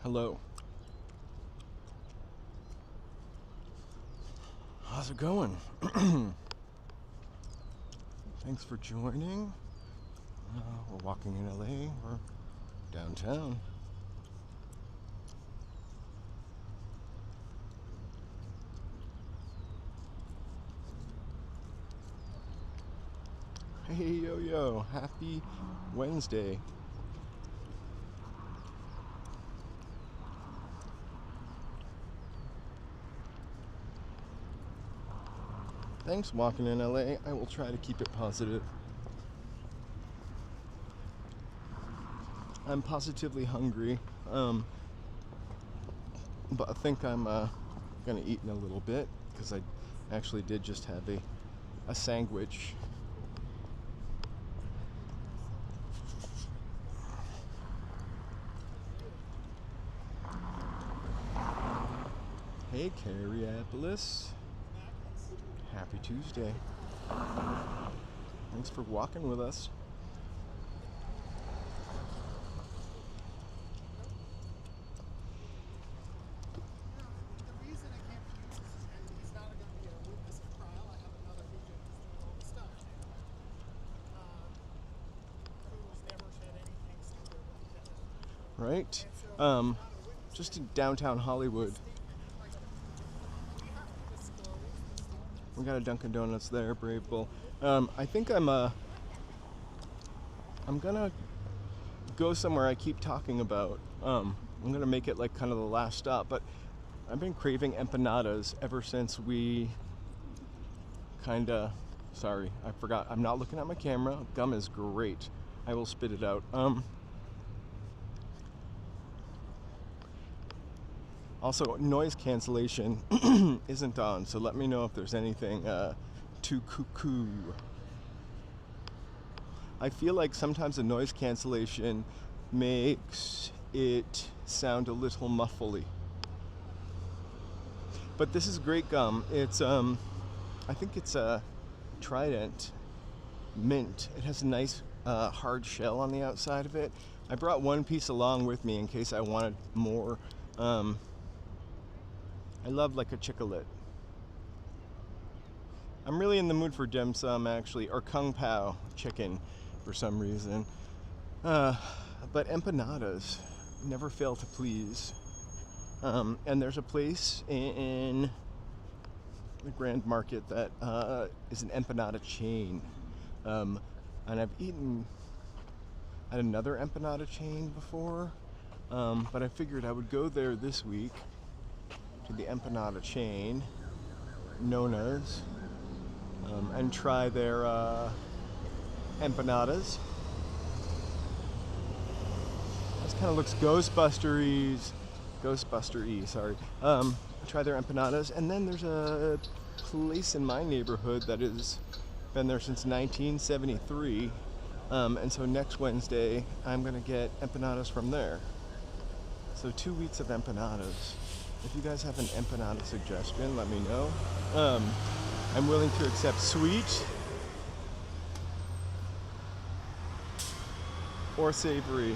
Hello. How's it going? Thanks for joining. We're walking in LA. We're downtown. Hey, yo, yo. Happy Wednesday. Thanks, walking in LA. I will try to keep it positive. I'm positively hungry, but I think I'm gonna eat in a little bit because I actually did just have a sandwich. Hey, Carrieopolis. Happy Tuesday. Thanks for walking with us. The reason I can't use this is he's not going to be a witness at trial. I have another agent who's doing all the stuff who's never said anything stupid Right? Just in downtown Hollywood. We got a Dunkin' Donuts there, Brave Bull. I think I'm gonna go somewhere I keep talking about. I'm gonna make it like kind of the last stop, but I've been craving empanadas ever since we sorry, I forgot. I'm not looking at my camera. Gum is great. I will spit it out. Also, noise cancellation isn't on, so let me know if there's anything too cuckoo. I feel like sometimes the noise cancellation makes it sound a little muffly. But this is great gum. It's I think it's a Trident mint. It has a nice hard shell on the outside of it. I brought one piece along with me in case I wanted more. I love like a chicolet. I'm really in the mood for dim sum actually, or kung pao chicken for some reason. But empanadas never fail to please. And there's a place in the Grand Market that is an empanada chain. And I've eaten at another empanada chain before, but I figured I would go there this week to the empanada chain, Nona's, and try their empanadas. This kind of looks Ghostbuster-y, sorry. Try their empanadas, and then there's a place in my neighborhood that has been there since 1973, and so next Wednesday I'm gonna get empanadas from there. So 2 weeks of empanadas. If you guys have an empanada suggestion, let me know. I'm willing to accept sweet or savory.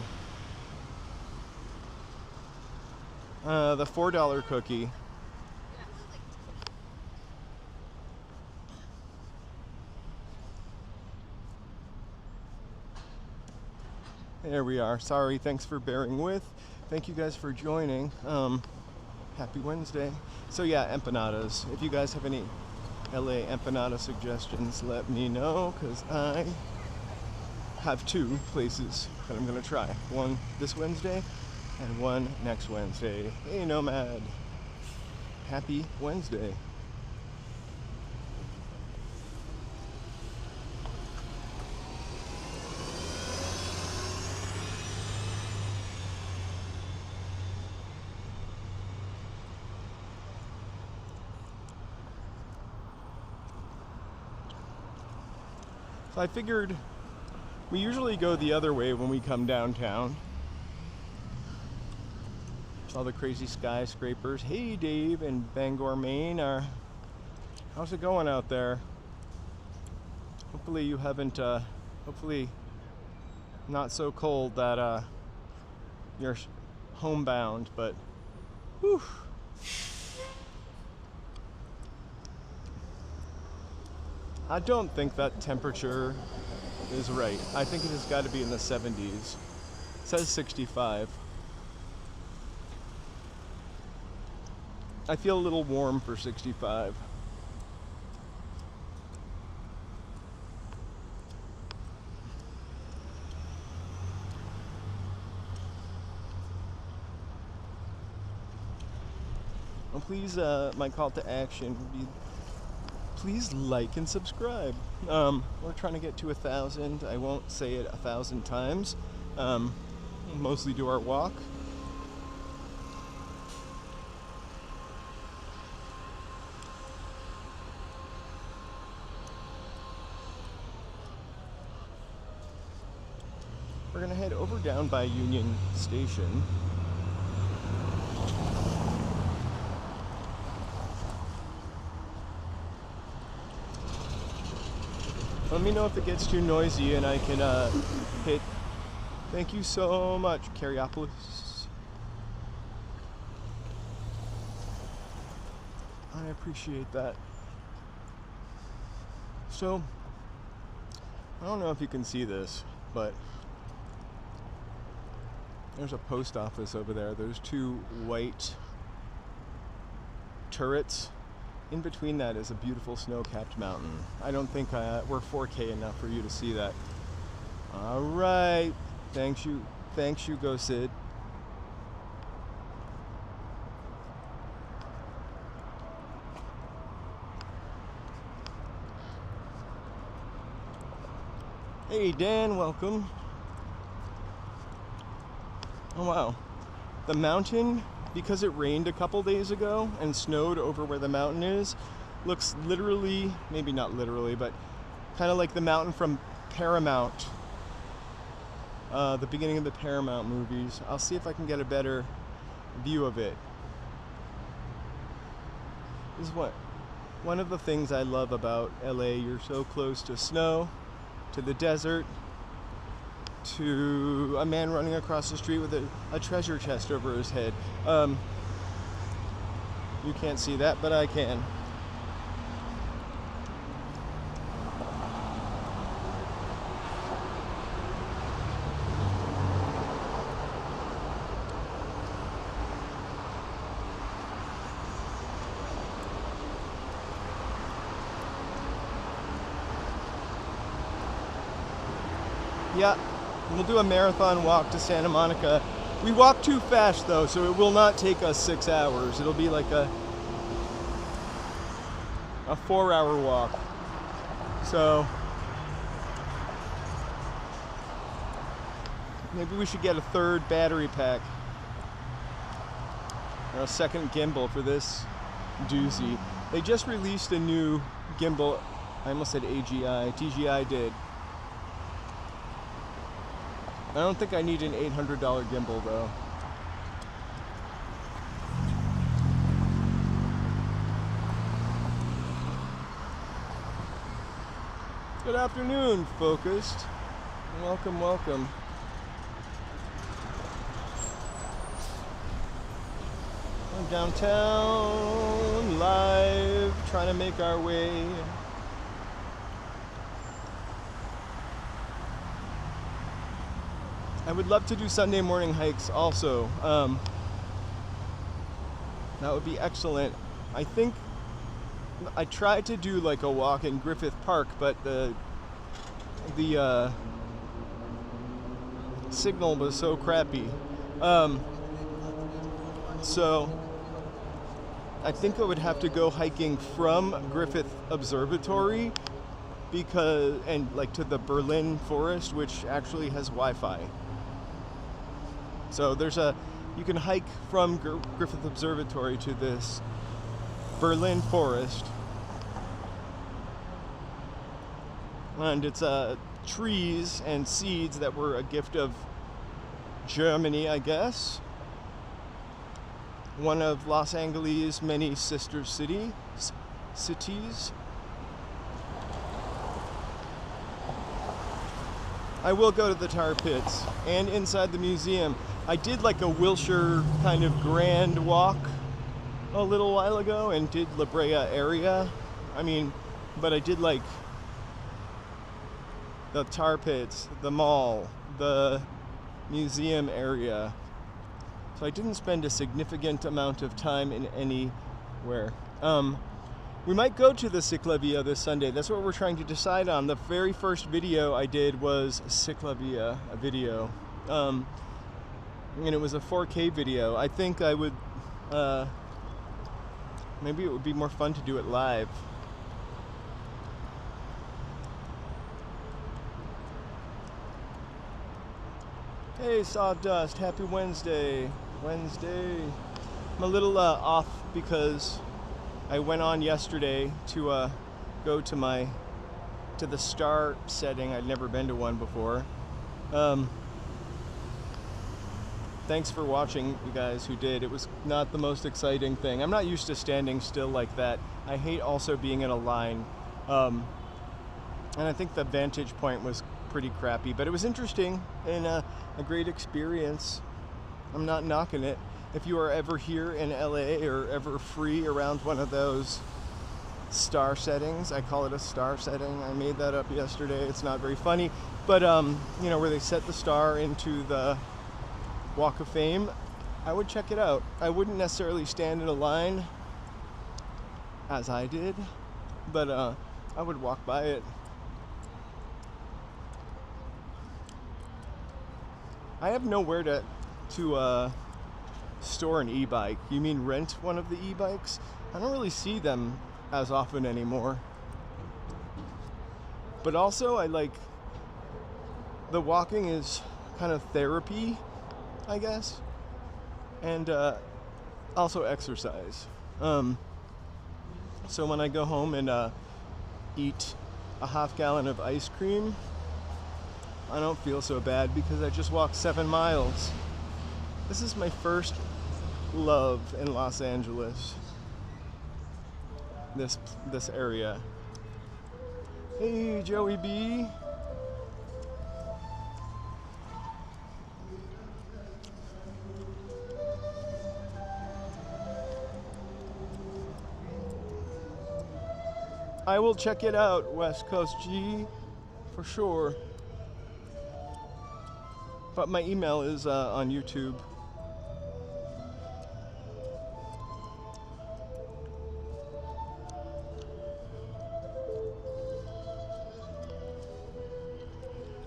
The $4 cookie. There we are. Sorry, thanks for bearing with. Thank you guys for joining. Happy Wednesday. So yeah, empanadas. If you guys have any LA empanada suggestions, let me know, because I have two places that I'm gonna try. One this Wednesday and one next Wednesday. Hey Nomad. Happy Wednesday. So I figured we usually go the other way when we come downtown. All the crazy skyscrapers. Hey Dave in Bangor, Maine. How's it going out there? Hopefully you haven't, hopefully not so cold that you're homebound, but whew. I don't think that temperature is right. I think it has got to be in the 70s. It says 65. I feel a little warm for 65. Well, please, my call to action would be, please like and subscribe. We're trying to get to 1,000. I won't say it 1,000 times. Mostly do our walk. We're gonna head over down by Union Station. Let me know if it gets too noisy and I can hit. Thank you so much, Cariopolis. I appreciate that. So, I don't know if you can see this, but there's a post office over there. There's two white turrets. In between that is a beautiful snow-capped mountain. I don't think we're 4K enough for you to see that. All right. Thanks you, Go Sid. Hey, Dan, welcome. Oh, wow. The mountain, because it rained a couple days ago and snowed over where the mountain is, looks literally, maybe not literally, but kind of like the mountain from Paramount, the beginning of the Paramount movies. I'll see if I can get a better view of it. This is one of the things I love about LA. You're so close to snow, to the desert, to a man running across the street with a treasure chest over his head. You can't see that, but I can. Yeah. We'll do a marathon walk to Santa Monica. We walk too fast though, so it will not take us 6 hours. It'll be like a 4-hour walk. So maybe we should get a third battery pack or a second gimbal for this doozy. They just released a new gimbal. I almost said AGI. DJI did. I don't think I need an $800 gimbal though. Good afternoon, Focused. Welcome, welcome. I'm downtown, live, trying to make our way. I would love to do Sunday morning hikes also. That would be excellent. I think I tried to do like a walk in Griffith Park, but the signal was so crappy. So I think I would have to go hiking from Griffith Observatory and like to the Berlin Forest, which actually has Wi-Fi. So you can hike from Griffith Observatory to this Berlin Forest. And it's trees and seeds that were a gift of Germany, I guess. One of Los Angeles' many sister cities. I will go to the tar pits and inside the museum. I did like a Wilshire kind of grand walk a little while ago and did La Brea area. I mean, but I did like the tar pits, the mall, the museum area. So I didn't spend a significant amount of time in anywhere. We might go to the Ciclavia this Sunday. That's what we're trying to decide on. The very first video I did was Ciclavia, a video. And it was a 4K video. I think I would, maybe it would be more fun to do it live. Hey Sawdust, happy Wednesday. I'm a little off because I went on yesterday to go to the star setting. I'd never been to one before. Thanks for watching, you guys who did. It was not the most exciting thing. I'm not used to standing still like that. I hate also being in a line. And I think the vantage point was pretty crappy, but it was interesting and a great experience. I'm not knocking it. If you are ever here in LA or ever free around one of those star settings, I call it a star setting. I made that up yesterday. It's not very funny, but you know, where they set the star into the Walk of Fame, I would check it out. I wouldn't necessarily stand in a line as I did, but I would walk by it. I have nowhere to store an e-bike. You mean rent one of the e-bikes? I don't really see them as often anymore. But also I like the walking is kind of therapy, I guess, and also exercise. So when I go home and eat a half gallon of ice cream, I don't feel so bad because I just walked 7 miles. This is my first love in Los Angeles. This area. Hey, Joey B. I will check it out, West Coast G, for sure. But my email is on YouTube.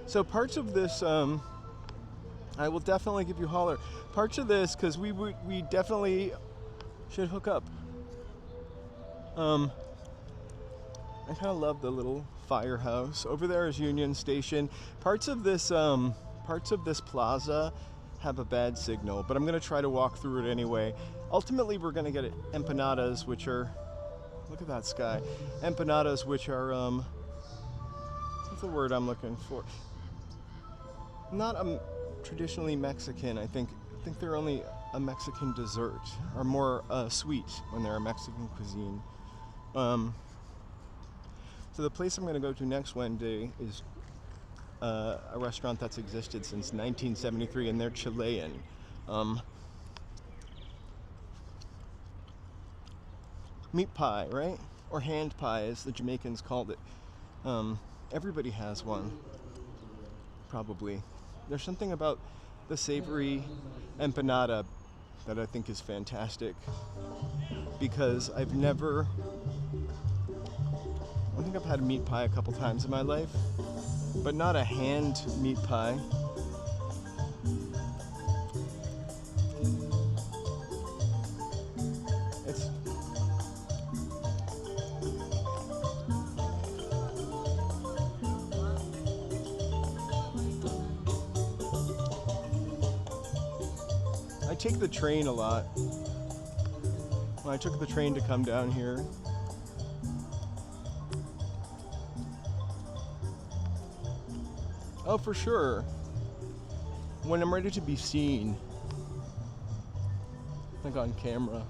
So parts of this, I will definitely give you a holler. Parts of this, because we definitely should hook up. I kind of love the little firehouse. Over there is Union Station. Parts of this plaza have a bad signal, but I'm gonna try to walk through it anyway. Ultimately, we're gonna get empanadas, which are, look at that sky. Empanadas, which are, what's the word I'm looking for? Not traditionally Mexican. I think they're only a Mexican dessert, or more sweet when they're a Mexican cuisine. So the place I'm going to go to next Wednesday is a restaurant that's existed since 1973, and they're Chilean. Meat pie, right? Or hand pie, as the Jamaicans called it. Everybody has one, probably. There's something about the savory empanada that I think is fantastic, because I think I've had a meat pie a couple times in my life, but not a hand meat pie. I take the train a lot. When I took the train to come down here, oh, for sure. When I'm ready to be seen, like on camera.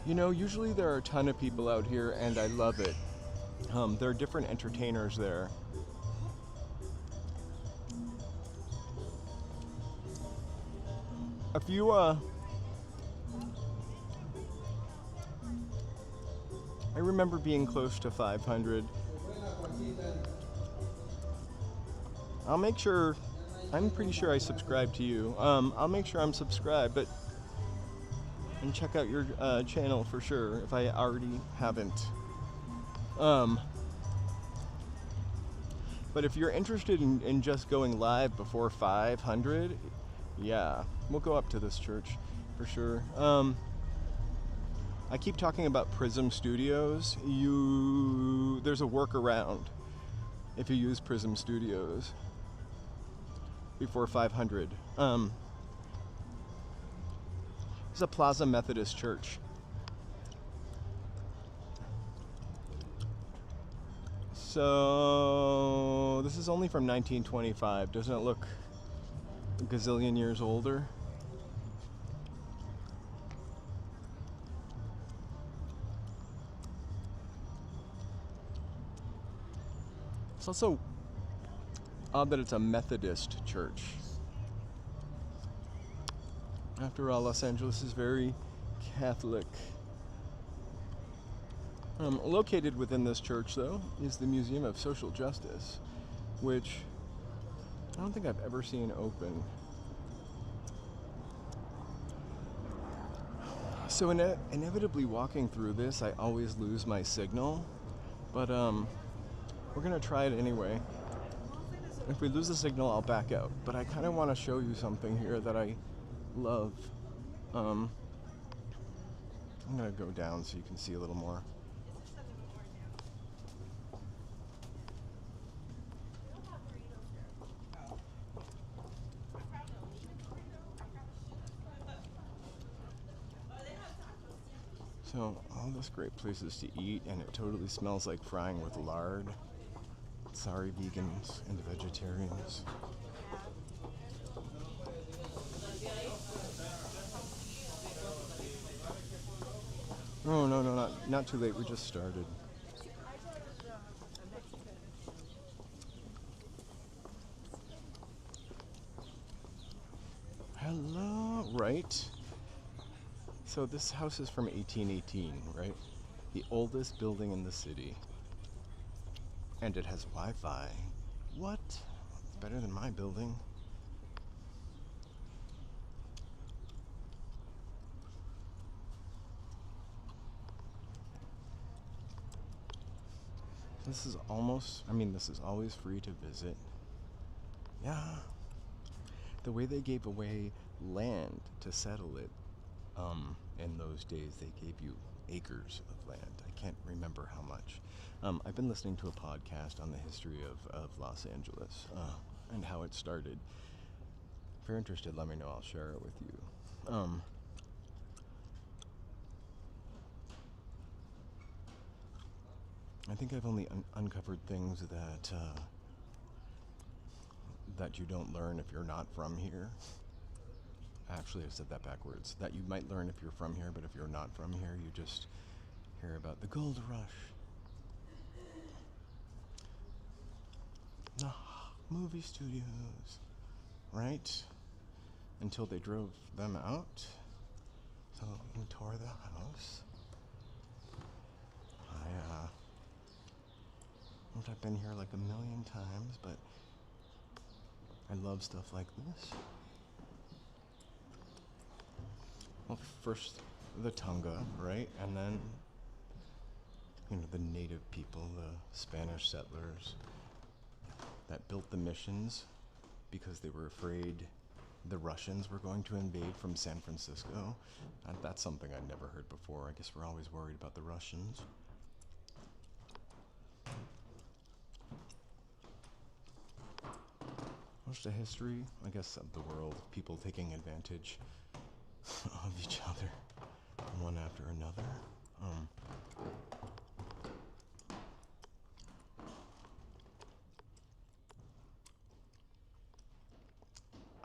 You know, usually there are a ton of people out here, and I love it. There are different entertainers there. If you I remember being close to 500. I'll make sure. I'm pretty sure I subscribe to you. I'll make sure I'm subscribed, but and check out your channel for sure if I already haven't. But if you're interested in just going live before 500, yeah, we'll go up to this church for sure. I keep talking about Prism Studios. There's a workaround if you use Prism Studios before 500. It's a Plaza Methodist Church. So this is only from 1925. Doesn't it look a gazillion years older? It's also odd that it's a Methodist church. After all, Los Angeles is very Catholic. Located within this church, though, is the Museum of Social Justice, which I don't think I've ever seen open. So inevitably walking through this, I always lose my signal, but we're gonna try it anyway. If we lose the signal, I'll back out. But I kind of want to show you something here that I love. I'm gonna go down so you can see a little more. So, all this great places to eat, and it totally smells like frying with lard. Sorry, vegans and vegetarians. Oh, no, not too late. We just started. Hello, right? So this house is from 1818, right? The oldest building in the city. And it has Wi-Fi. What? It's better than my building. This is this is always free to visit. Yeah. The way they gave away land to settle it, in those days, they gave you acres of land. I can't remember how much. I've been listening to a podcast on the history of Los Angeles and how it started. If you're interested, let me know. I'll share it with you. I think I've only uncovered things that you don't learn if you're not from here. Actually, I said that backwards. That you might learn if you're from here, but if you're not from here, you just hear about the gold rush. The movie studios, right? Until they drove them out. So we tore the house. I've been here like a million times, but I love stuff like this. Well, first the Tonga, right? And then, the native people, the Spanish settlers that built the missions because they were afraid the Russians were going to invade from San Francisco. And that's something I'd never heard before. I guess we're always worried about the Russians. What's the history, I guess, of the world? People taking advantage of each other, one after another.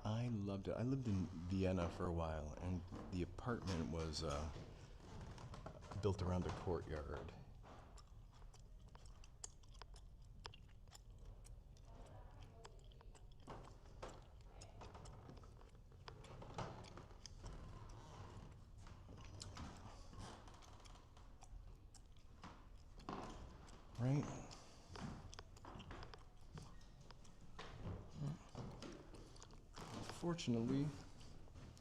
I loved it. I lived in Vienna for a while, and the apartment was built around a courtyard. right? Fortunately,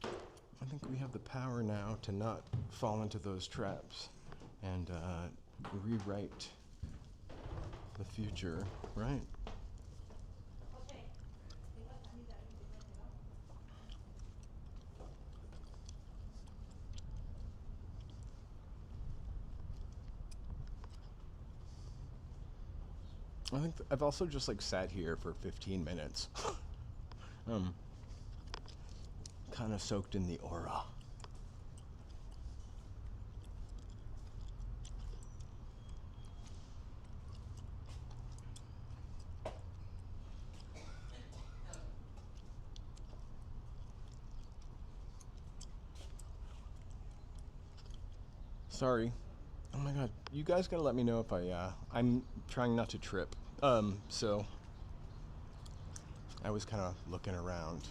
I think we have the power now to not fall into those traps and rewrite the future, right? I think I've also just like sat here for 15 minutes. Kind of soaked in the aura. Sorry. Oh my god, you guys gotta let me know if I'm trying not to trip. So I was kind of looking around.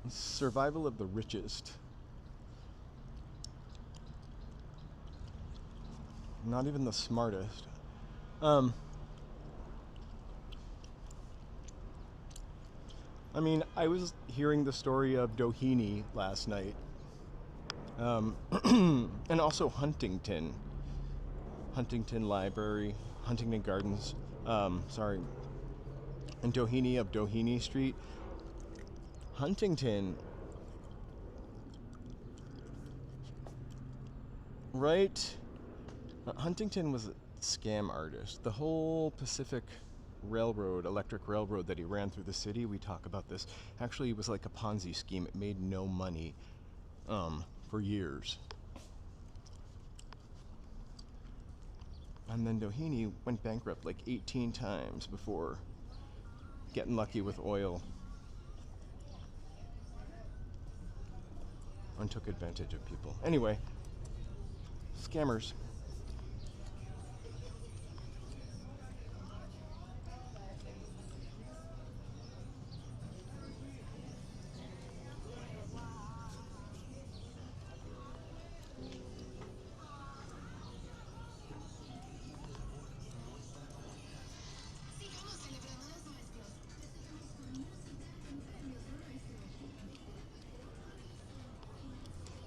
Survival of the richest. Not even the smartest. I mean, I was hearing the story of Doheny last night. And also Huntington Library, Huntington Gardens, sorry, and Doheny of Doheny Street. Huntington, right? Huntington was a scam artist. The whole Pacific Railroad, electric railroad that he ran through the city, we talk about this, actually was like a Ponzi scheme. It made no money for years. And then Doheny went bankrupt like 18 times before getting lucky with oil and took advantage of people. Anyway, scammers.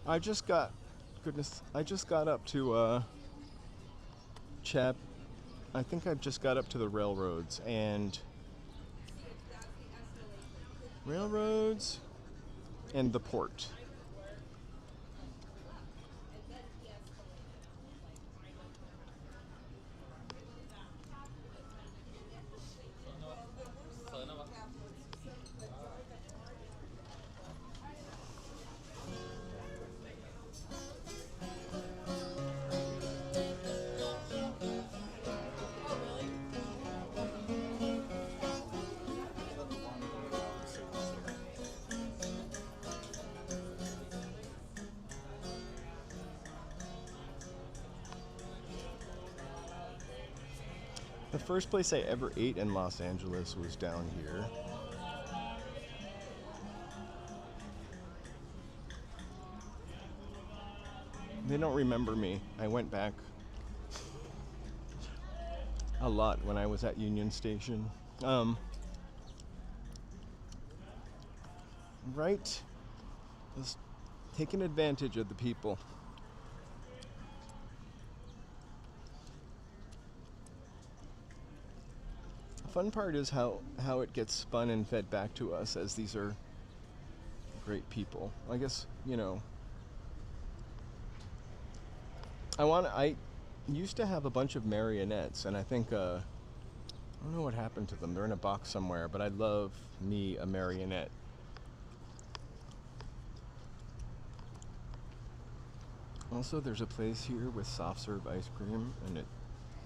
I just got up to I think I've just got up to the railroads and the port. The first place I ever ate in Los Angeles was down here. They don't remember me. I went back a lot when I was at Union Station. Right? Just taking advantage of the people. The fun part is how it gets spun and fed back to us as these are great people. I guess, I used to have a bunch of marionettes, and I think, I don't know what happened to them. They're in a box somewhere, but I'd love me a marionette. Also, there's a place here with soft serve ice cream, and it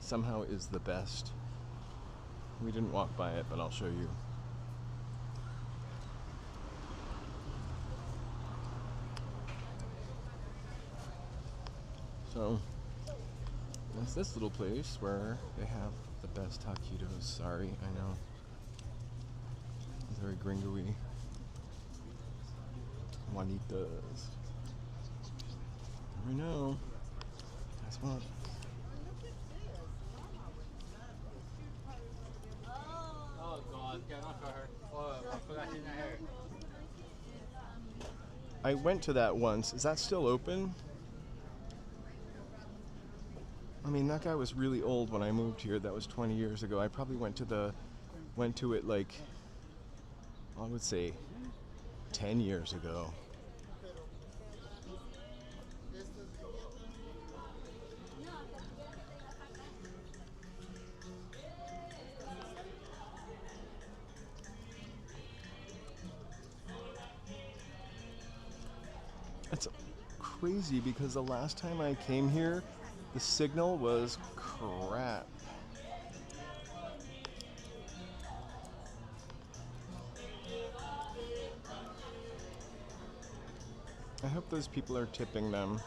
somehow is the best. We didn't walk by it, but I'll show you. So, there's this little place where they have the best taquitos. Sorry, I know. It's very gringo-y. Juanitas. I know. Guess what? I went to that once. Is that still open? I mean, that guy was really old when I moved here. That was 20 years ago. I probably went to it like, I would say 10 years ago. It's crazy because the last time I came here, the signal was crap. I hope those people are tipping them.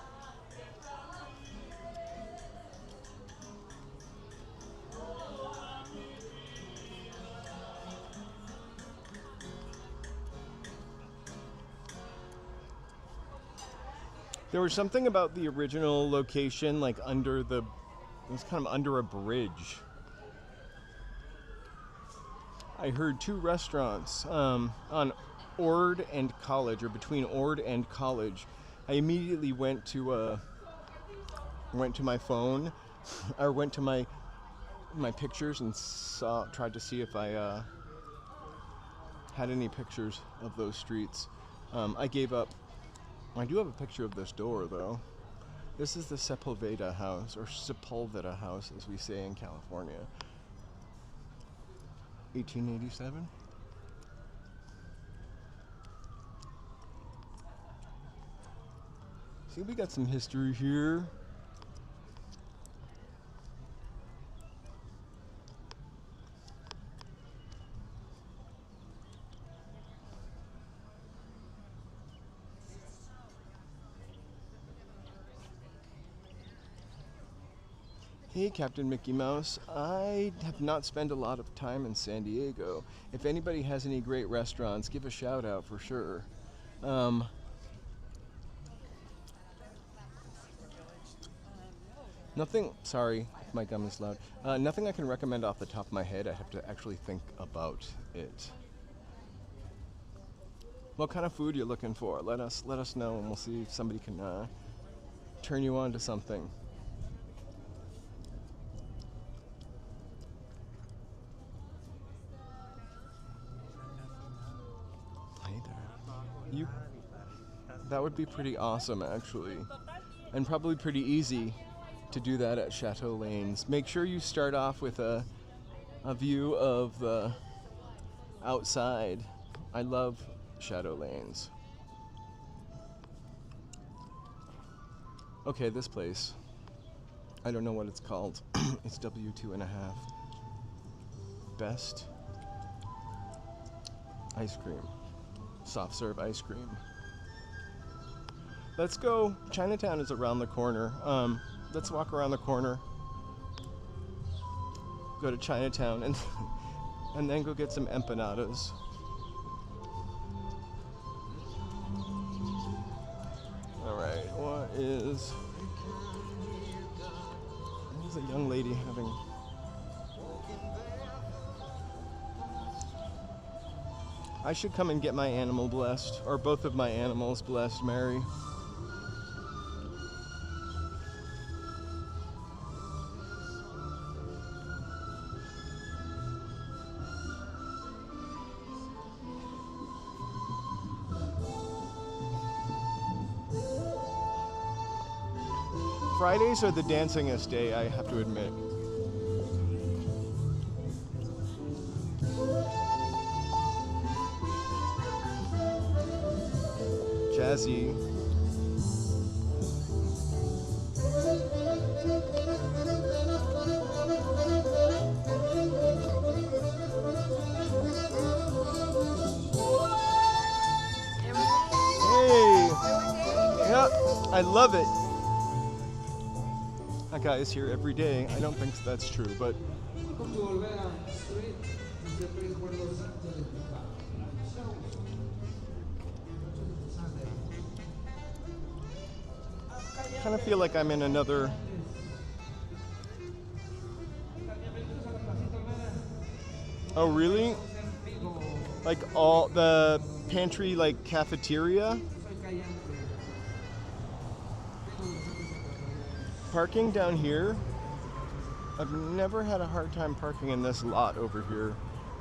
There was something about the original location, like it was kind of under a bridge. I heard two restaurants on Ord and College, or between Ord and College. I immediately went to my phone, or went to my pictures and tried to see if I had any pictures of those streets. I gave up. I do have a picture of this door, though. This is the Sepulveda house, or Sepulveda house, as we say in California. 1887? See, we got some history here. Hey, Captain Mickey Mouse. I have not spent a lot of time in San Diego. If anybody has any great restaurants, give a shout out for sure. Sorry if my gum is loud. Nothing I can recommend off the top of my head. I have to actually think about it. What kind of food you're looking for? Let us know, and we'll see if somebody can turn you on to something. That would be pretty awesome, actually, and probably pretty easy to do that at Chateau Lanes. Make sure you start off with a view of the outside. I love Chateau Lanes. Okay, this place. I don't know what it's called. It's W2.5. Best ice cream. Soft serve ice cream. Let's go. Chinatown is around the corner. Let's walk around the corner. Go to Chinatown and then go get some empanadas. All right. There's a young lady having. I should come and get my animal blessed, or both of my animals blessed, Mary. Fridays are the dancingest day, I have to admit. Jazzy. Hey! Yeah, I love it. That guy is here every day. I don't think that's true, but I kind of feel like I'm in another. Oh, really? like all the pantry, like cafeteria. Parking down here, I've never had a hard time parking in this lot over here,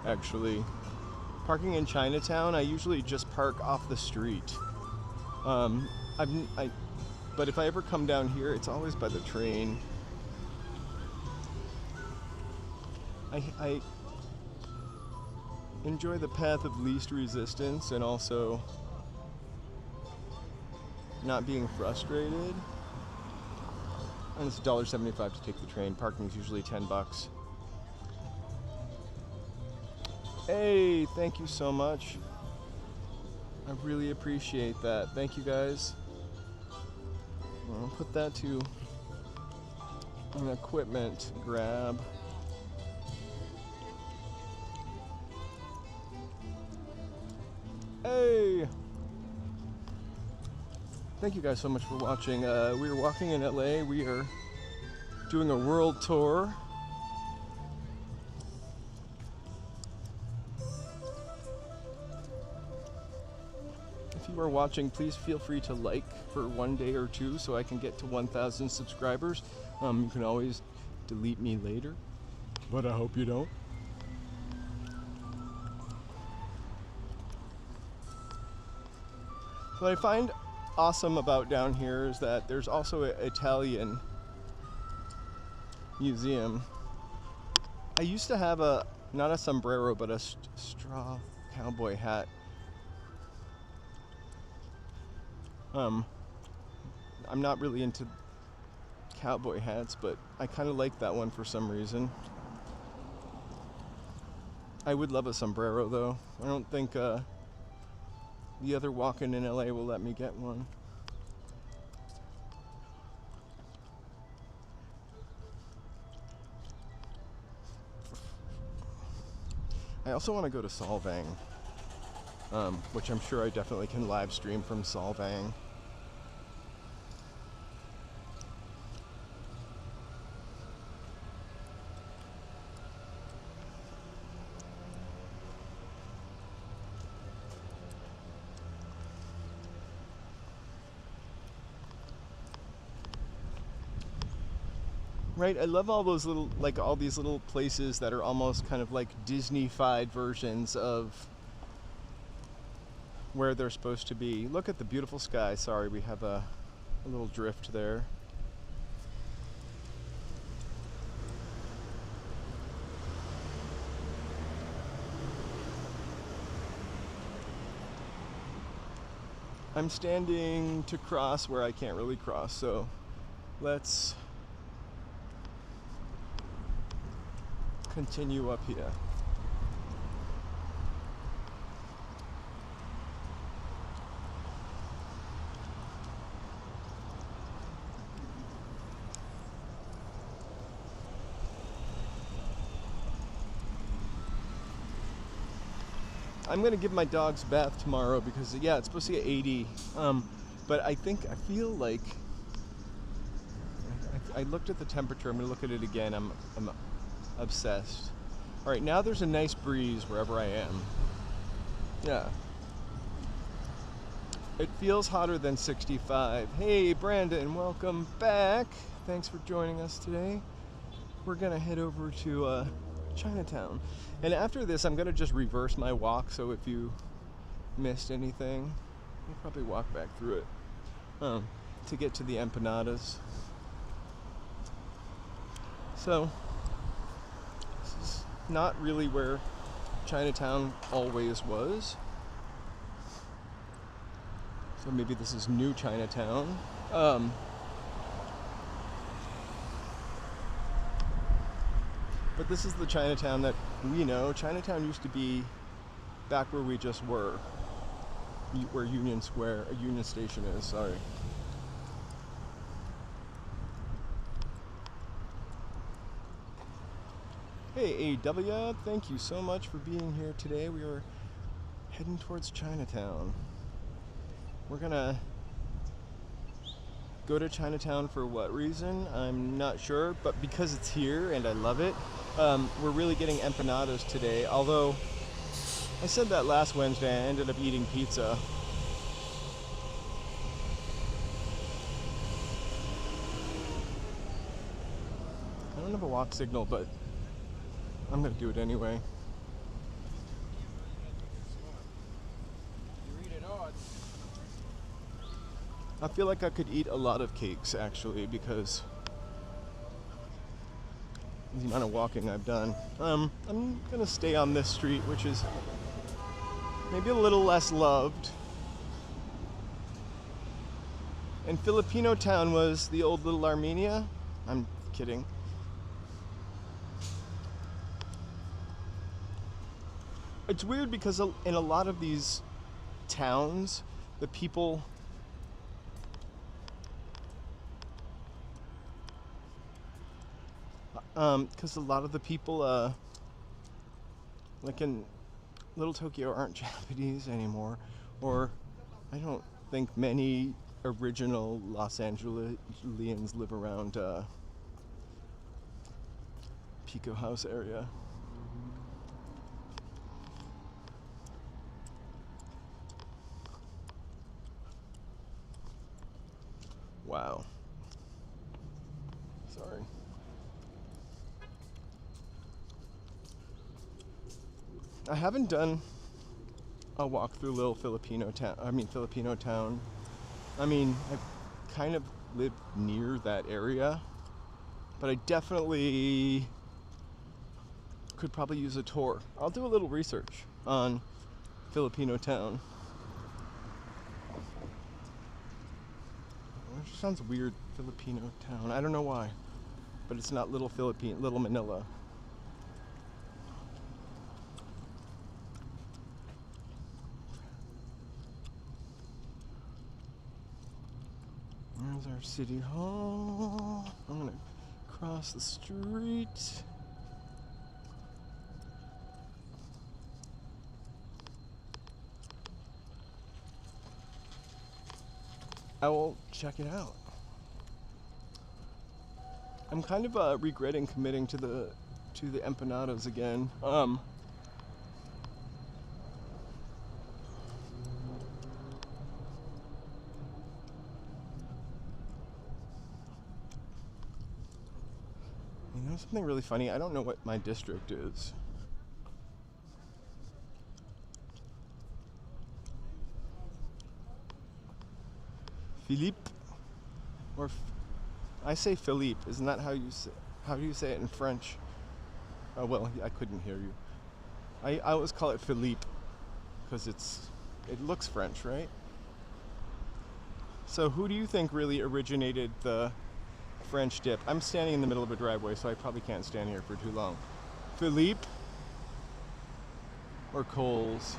actually. Parking in Chinatown, I usually just park off the street. But if I ever come down here, it's always by the train. I enjoy the path of least resistance and also not being frustrated. And it's $1.75 to take the train. Parking is usually $10. Hey, thank you so much. I really appreciate that. Thank you guys. I'll put that to an equipment grab. Hey! Thank you guys so much for watching. We are walking in LA. We are doing a world tour. If you are watching, please feel free to like for one day or two so I can get to 1,000 subscribers. You can always delete me later, but I hope you don't. What I find awesome about down here is that there's also an Italian museum. I used to have not a sombrero, but a straw cowboy hat. I'm not really into cowboy hats, but I kind of like that one for some reason. I would love a sombrero though. I don't think the other walk-in in LA will let me get one. I also want to go to Solvang, which I'm sure I definitely can live stream from Solvang. Right, I love all those little, like all these little places that are almost kind of like Disney-fied versions of where they're supposed to be. Look at the beautiful sky. Sorry, we have a little drift there. I'm standing to cross where I can't really cross, so let's continue up here. I'm gonna give my dogs bath tomorrow because yeah, it's supposed to get 80. But I feel like I looked at the temperature. I'm gonna look at it again. I'm obsessed. All right, now there's a nice breeze wherever I am. Yeah. It feels hotter than 65. Hey, Brandon, welcome back. Thanks for joining us today. We're gonna head over to Chinatown. And after this, I'm gonna just reverse my walk, so if you missed anything, we'll probably walk back through it to get to the empanadas. So, this is not really where Chinatown always was. So maybe this is new Chinatown. But this is the Chinatown that we know. Chinatown used to be back where we just were, where Union Station is, sorry. Hey AW, thank you so much for being here today. We are heading towards Chinatown. We're gonna go to Chinatown for what reason? I'm not sure, but because it's here and I love it. We're really getting empanadas today, although I said that last Wednesday. I ended up eating pizza. I don't have a walk signal, but I'm gonna do it anyway. I feel like I could eat a lot of cakes actually because the amount of walking I've done. I'm gonna stay on this street, which is maybe a little less loved. And Filipino town was the old Little Armenia. I'm kidding. It's weird because in a lot of these towns, the people because a lot of the people like in Little Tokyo aren't Japanese anymore, or I don't think many original Los Angelesians live around Pico House area. Wow. Sorry. I haven't done a walk through Filipino town. I mean, I kind of live near that area, but I definitely could probably use a tour. I'll do a little research on Filipino town. It sounds weird, Filipino town. I don't know why, but it's not Little Manila. There's our city hall. I'm gonna cross the street. I will check it out. I'm kind of regretting committing to the empanadas again. You know something really funny? I don't know what my district is. Philippe, or I say Philippe. Isn't that how you say? How do you say it in French? Oh well, I couldn't hear you. I always call it Philippe because it looks French, right? So who do you think really originated the French dip? I'm standing in the middle of a driveway, so I probably can't stand here for too long. Philippe or Coles?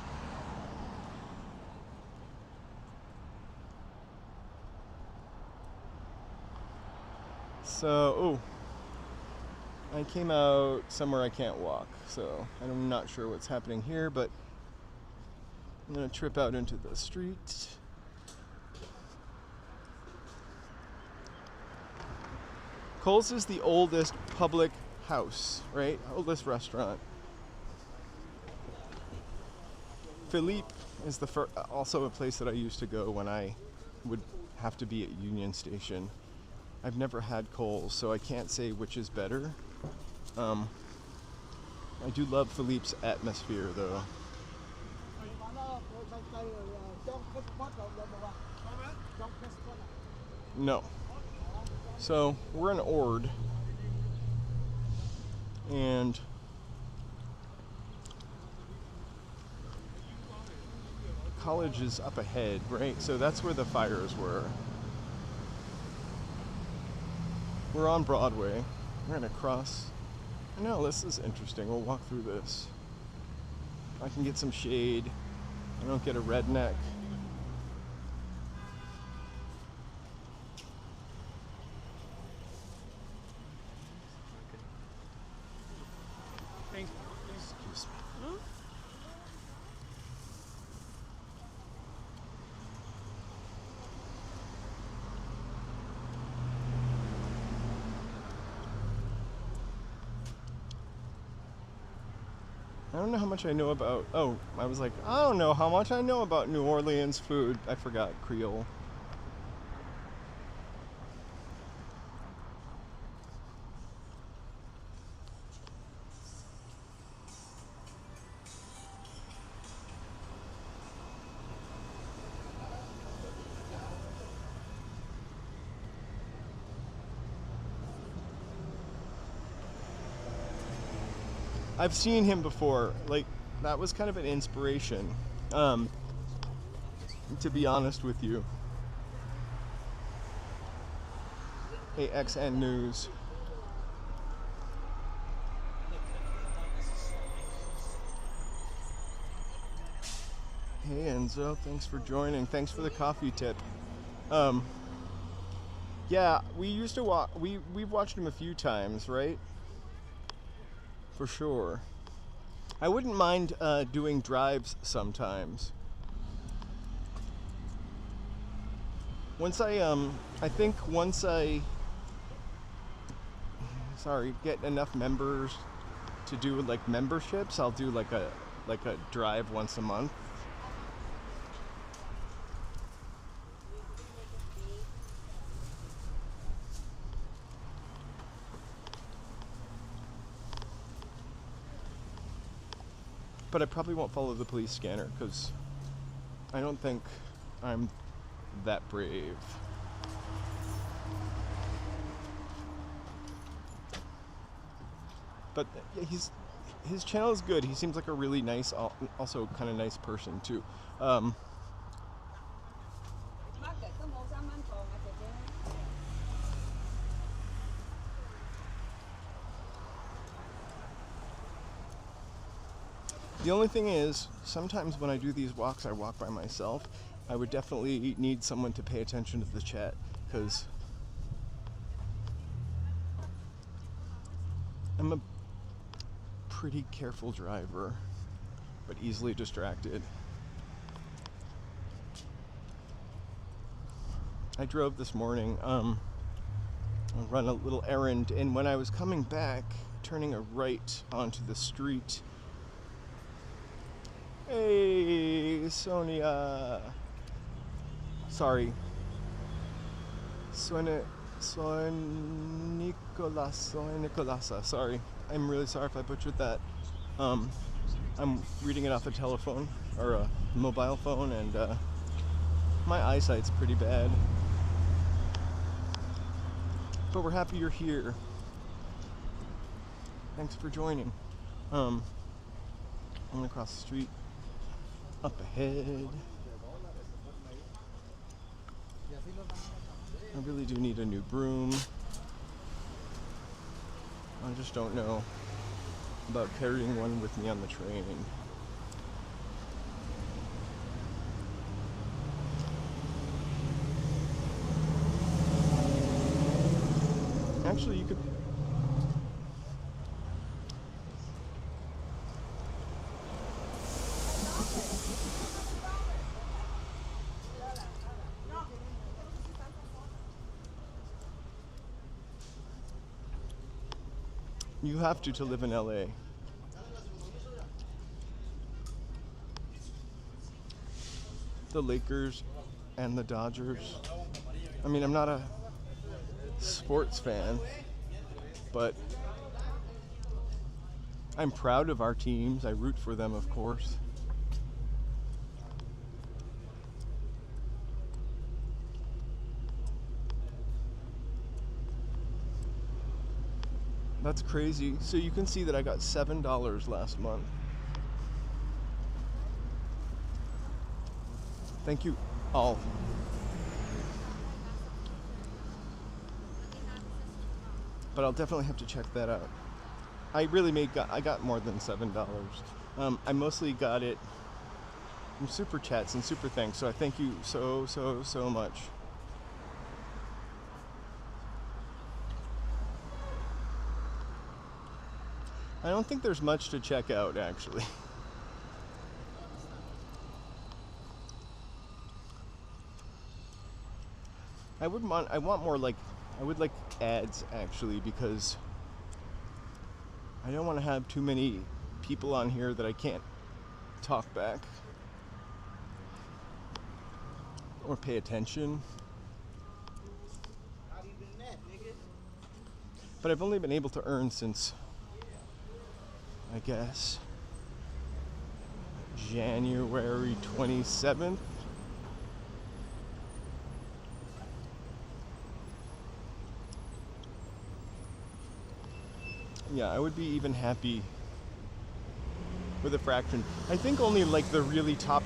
So, I came out somewhere I can't walk, so I'm not sure what's happening here, but I'm gonna trip out into the street. Coles is the oldest public house, right? Oldest restaurant. Philippe is also a place that I used to go when I would have to be at Union Station. I've never had Coles, so I can't say which is better. I do love Philippe's atmosphere, though. No. So, we're in Ord, and college is up ahead, right? So that's where the fires were. We're on Broadway. We're gonna cross. No, this is interesting. We'll walk through this. I can get some shade. I don't get a redneck. Excuse me. I don't know how much I know about. Oh, I was like, I don't know how much I know about New Orleans food. I forgot Creole. I've seen him before. Like, that was kind of an inspiration. Um, to be honest with you. AXN News. Hey Enzo, thanks for joining. Thanks for the coffee tip. Um, yeah, we used to watch. We've watched him a few times, right? For sure. I wouldn't mind doing drives sometimes. I think once I, get enough members to do like memberships, I'll do like a drive once a month. But I probably won't follow the police scanner because I don't think I'm that brave. But his channel is good. He seems like a really nice, also kind of nice person too. The only thing is, sometimes when I do these walks, I walk by myself. I would definitely need someone to pay attention to the chat, because I'm a pretty careful driver, but easily distracted. I drove this morning, I run a little errand, and when I was coming back, turning a right onto the street. Hey, Sonia. Sorry. Soy Nicolasa. Sorry. I'm really sorry if I butchered that. I'm reading it off a telephone, or a mobile phone, and my eyesight's pretty bad. But we're happy you're here. Thanks for joining. I'm gonna cross the street. Up ahead. I really do need a new broom. I just don't know about carrying one with me on the train. Actually, you could. You have to live in LA. The Lakers and the Dodgers. I mean, I'm not a sports fan, but I'm proud of our teams. I root for them, of course. That's crazy. So you can see that I got $7 last month. Thank you all. But I'll definitely have to check that out. I got more than $7. I mostly got it from super chats and super thanks. So I thank you so much. I don't think there's much to check out, actually. I would like ads, actually, because I don't want to have too many people on here that I can't talk back or pay attention. But I've only been able to earn since, I guess, January 27th. Yeah, I would be even happy with a fraction. I think only like the really top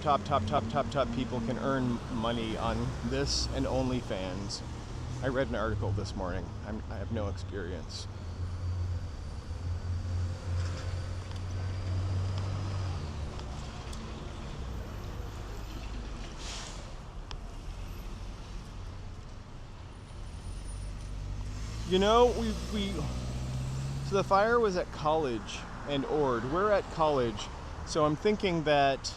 people can earn money on this and OnlyFans. I read an article this morning. I have no experience. You know, so the fire was at College and Ord. We're at College, so I'm thinking that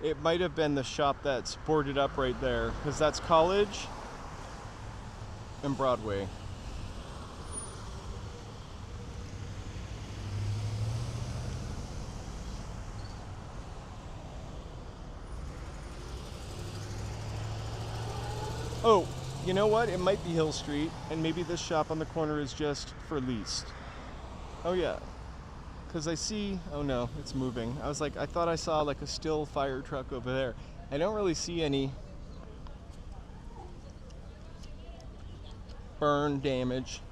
it might have been the shop that's boarded up right there, because that's College and Broadway. Oh, you know what? It might be Hill Street, and maybe this shop on the corner is just for leased. Oh yeah, because I see, oh no, it's moving. I was like, I thought I saw like a still fire truck over there. I don't really see any burn damage.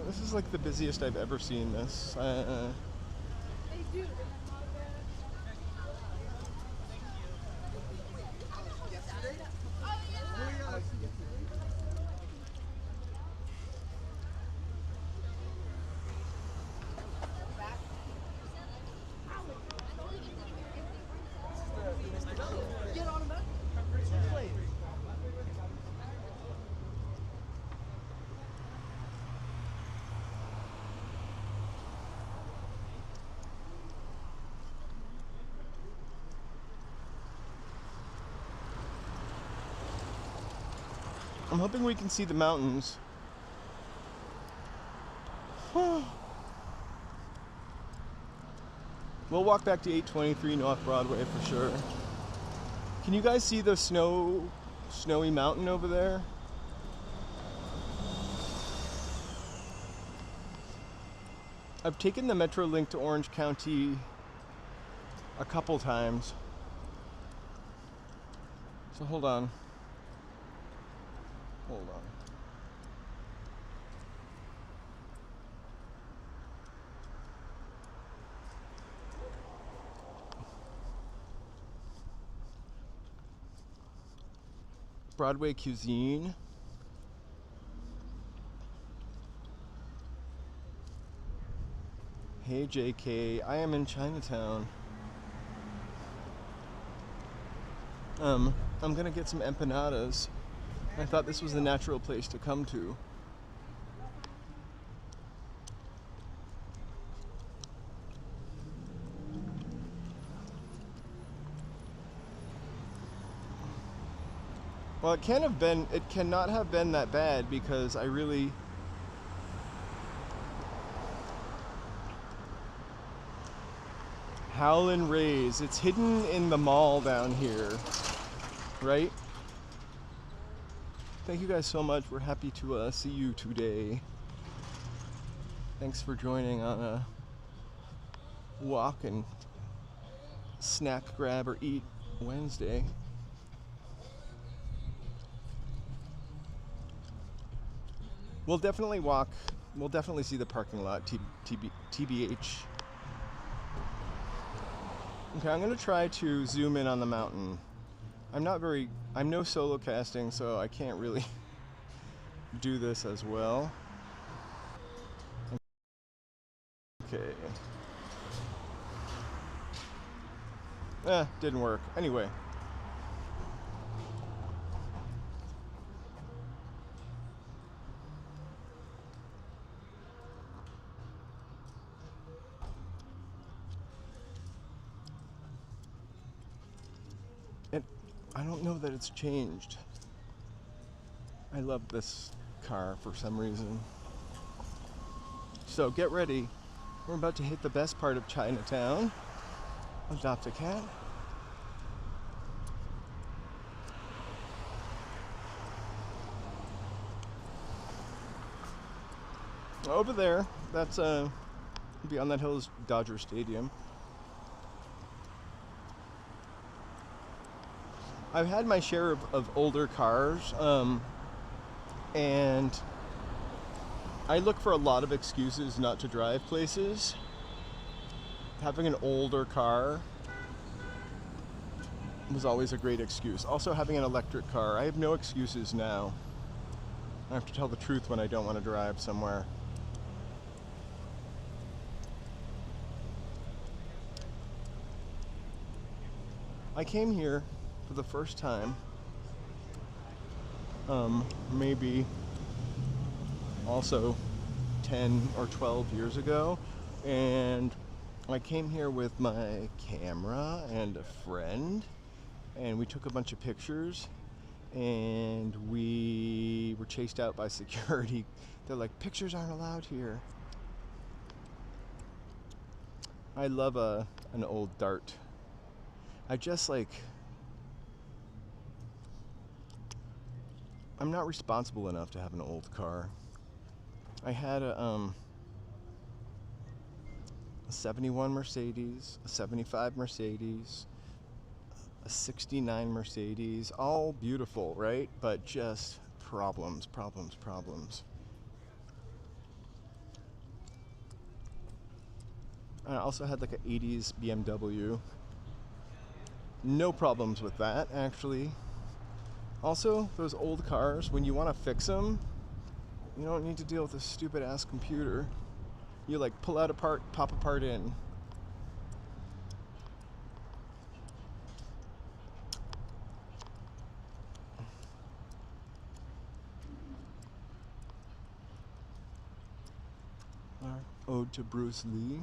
This is like the busiest I've ever seen this. I'm hoping we can see the mountains. We'll walk back to 823 North Broadway for sure. Can you guys see the snowy mountain over there? I've taken the Metro Link to Orange County a couple times. So hold on. Hold on. Broadway cuisine. Hey JK, I am in Chinatown. I'm gonna get some empanadas. I thought this was the natural place to come to. Well, it cannot have been that bad because I really Howlin' Rays. It's hidden in the mall down here, right? Thank you guys so much. We're happy to see you today. Thanks for joining on a walk and snack grab or eat Wednesday. We'll definitely walk. We'll definitely see the parking lot, TBH. Okay, I'm gonna try to zoom in on the mountain. I'm no solo casting, so I can't really do this as well. Okay. Didn't work. Anyway. I don't know that it's changed. I love this car for some reason. So get ready. We're about to hit the best part of Chinatown. Adopt a cat. Over there, that's beyond that hill is Dodger Stadium. I've had my share of older cars, and I look for a lot of excuses not to drive places. Having an older car was always a great excuse. Also, having an electric car, I have no excuses now. I have to tell the truth when I don't want to drive somewhere. I came here for the first time, maybe also 10 or 12 years ago, and I came here with my camera and a friend, and we took a bunch of pictures, and we were chased out by security. They're like, pictures aren't allowed here. I love an old Dart. I just I'm not responsible enough to have an old car. I had a 71 Mercedes, a 75 Mercedes, a 69 Mercedes, all beautiful, right? But just problems. I also had like an 80s BMW. No problems with that, actually. Also, those old cars, when you want to fix them, you don't need to deal with a stupid ass computer. You like pull out a part, pop a part in. Our ode to Bruce Lee.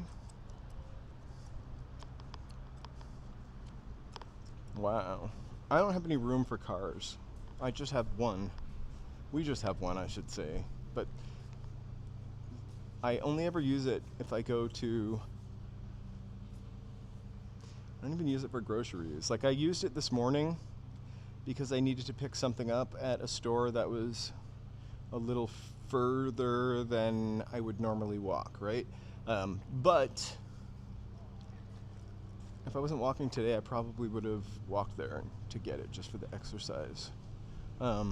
Wow. I don't have any room for cars. I just have one. We just have one, I should say. But I only ever use it if I go to... I don't even use it for groceries. Like, I used it this morning because I needed to pick something up at a store that was a little further than I would normally walk, right? But if I wasn't walking today, I probably would have walked there to get it just for the exercise. I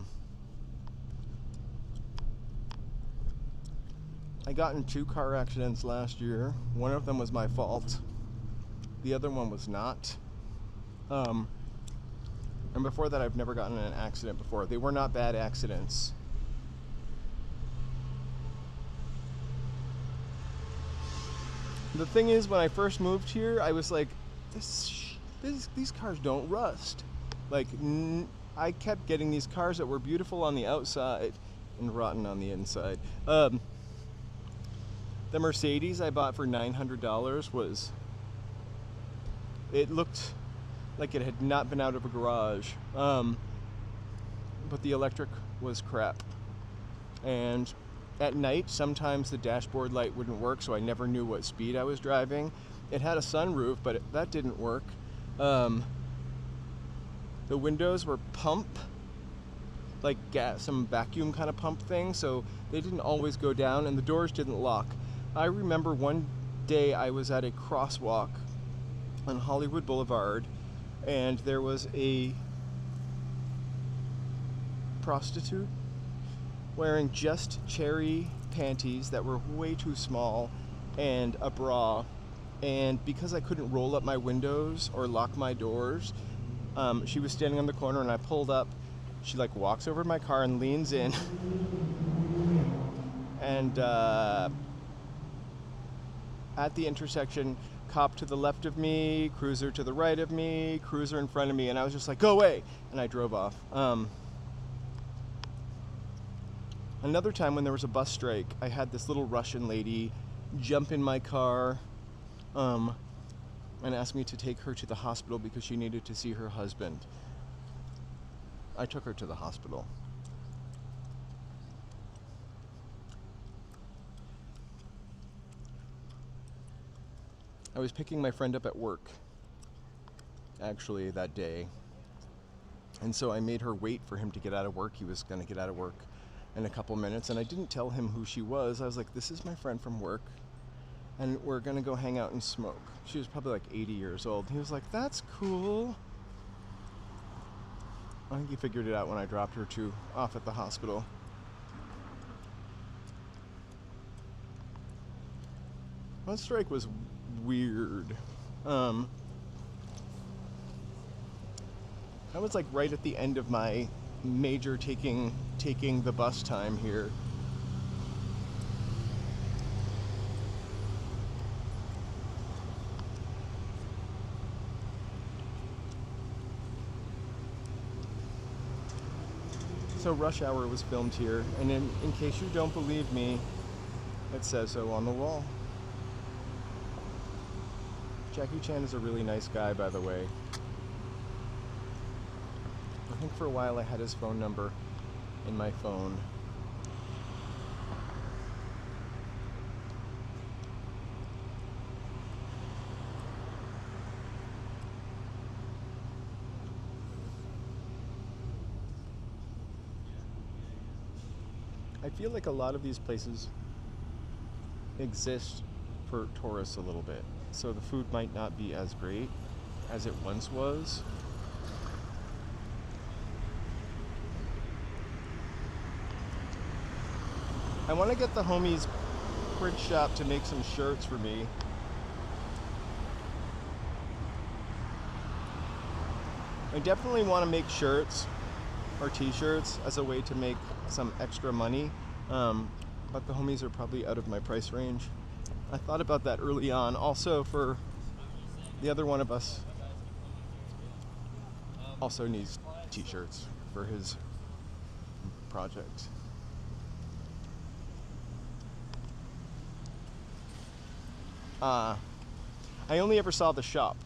got in 2 car accidents last year. One of them was my fault. The other one was not. And before that, I've never gotten in an accident before. They were not bad accidents. The thing is, when I first moved here, I was like, these cars don't rust. Like, I kept getting these cars that were beautiful on the outside and rotten on the inside. The Mercedes I bought for $900 was... It looked like it had not been out of a garage. But the electric was crap. And at night, sometimes the dashboard light wouldn't work, so I never knew what speed I was driving. It had a sunroof, but that didn't work. The windows were pump, like some vacuum kind of pump thing, so they didn't always go down, and the doors didn't lock. I remember one day I was at a crosswalk on Hollywood Boulevard, and there was a prostitute wearing just cherry panties that were way too small and a bra. And because I couldn't roll up my windows or lock my doors, she was standing on the corner, and I pulled up. She like walks over to my car and leans in. And at the intersection, cop to the left of me, cruiser to the right of me, cruiser in front of me, and I was just like, go away! And I drove off. Another time when there was a bus strike, I had this little Russian lady jump in my car and ask me to take her to the hospital because she needed to see her husband. I took her to the hospital. I was picking my friend up at work, actually, that day. And so I made her wait for him to get out of work. He was going to get out of work in a couple minutes, and I didn't tell him who she was. I was like, this is my friend from work, and we're going to go hang out and smoke. She was probably like 80 years old. He was like, that's cool. I think he figured it out when I dropped her off at the hospital. That strike was weird. That was like right at the end of my major taking the bus time here. So Rush Hour was filmed here, and in case you don't believe me, it says so on the wall. Jackie Chan is a really nice guy, by the way. I think for a while I had his phone number in my phone. I feel like a lot of these places exist for tourists a little bit, so the food might not be as great as it once was. I want to get the homies print shop to make some shirts for me. I definitely want to make shirts or t-shirts as a way to make some extra money, but the homies are probably out of my price range. I thought about that early on. Also, for the other one of us also needs t-shirts for his project. I only ever saw the shop.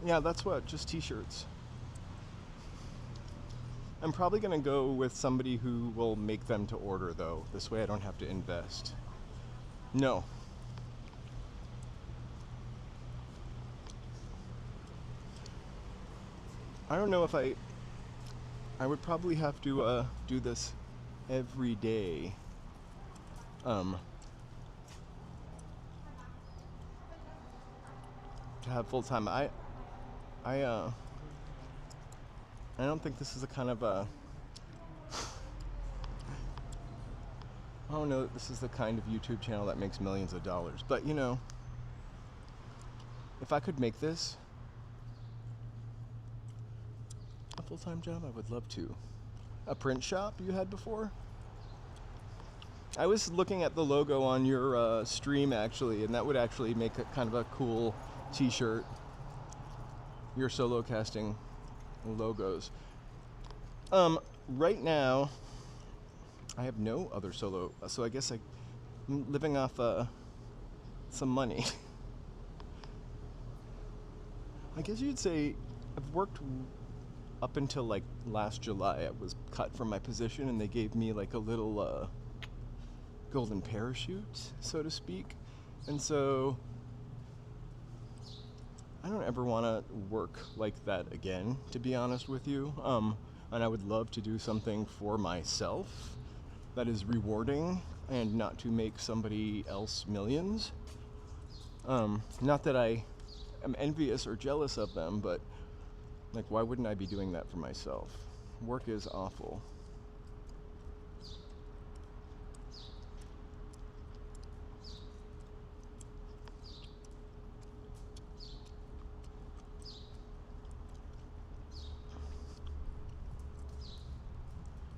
Yeah, that's what, just t-shirts. I'm probably gonna go with somebody who will make them to order, though. This way I don't have to invest. No. I don't know if I would probably have to do this every day. To have full time. I don't think this is a kind of a I don't know that this is the kind of YouTube channel that makes millions of dollars. But you know, if I could make this a full-time job, I would love to. A print shop you had before? I was looking at the logo on your stream actually, and that would actually make a kind of a cool t-shirt. Your solo casting logos. Right now I have no other solo, so I guess I'm living off some money. I guess you'd say I've worked up until like last July. I was cut from my position and they gave me like a little golden parachute, so to speak. And so I don't ever want to work like that again, to be honest with you. And I would love to do something for myself that is rewarding and not to make somebody else millions. Not that I am envious or jealous of them, but like, why wouldn't I be doing that for myself? Work is awful.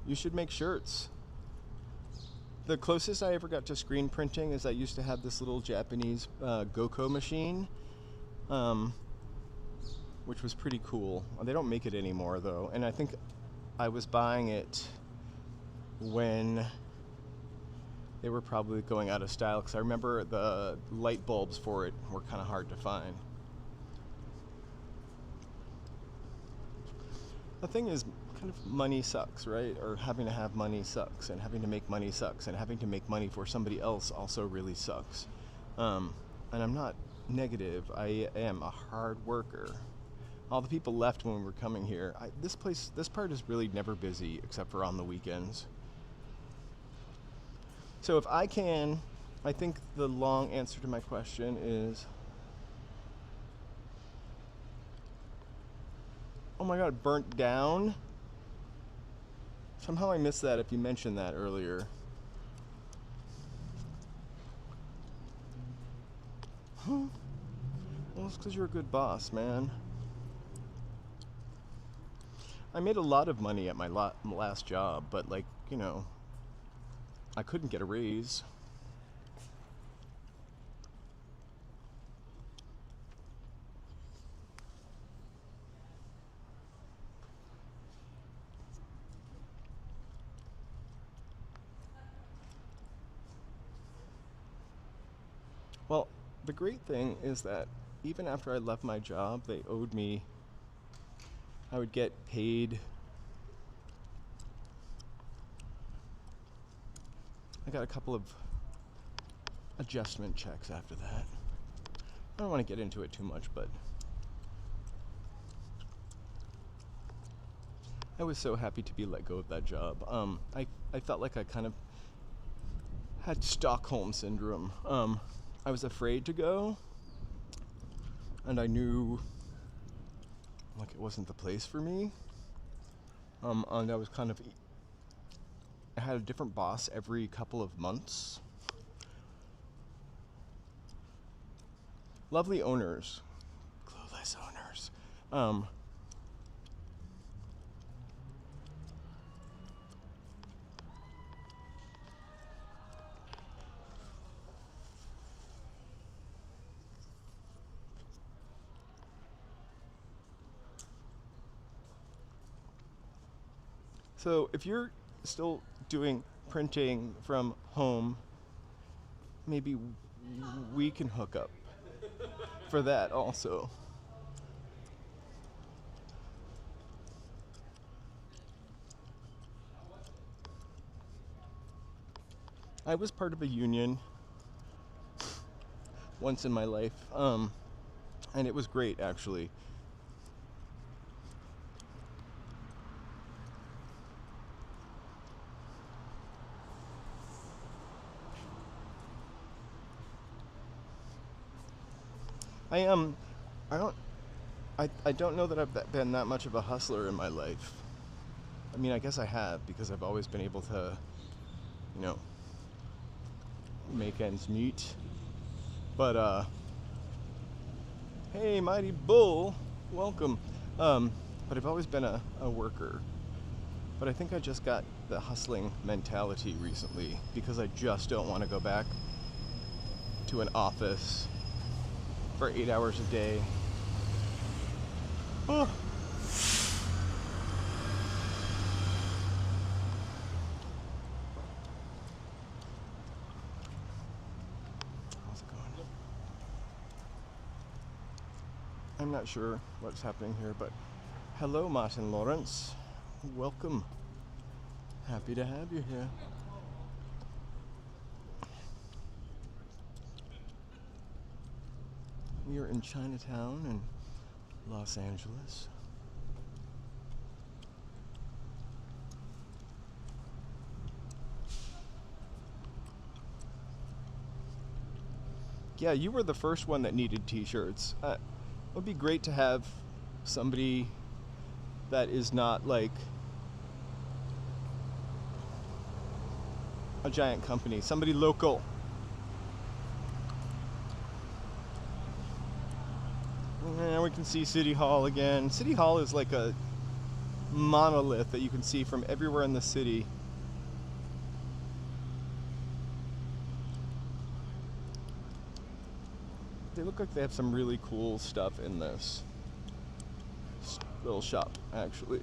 You should make shirts. The closest I ever got to screen printing is I used to have this little Japanese Goko machine, which was pretty cool. They don't make it anymore though, and I think I was buying it when they were probably going out of style, because I remember the light bulbs for it were kind of hard to find. The thing is, kind of money sucks, right? Or having to have money sucks, and having to make money sucks, and having to make money for somebody else also really sucks. and I'm not negative. I am a hard worker. All the people left when we were coming here. This part is really never busy except for on the weekends. So if I can, I think the long answer to my question is, oh my god, it burnt down? Somehow I missed that if you mentioned that earlier. Huh? Well, it's because you're a good boss, man. I made a lot of money at my last job, but like, you know, I couldn't get a raise. Well, the great thing is that even after I left my job, they owed me, I would get paid. I got a couple of adjustment checks after that. I don't want to get into it too much, but I was so happy to be let go of that job. I felt like I kind of had Stockholm syndrome. I was afraid to go, and I knew like it wasn't the place for me. And I was kind of, I had a different boss every couple of months. Lovely owners, clueless owners. So if you're still doing printing from home, maybe we can hook up for that also. I was part of a union once in my life, and it was great actually. I don't I don't know that I've been that much of a hustler in my life. I mean, I guess I have because I've always been able to, you know, make ends meet. But hey, Mighty Bull, welcome. But I've always been a worker. But I think I just got the hustling mentality recently because I just don't want to go back to an office for 8 hours a day. Oh. How's it going? I'm not sure what's happening here, but hello, Martin Lawrence. Welcome. Happy to have you here. We are in Chinatown in Los Angeles. Yeah, you were the first one that needed t-shirts. It would be great to have somebody that is not like a giant company, somebody local. And we can see City Hall again. City Hall is like a monolith that you can see from everywhere in the city. They look like they have some really cool stuff in this little shop, actually.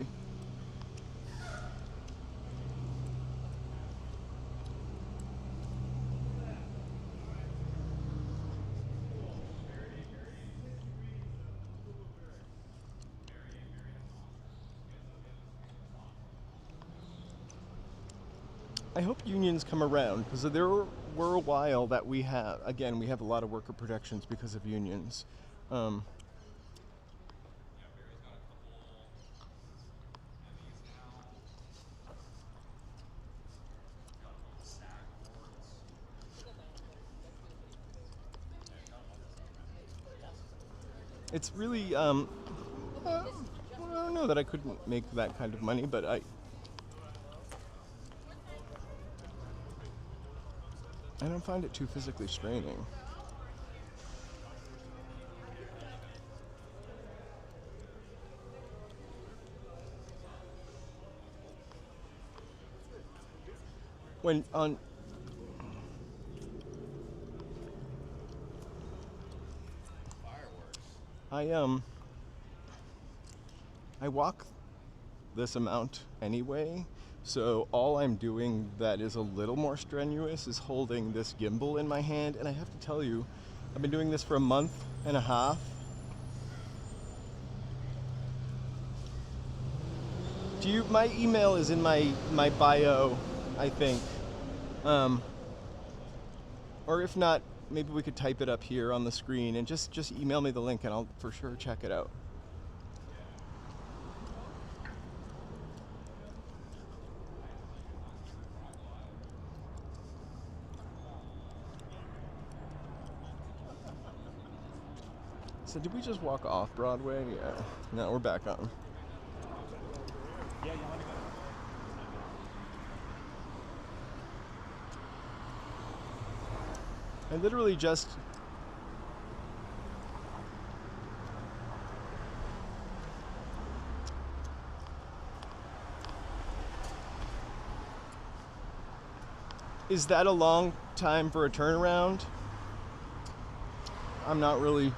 I hope unions come around because there were a while that we have, again, we have a lot of worker protections because of unions. It's really, I don't know that I couldn't make that kind of money, but I don't find it too physically straining. When on I walk this amount anyway, so all I'm doing that is a little more strenuous is holding this gimbal in my hand, and I have to tell you, I've been doing this for a month and a half. My email is in my bio, I think. Or if not, maybe we could type it up here on the screen and just email me the link and I'll for sure check it out. So did we just walk off Broadway? Yeah. No, we're back on. Yeah, you want to go? I literally just Is that a long time for a turnaround? I'm not really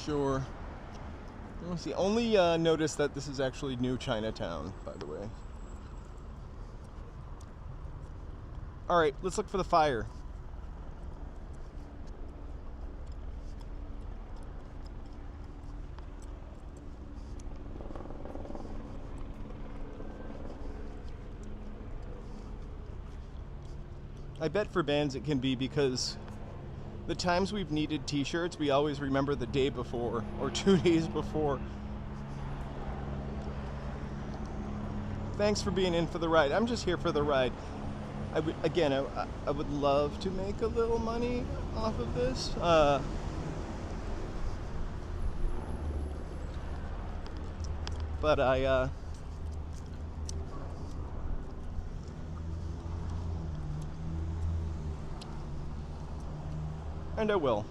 sure. Let's see. Only notice that this is actually new Chinatown, by the way. All right, let's look for the fire. I bet for bands it can be because the times we've needed t-shirts, we always remember the day before or 2 days before. Thanks for being in for the ride. I'm just here for the ride. I would love to make a little money off of this. But and I will.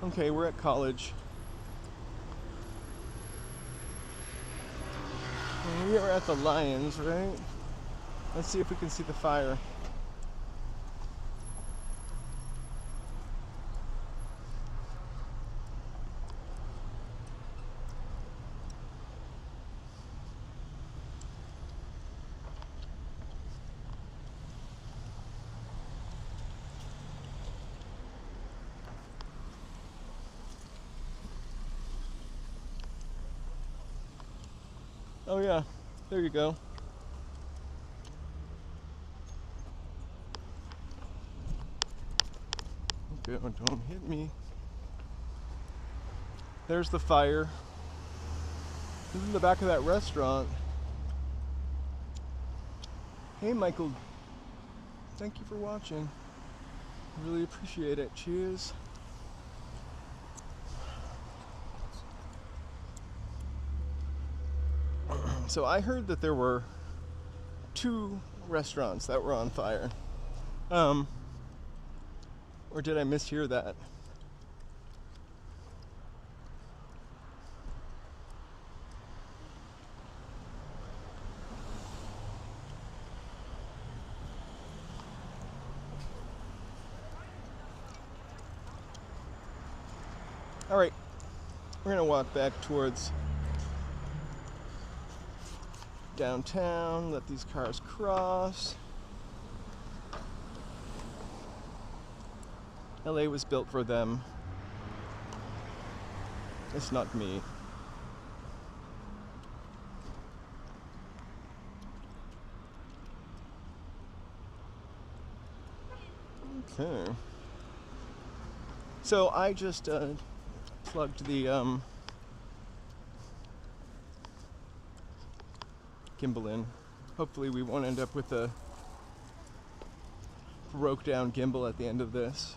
Okay, we're at college. We are at the Lions, right? Let's see if we can see the fire. Oh yeah, there you go. Okay, don't hit me. There's the fire. This is in the back of that restaurant. Hey Michael, thank you for watching. Really appreciate it. Cheers. So I heard that there were 2 restaurants that were on fire. Or did I mishear that? All right, we're gonna walk back towards downtown, let these cars cross. LA was built for them. It's not me. Okay. So I just plugged the gimbal in. Hopefully we won't end up with a broke down gimbal at the end of this.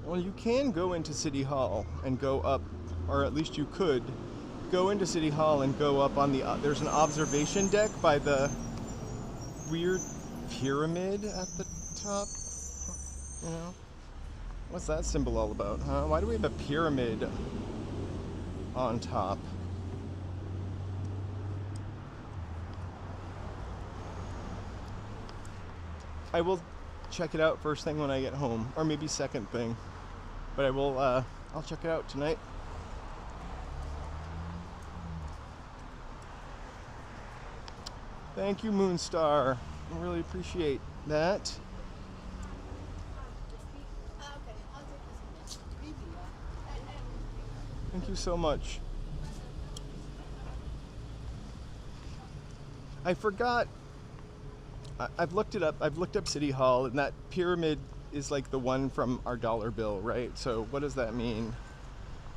Well, you can go into City Hall and go up, or at least you could go into City Hall and go up on the, there's an observation deck by the weird pyramid at the top. You know? What's that symbol all about, huh? Why do we have a pyramid on top? I will check it out first thing when I get home, or maybe second thing. But I will, I'll check it out tonight. Thank you, Moonstar. I really appreciate that. Thank you so much. I forgot. I've looked it up. I've looked up City Hall, and that pyramid is like the one from our dollar bill, right? So what does that mean?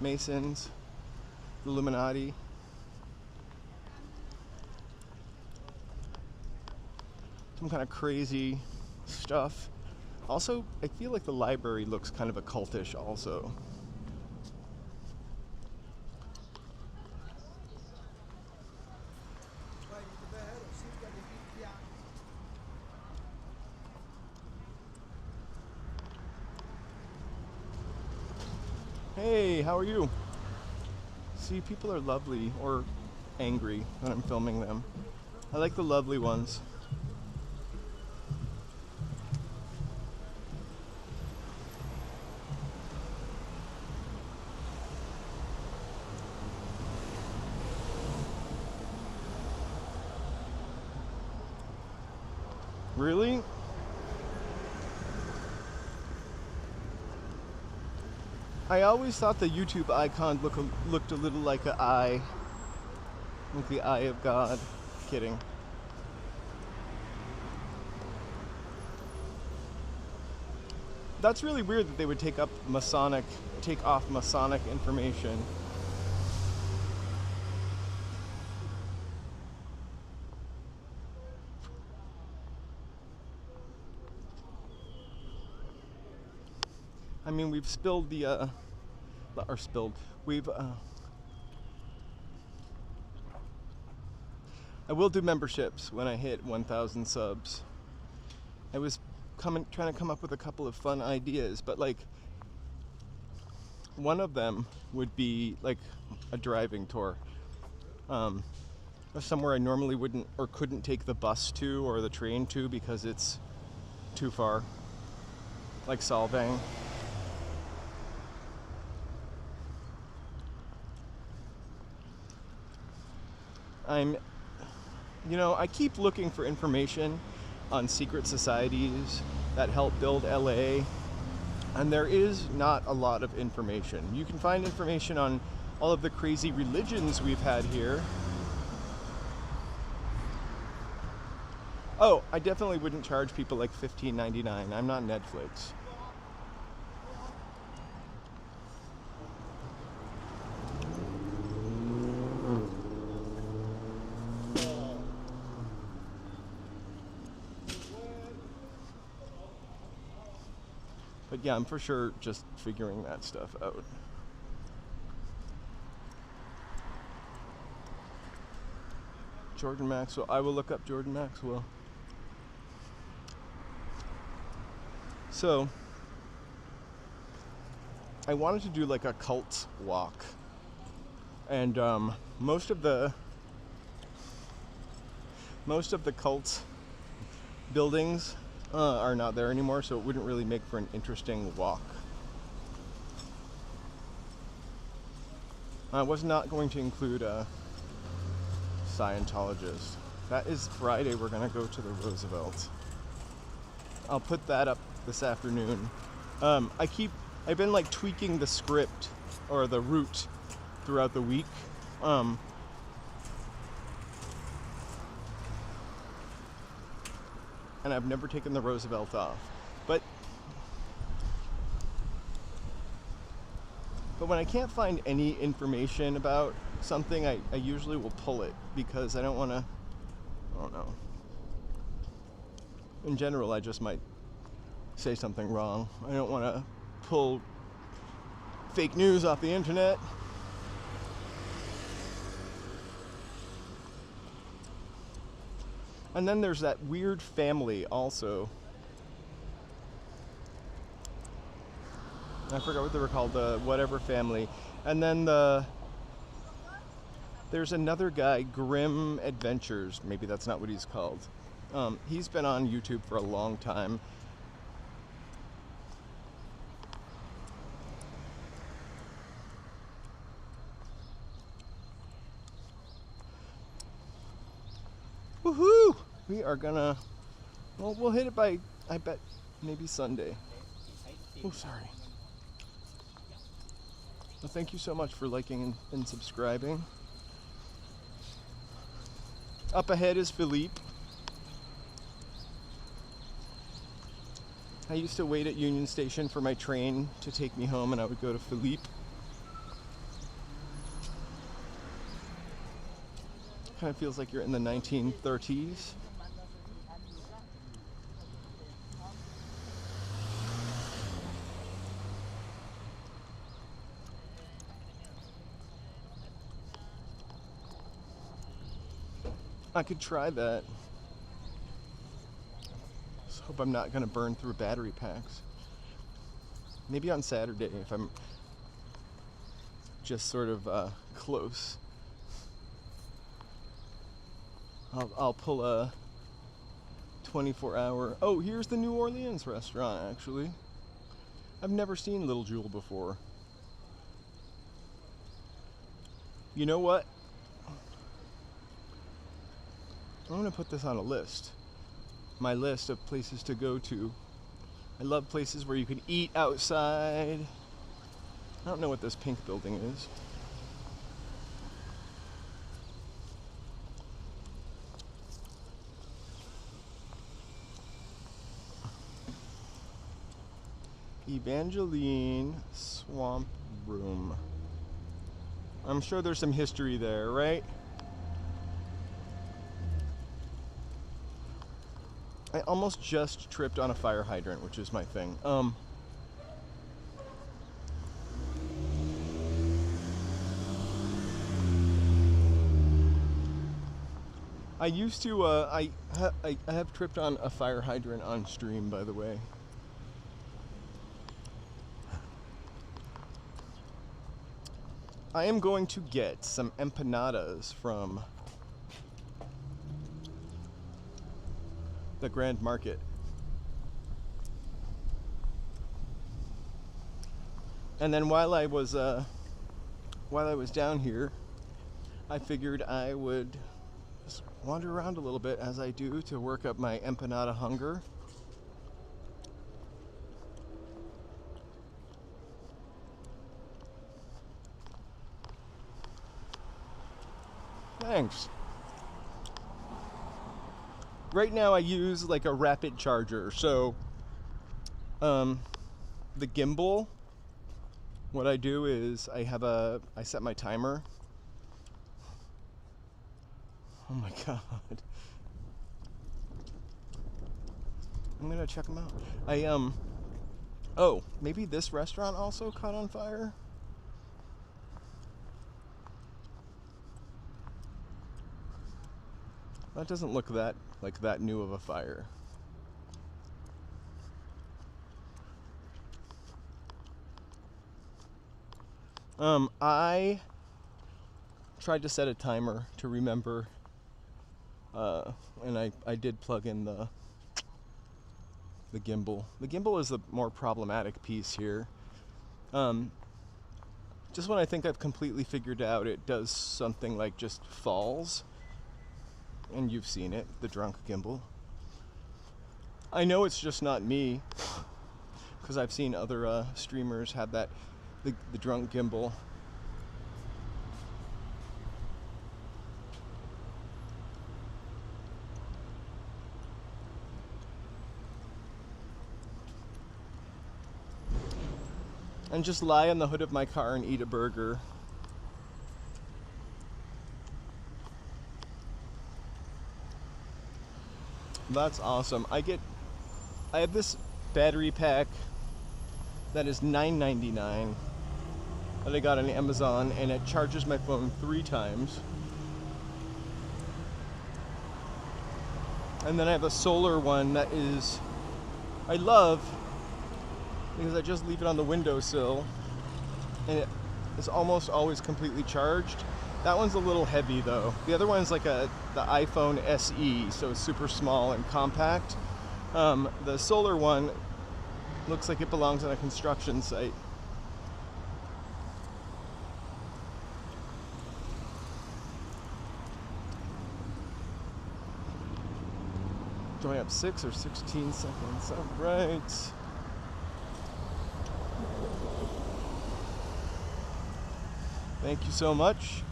Masons? Illuminati? Some kind of crazy stuff. Also, I feel like the library looks kind of occultish also. Hey, how are you? See, people are lovely or angry when I'm filming them. I like the lovely ones. Really? I always thought the YouTube icon looked a little like an eye. Like the eye of God. Kidding. That's really weird that they would take off Masonic information. I mean, we've spilled the, I will do memberships when I hit 1,000 subs. I was trying to come up with a couple of fun ideas, but like, one of them would be like a driving tour. Somewhere I normally wouldn't or couldn't take the bus to or the train to because it's too far. Like Solvang. I keep looking for information on secret societies that help build LA, and there is not a lot of information. You can find information on all of the crazy religions we've had here. Oh, I definitely wouldn't charge people like $15.99. I'm not Netflix. But yeah, I'm for sure just figuring that stuff out. Jordan Maxwell. I will look up Jordan Maxwell. So, I wanted to do like a cult walk. And most of the most of the cult buildings are not there anymore, so it wouldn't really make for an interesting walk. I was not going to include a Scientologist. That is Friday. We're gonna go to the Roosevelt. I'll put that up this afternoon. I've been like tweaking the script or the route throughout the week. And I've never taken the Roosevelt off. But when I can't find any information about something, I usually will pull it because I don't want to, I don't know. In general, I just might say something wrong. I don't want to pull fake news off the internet. And then there's that weird family also. I forgot what they were called, the whatever family. And then there's another guy, Grim Adventures. Maybe that's not what he's called. He's been on YouTube for a long time. Woohoo! We are gonna, well, we'll hit it by, I bet, maybe Sunday. Oh, sorry. Well, thank you so much for liking and subscribing. Up ahead is Philippe. I used to wait at Union Station for my train to take me home, and I would go to Philippe. Kind of feels like you're in the 1930s. I could try that. Just hope I'm not going to burn through battery packs. Maybe on Saturday if I'm just sort of close. I'll pull a 24-hour. Oh, here's the New Orleans restaurant, actually. I've never seen Little Jewel before. You know what? I'm gonna put this on a list. My list of places to go to. I love places where you can eat outside. I don't know what this pink building is. Evangeline Swamp Room. I'm sure there's some history there, right? I almost just tripped on a fire hydrant, which is my thing. I used to, I have tripped on a fire hydrant on stream, by the way. I am going to get some empanadas from the Grand Market. And then while I was down here, I figured I would just wander around a little bit as I do to work up my empanada hunger. Thanks. Right now I use like a rapid charger, so the gimbal, what I do is I set my timer. Oh my god. I'm gonna check them out. Oh, maybe this restaurant also caught on fire? That doesn't look that new of a fire. I tried to set a timer to remember And I did plug in the gimbal. The gimbal is the more problematic piece here. Just when I think I've completely figured out, it does something like just falls. And you've seen it, the drunk gimbal. I know it's just not me, because I've seen other streamers have that, the drunk gimbal. And just lie on the hood of my car and eat a burger. That's awesome. I have this battery pack that is $9.99 that I got on Amazon, and it charges my phone 3 times. And then I have a solar one that I love, because I just leave it on the windowsill and it is almost always completely charged. That one's a little heavy though. The other one's like the iPhone SE, so it's super small and compact. The solar one looks like it belongs on a construction site. Do I have 6 or 16 seconds? All right. Thank you so much.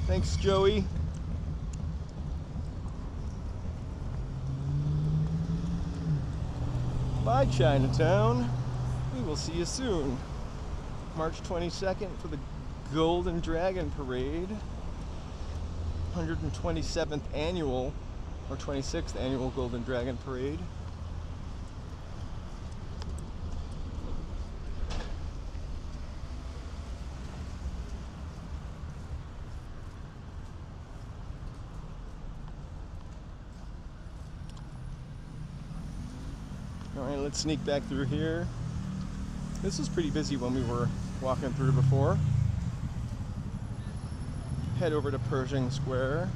Thanks, Joey. Bye, Chinatown. We will see you soon. March 22nd for the Golden Dragon Parade. 127th annual, or 26th annual Golden Dragon Parade. Alright, let's sneak back through here. This was pretty busy when we were walking through before. Head over to Pershing Square.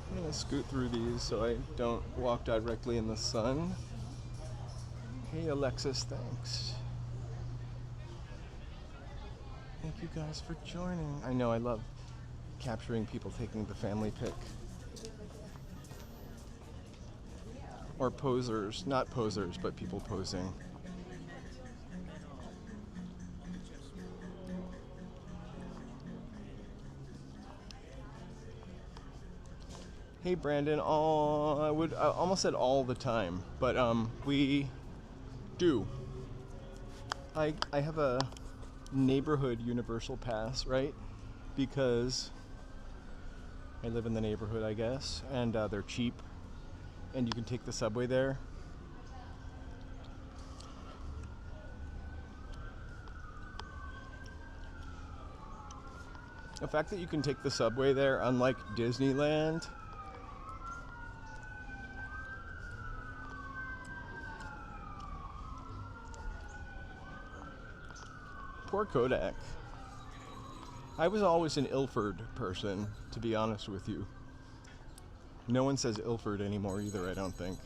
I'm gonna scoot through these so I don't walk directly in the sun. Hey Alexis, thanks. Thank you guys for joining. I know I love capturing people taking the family pic. Or posers, not posers, but people posing. Hey Brandon, I almost said all the time, but we do. I have a neighborhood universal pass, right? Because I live in the neighborhood, I guess, and they're cheap, and you can take the subway there. The fact that you can take the subway there, unlike Disneyland, poor Kodak. I was always an Ilford person, to be honest with you. No one says Ilford anymore either, I don't think.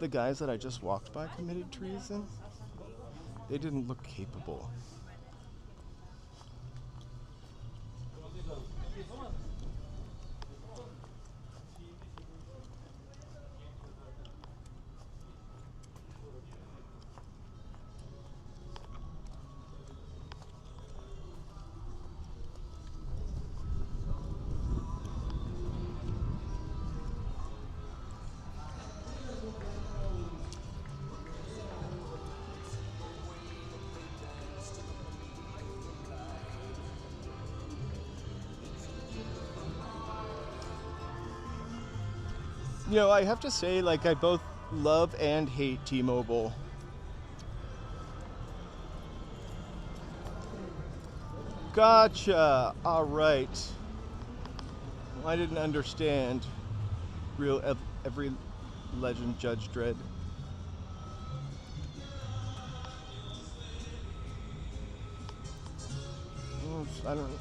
The guys that I just walked by committed treason? They didn't look capable. You know, I have to say, like, I both love and hate T-Mobile. Gotcha. All right. Well, I didn't understand. Every legend, Judge Dredd. I don't know.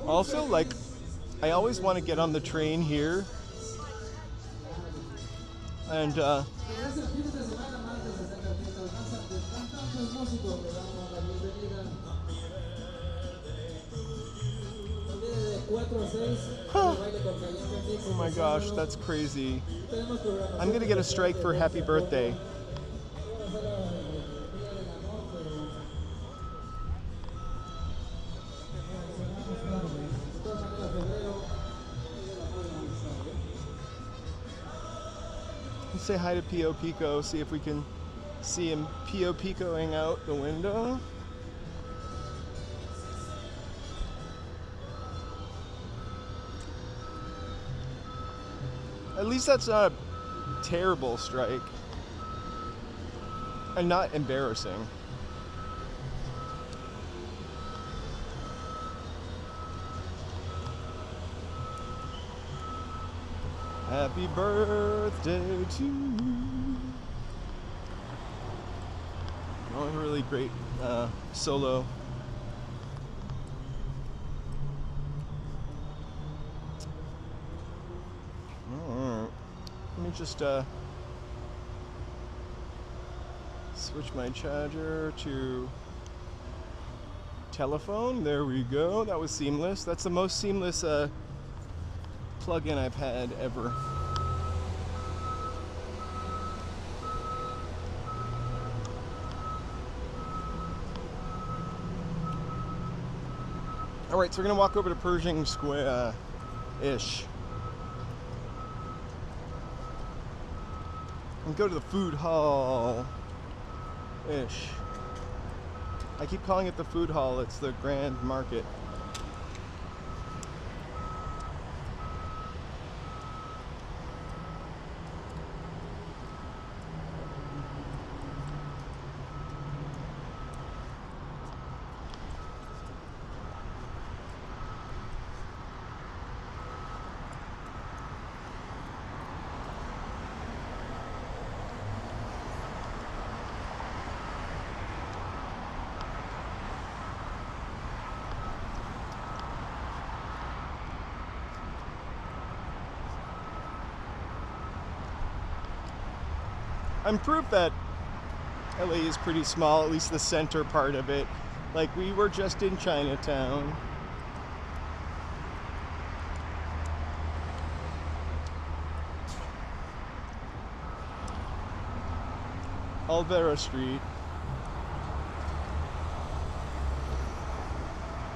Also, like, I always want to get on the train here and oh my gosh, that's crazy. I'm gonna get a strike for happy birthday. Let's say hi to Pio Pico, see if we can see him Pio Picoing out the window. At least that's not a terrible strike. And not embarrassing. Happy birthday to you. Oh, a really great solo. Alright. Let me just switch my charger to telephone. There we go. That was seamless. That's the most seamless plug-in I've had ever. All right, so we're gonna walk over to Pershing Square ish and go to the food hall ish. I keep calling it the food hall. It's the Grand Market. I'm proof that LA is pretty small, at least the center part of it. Like, we were just in Chinatown. Alvera Street.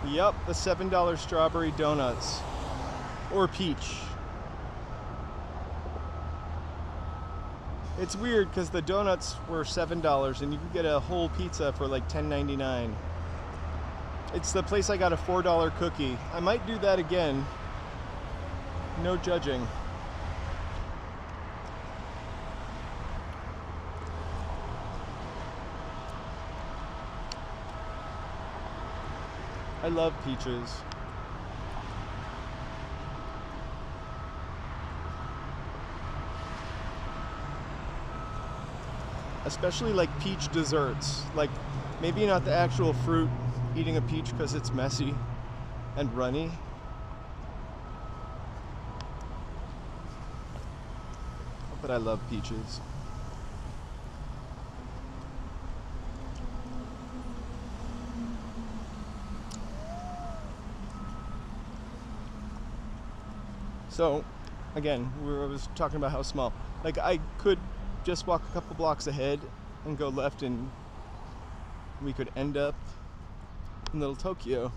Yup, the $7 strawberry donuts. Or peach. It's weird because the donuts were $7 and you could get a whole pizza for like $10.99. It's the place I got a $4 cookie. I might do that again. No judging. I love peaches. Especially like peach desserts. Like, maybe not the actual fruit, eating a peach because it's messy and runny. But I love peaches. So, again, I was talking about how small. Like, I could just walk a couple blocks ahead and go left and we could end up in Little Tokyo.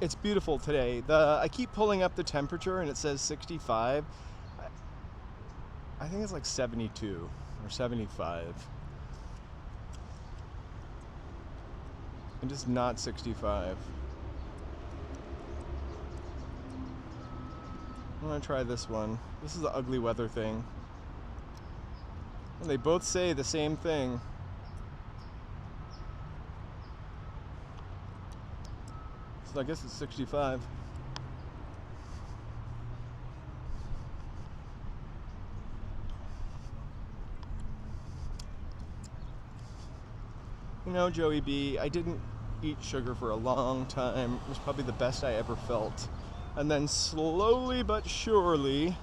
It's beautiful today. I keep pulling up the temperature and it says 65. I think it's like 72 or 75. And just not 65. I'm gonna try this one. This is the ugly weather thing. And they both say the same thing. So I guess it's 65. You know, Joey B, I didn't eat sugar for a long time. It was probably the best I ever felt. And then slowly but surely,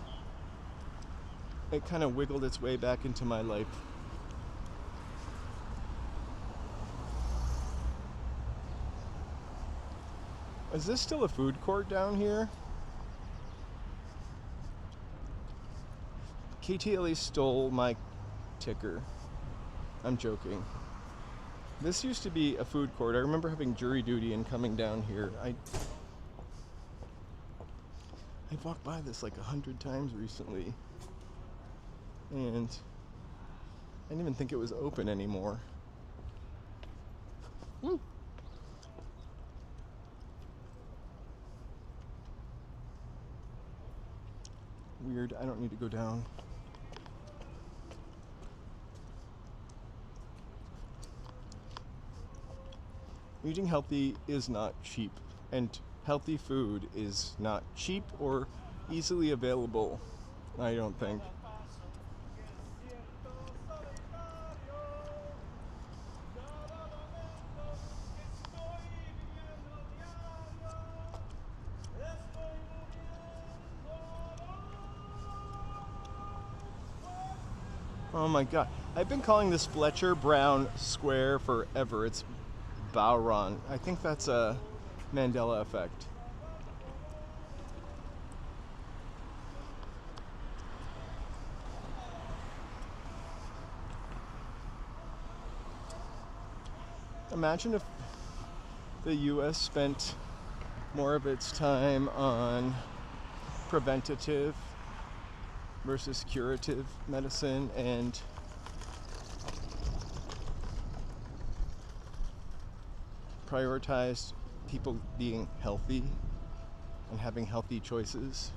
it kind of wiggled its way back into my life. Is this still a food court down here? KTLE stole my ticker. I'm joking. This used to be a food court. I remember having jury duty and coming down here. I've walked by this like 100 times recently. And I didn't even think it was open anymore. Woo. Weird, I don't need to go down. Eating healthy is not cheap, and healthy food is not cheap or easily available, I don't think. Oh my god. I've been calling this Fletcher Brown Square forever. It's Bowron. I think that's a Mandela effect. Imagine if the US spent more of its time on preventative versus curative medicine and prioritized people being healthy and having healthy choices.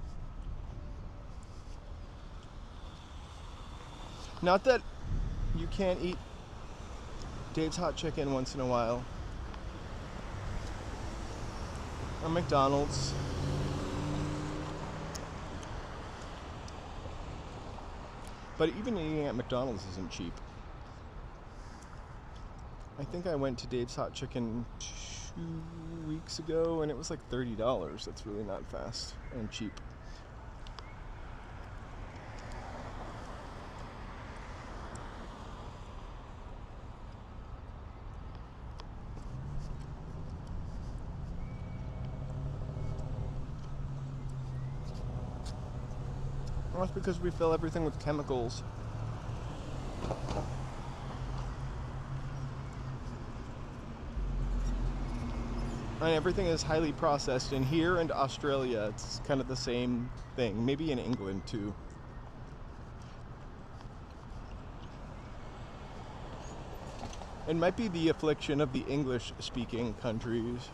Not that you can't eat Dave's Hot Chicken once in a while, or McDonald's. But even eating at McDonald's isn't cheap. I think I went to Dave's Hot Chicken 2 weeks ago and it was like $30. That's really not fast and cheap. Well, that's because we fill everything with chemicals. And everything is highly processed. And here in Australia, it's kind of the same thing. Maybe in England too. It might be the affliction of the English-speaking countries.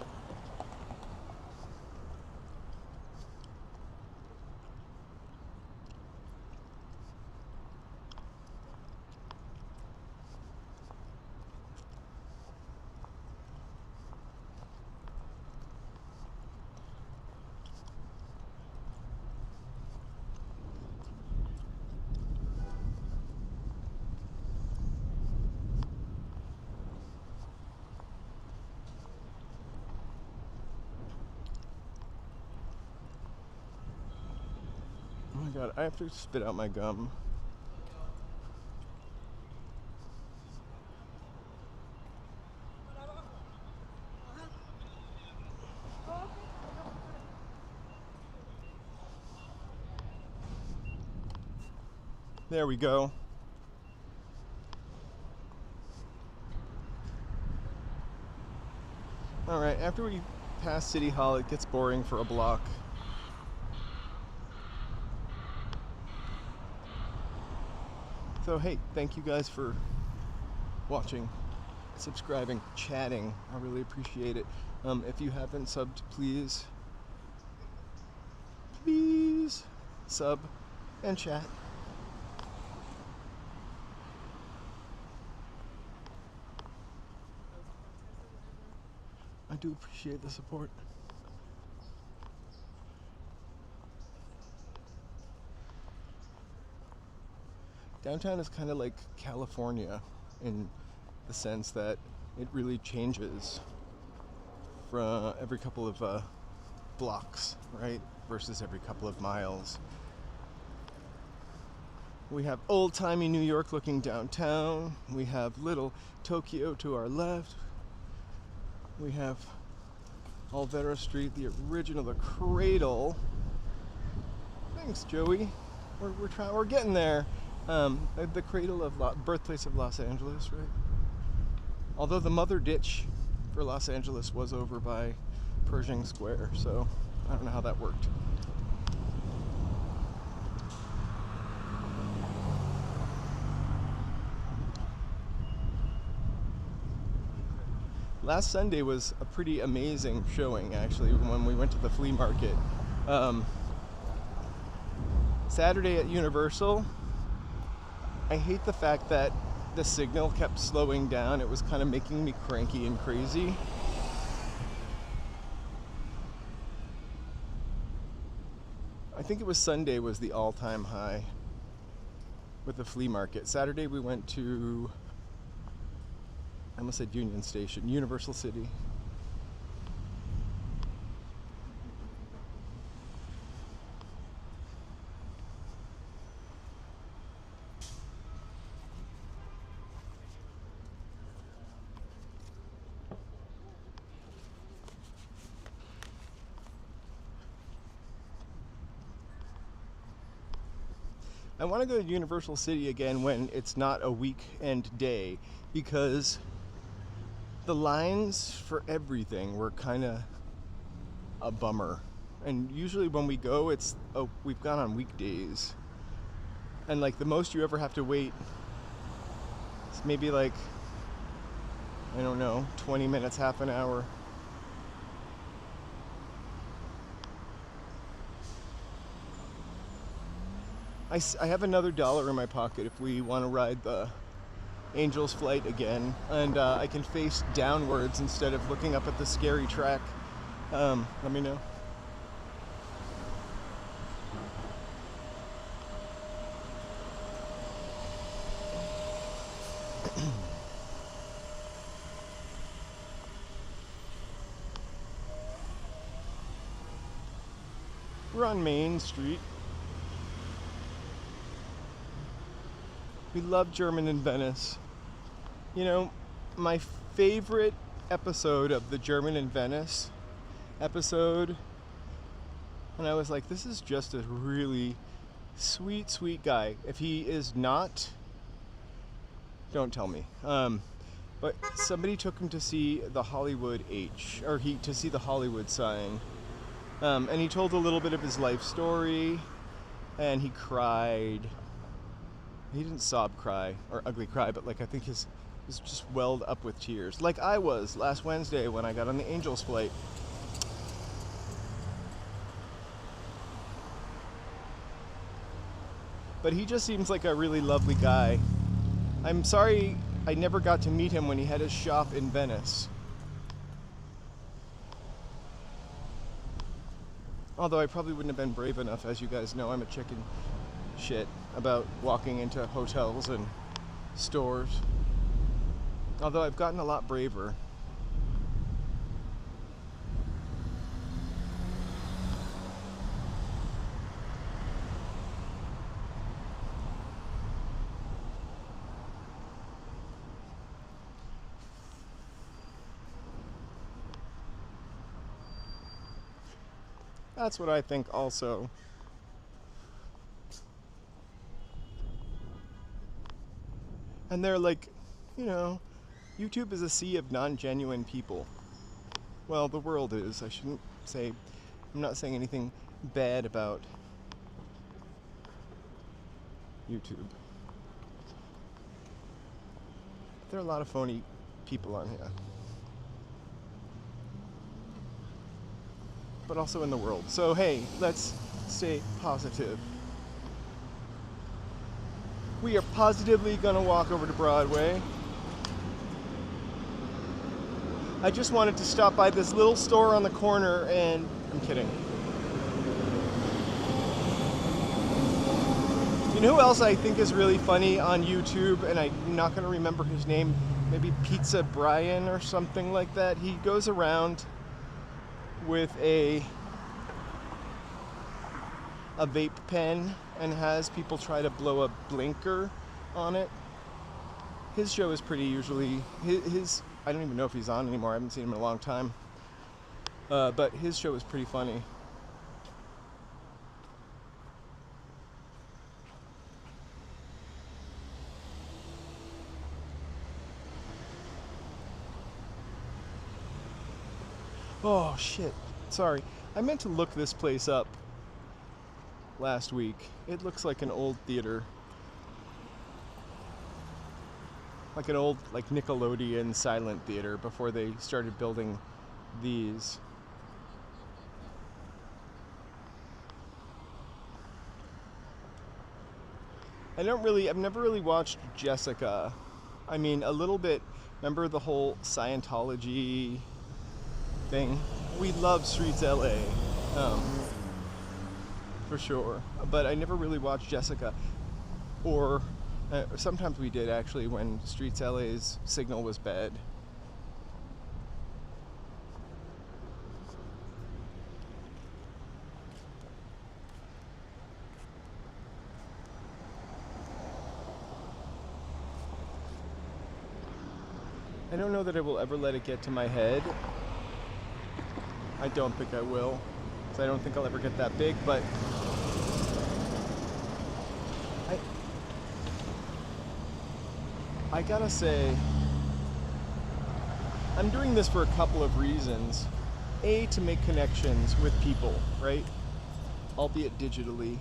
Oh my god, I have to spit out my gum. There we go. Alright, after we pass City Hall, it gets boring for a block. So hey, thank you guys for watching, subscribing, chatting. I really appreciate it. If you haven't subbed, please sub, and chat. I do appreciate the support. Downtown is kind of like California in the sense that it really changes from every couple of blocks, right? Versus every couple of miles. We have old-timey New York looking downtown. We have little Tokyo to our left. We have Olvera Street, the original, the cradle. Thanks, Joey. We're getting there. The cradle of birthplace of Los Angeles, right? Although the mother ditch for Los Angeles was over by Pershing Square, so I don't know how that worked. Last Sunday was a pretty amazing showing, actually, when we went to the flea market. Saturday at Universal, I hate the fact that the signal kept slowing down. It was kind of making me cranky and crazy. I think it was Sunday was the all-time high with the flea market. Saturday we went to, I almost said Union Station, Universal City. I want to go to Universal City again when it's not a weekend day, because the lines for everything were kind of a bummer. And usually when we go, we've gone on weekdays. And like the most you ever have to wait is maybe like, I don't know, 20 minutes, half an hour. I have another $1 in my pocket if we want to ride the Angel's Flight again, and I can face downwards instead of looking up at the scary track. Let me know. We're on Main Street. We love German in Venice. You know, my favorite episode of the German in Venice episode, and I was like, this is just a really sweet, sweet guy. If he is not, don't tell me. But somebody took him to see the Hollywood to see the Hollywood sign. And he told a little bit of his life story, and he cried. He didn't sob cry or ugly cry, but like I think his was just welled up with tears, like I was last Wednesday when I got on the Angel's Flight. But he just seems like a really lovely guy. I'm sorry I never got to meet him when he had his shop in Venice. Although I probably wouldn't have been brave enough. As you guys know, I'm a chicken shit about walking into hotels and stores. Although I've gotten a lot braver. That's what I think also. And they're like, you know, YouTube is a sea of non-genuine people. Well, the world is. I'm not saying anything bad about YouTube. There are a lot of phony people on here. But also in the world. So hey, let's stay positive. We are positively gonna walk over to Broadway. I just wanted to stop by this little store on the corner and I'm kidding. You know who else I think is really funny on YouTube, and I'm not gonna remember his name, maybe Pizza Brian or something like that. He goes around with a vape pen and has people try to blow a blinker on it. His show is pretty usually, his I don't even know if he's on anymore. I haven't seen him in a long time. But his show is pretty funny. Oh shit, sorry. I meant to look this place up last week. It looks like an old theater. Like an old Nickelodeon silent theater before they started building these. I've never really watched Jessica. I mean, a little bit. Remember the whole Scientology thing? We love Streets LA, for sure. But I never really watched Jessica. Or sometimes we did actually when Streets LA's signal was bad. I don't know that I will ever let it get to my head. I don't think I will, because I don't think I'll ever get that big, but I gotta say, I'm doing this for a couple of reasons. A, to make connections with people, right? Albeit digitally.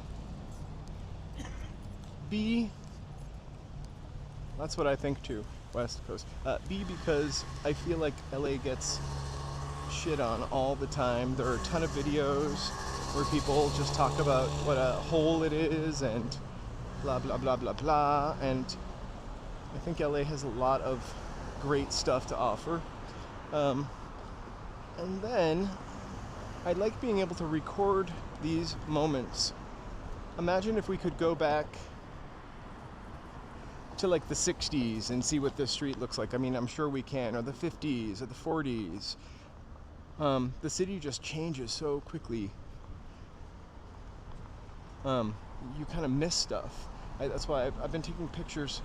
B, that's what I think too, West Coast. B, because I feel like LA gets shit on all the time. There are a ton of videos where people just talk about what a hole it is and blah, blah, blah, blah, blah. And I think LA has a lot of great stuff to offer. And then I like being able to record these moments. Imagine if we could go back to like the 60s and see what this street looks like. I mean, I'm sure we can, or the 50s or the 40s. The city just changes so quickly. You kind of miss stuff. That's why I've been taking pictures.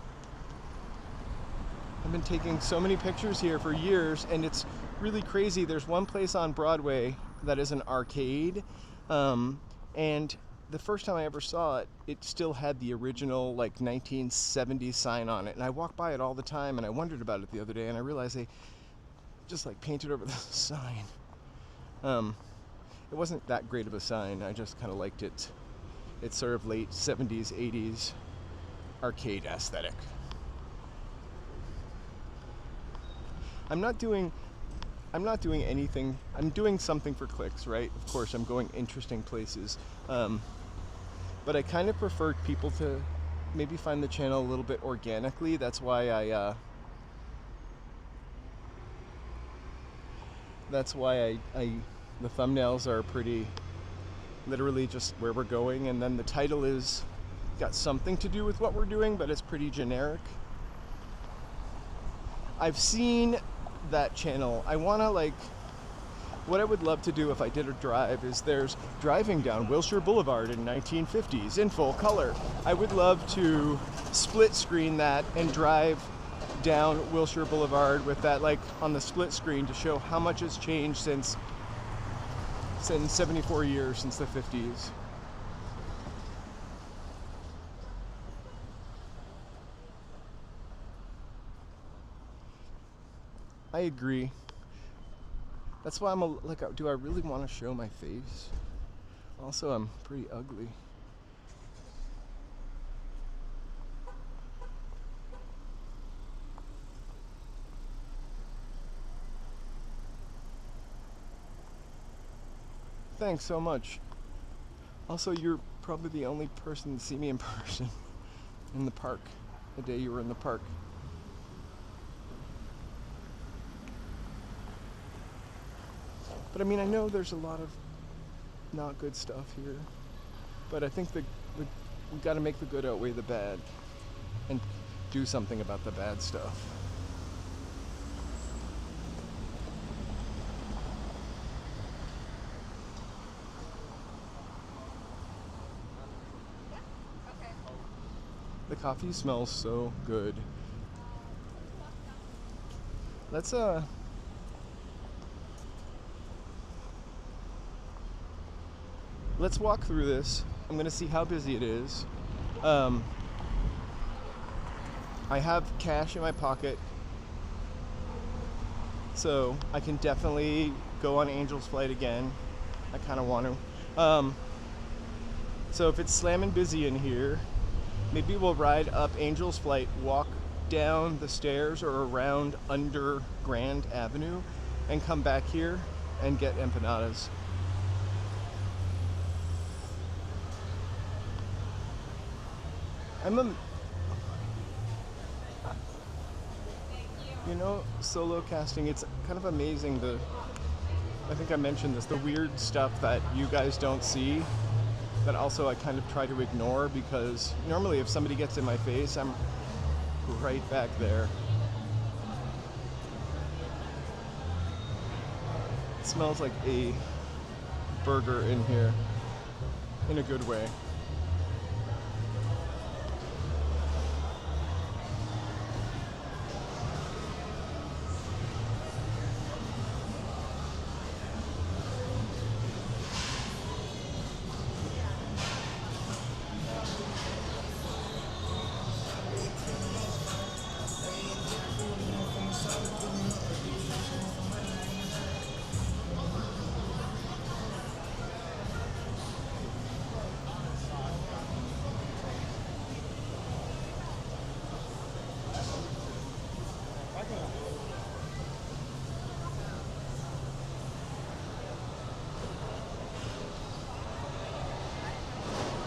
I've been taking so many pictures here for years, and it's really crazy. There's one place on Broadway that is an arcade, and the first time I ever saw it, it still had the original 1970s sign on it, and I walk by it all the time, and I wondered about it the other day, and I realized they just painted over the sign. It wasn't that great of a sign. I just kind of liked it. It's sort of late 70s, 80s arcade aesthetic. I'm not doing anything. I'm doing something for clicks, right? Of course, I'm going interesting places. But I kind of prefer people to maybe find the channel a little bit organically. That's why the thumbnails are pretty literally just where we're going, and then the title is got something to do with what we're doing, but it's pretty generic. I've seen that channel. I want to what I would love to do if I did a drive is there's driving down Wilshire Boulevard in 1950s in full color. I would love to split screen that and drive down Wilshire Boulevard with that on the split screen to show how much has changed since 74 years since the 50s. I agree. That's why I'm do I really want to show my face? Also, I'm pretty ugly. Thanks so much. Also, you're probably the only person to see me in person. in the park, the day you were in the park. But I mean, I know there's a lot of not good stuff here, but I think we got to make the good outweigh the bad and do something about the bad stuff. The coffee smells so good. Let's walk through this. I'm gonna see how busy it is. I have cash in my pocket, so I can definitely go on Angel's Flight again. I kind of want to. So if it's slamming busy in here, maybe we'll ride up Angel's Flight, walk down the stairs or around under Grand Avenue, and come back here and get empanadas. Solo casting, it's kind of amazing I think I mentioned this, the weird stuff that you guys don't see, that also I kind of try to ignore, because normally if somebody gets in my face, I'm right back there. It smells like a burger in here, in a good way.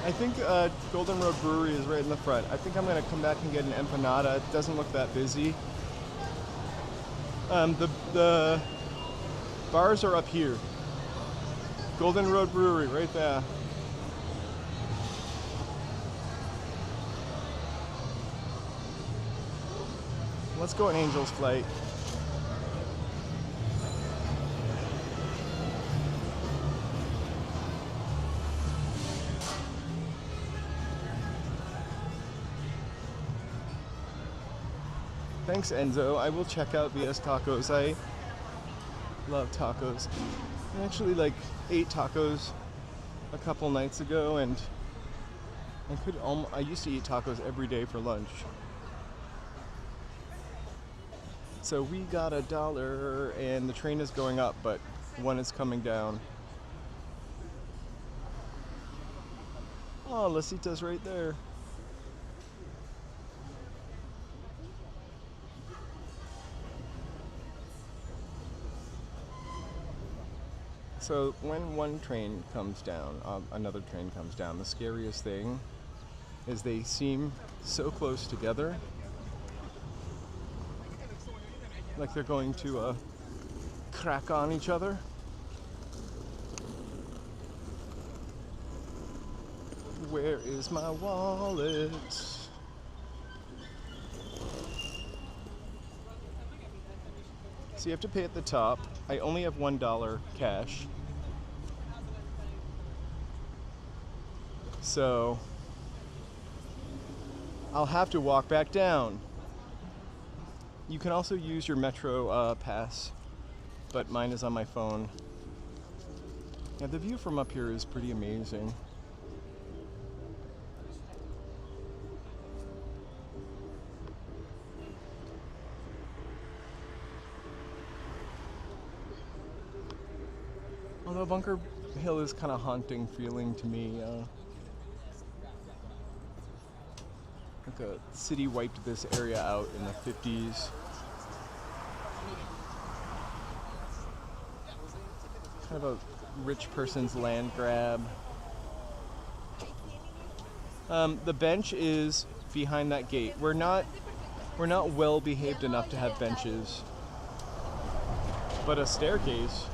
I think Golden Road Brewery is right in the front. I think I'm going to come back and get an empanada. It doesn't look that busy. The bars are up here. Golden Road Brewery, right there. Let's go on Angel's Flight. Thanks, Enzo. I will check out VS Tacos. I love tacos. I actually ate tacos a couple nights ago, and I used to eat tacos every day for lunch. So we got $1, and the train is going up, but one is coming down. Oh, La Cita's right there. So when one train comes down, another train comes down, the scariest thing is they seem so close together, like they're going to crack on each other. Where is my wallet? So you have to pay at the top. I only have $1 cash. So I'll have to walk back down. You can also use your Metro pass, but mine is on my phone. Yeah, the view from up here is pretty amazing. Although Bunker Hill is kind of haunting feeling to me. Like a city wiped this area out in the 50s. Kind of a rich person's land grab. The bench is behind that gate. We're not well behaved enough to have benches. But a staircase,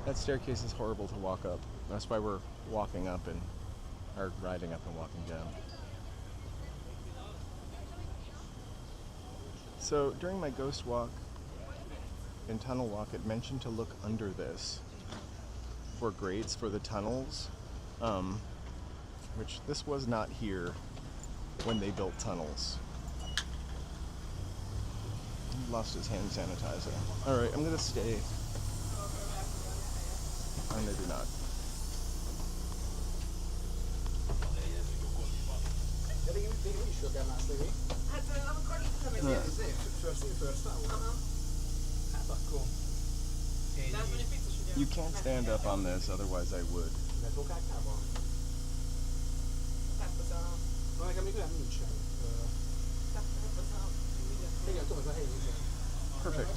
that staircase is horrible to walk up. That's why we're walking up or riding up and walking down. So during my ghost walk and tunnel walk, it mentioned to look under this for grates for the tunnels, which this was not here when they built tunnels. He lost his hand sanitizer. Alright, I'm gonna stay. Or maybe not. You can't stand up on this, otherwise I would. Perfect.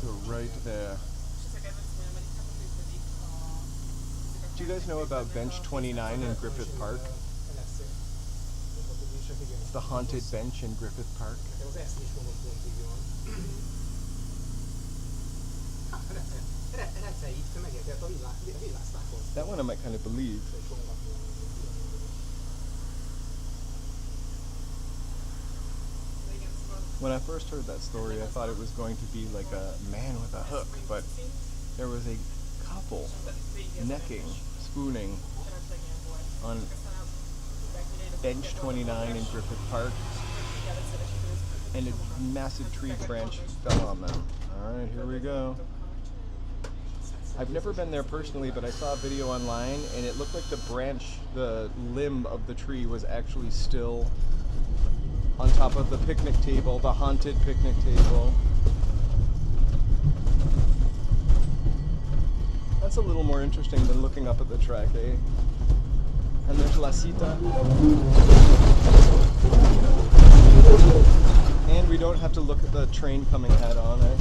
Go right there. Do you guys know about Bench 29 in Griffith Park? It's the haunted bench in Griffith Park. That one I might kind of believe. When I first heard that story, I thought it was going to be like a man with a hook, but there was a couple necking, spooning on Bench 29 in Griffith Park, and a massive tree branch fell on them. Alright, here we go. I've never been there personally, but I saw a video online, and it looked like the branch, the limb of the tree was actually still on top of the picnic table, the haunted picnic table. That's a little more interesting than looking up at the track, eh? And there's La Cita. And we don't have to look at the train coming head on, eh?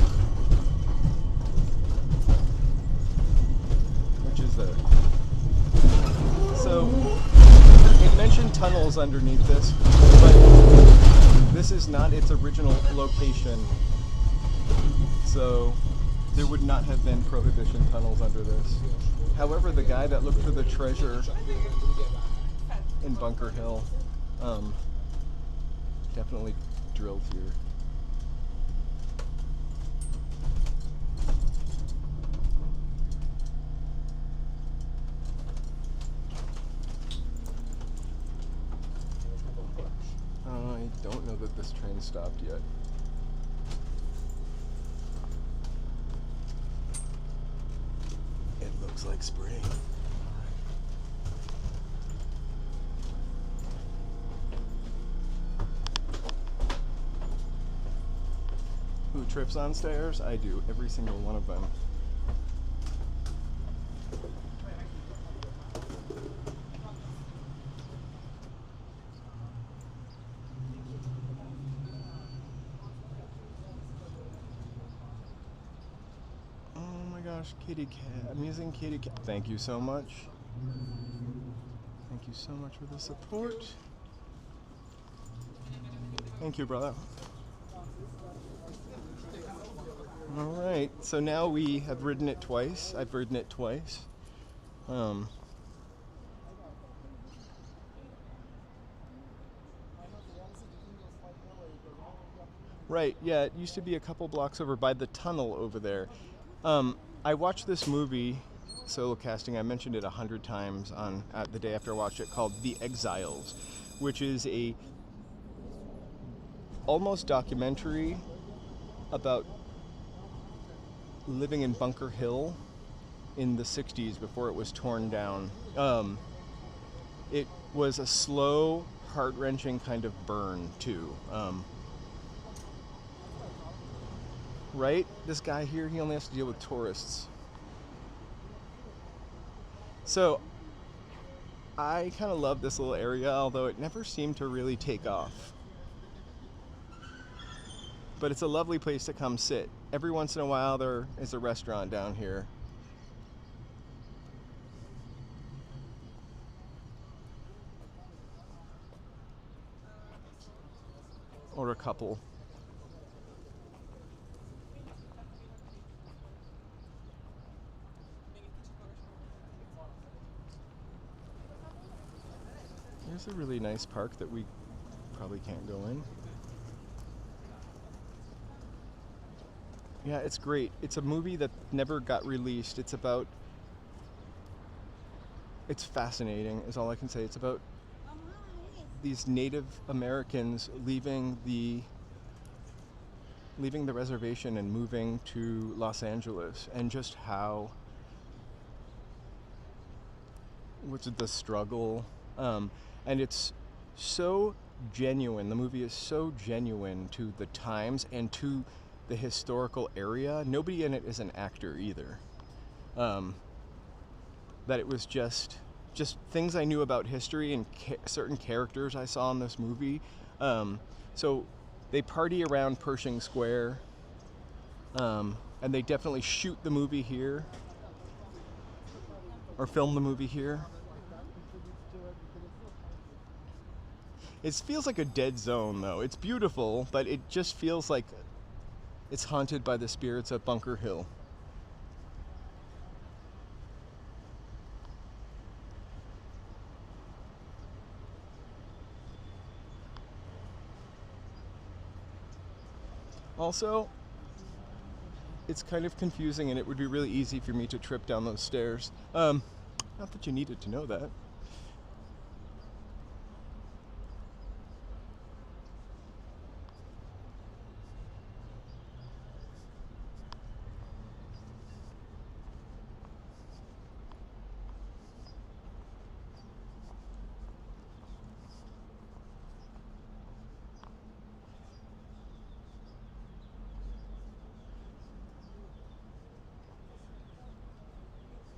Which is there. So, it mentioned tunnels underneath this, but this is not its original location. So, there would not have been prohibition tunnels under this. However, the guy that looked for the treasure in Bunker Hill definitely drilled here. I don't know that this train stopped yet. It looks like spring. Who trips on stairs? I do, every single one of them. Kitty cat, amusing kitty cat. Thank you so much. Thank you so much for the support. Thank you, brother. All right, so now we have ridden it twice. I've ridden it twice. Right, yeah, it used to be a couple blocks over by the tunnel over there. I watched this movie, solo casting, I mentioned it 100 times on the day after I watched it, called The Exiles, which is a almost documentary about living in Bunker Hill in the 60s before it was torn down. It was a slow, heart-wrenching kind of burn, too. Right? This guy here, he only has to deal with tourists. So, I kind of love this little area, although it never seemed to really take off. But it's a lovely place to come sit. Every once in a while there is a restaurant down here. or a couple. Here's a really nice park that we probably can't go in. Yeah, it's great. It's a movie that never got released. It's fascinating, is all I can say. It's about these Native Americans leaving the reservation and moving to Los Angeles, and just how what's the struggle, and it's so genuine. The movie is so genuine to the times and to the historical area. Nobody in it is an actor either. That it was just things I knew about history and certain characters I saw in this movie. So they party around Pershing Square, and they definitely shoot the movie here, or film the movie here. It feels like a dead zone, though. It's beautiful, but it just feels like it's haunted by the spirits of Bunker Hill. Also, it's kind of confusing, and it would be really easy for me to trip down those stairs. Not that you needed to know that.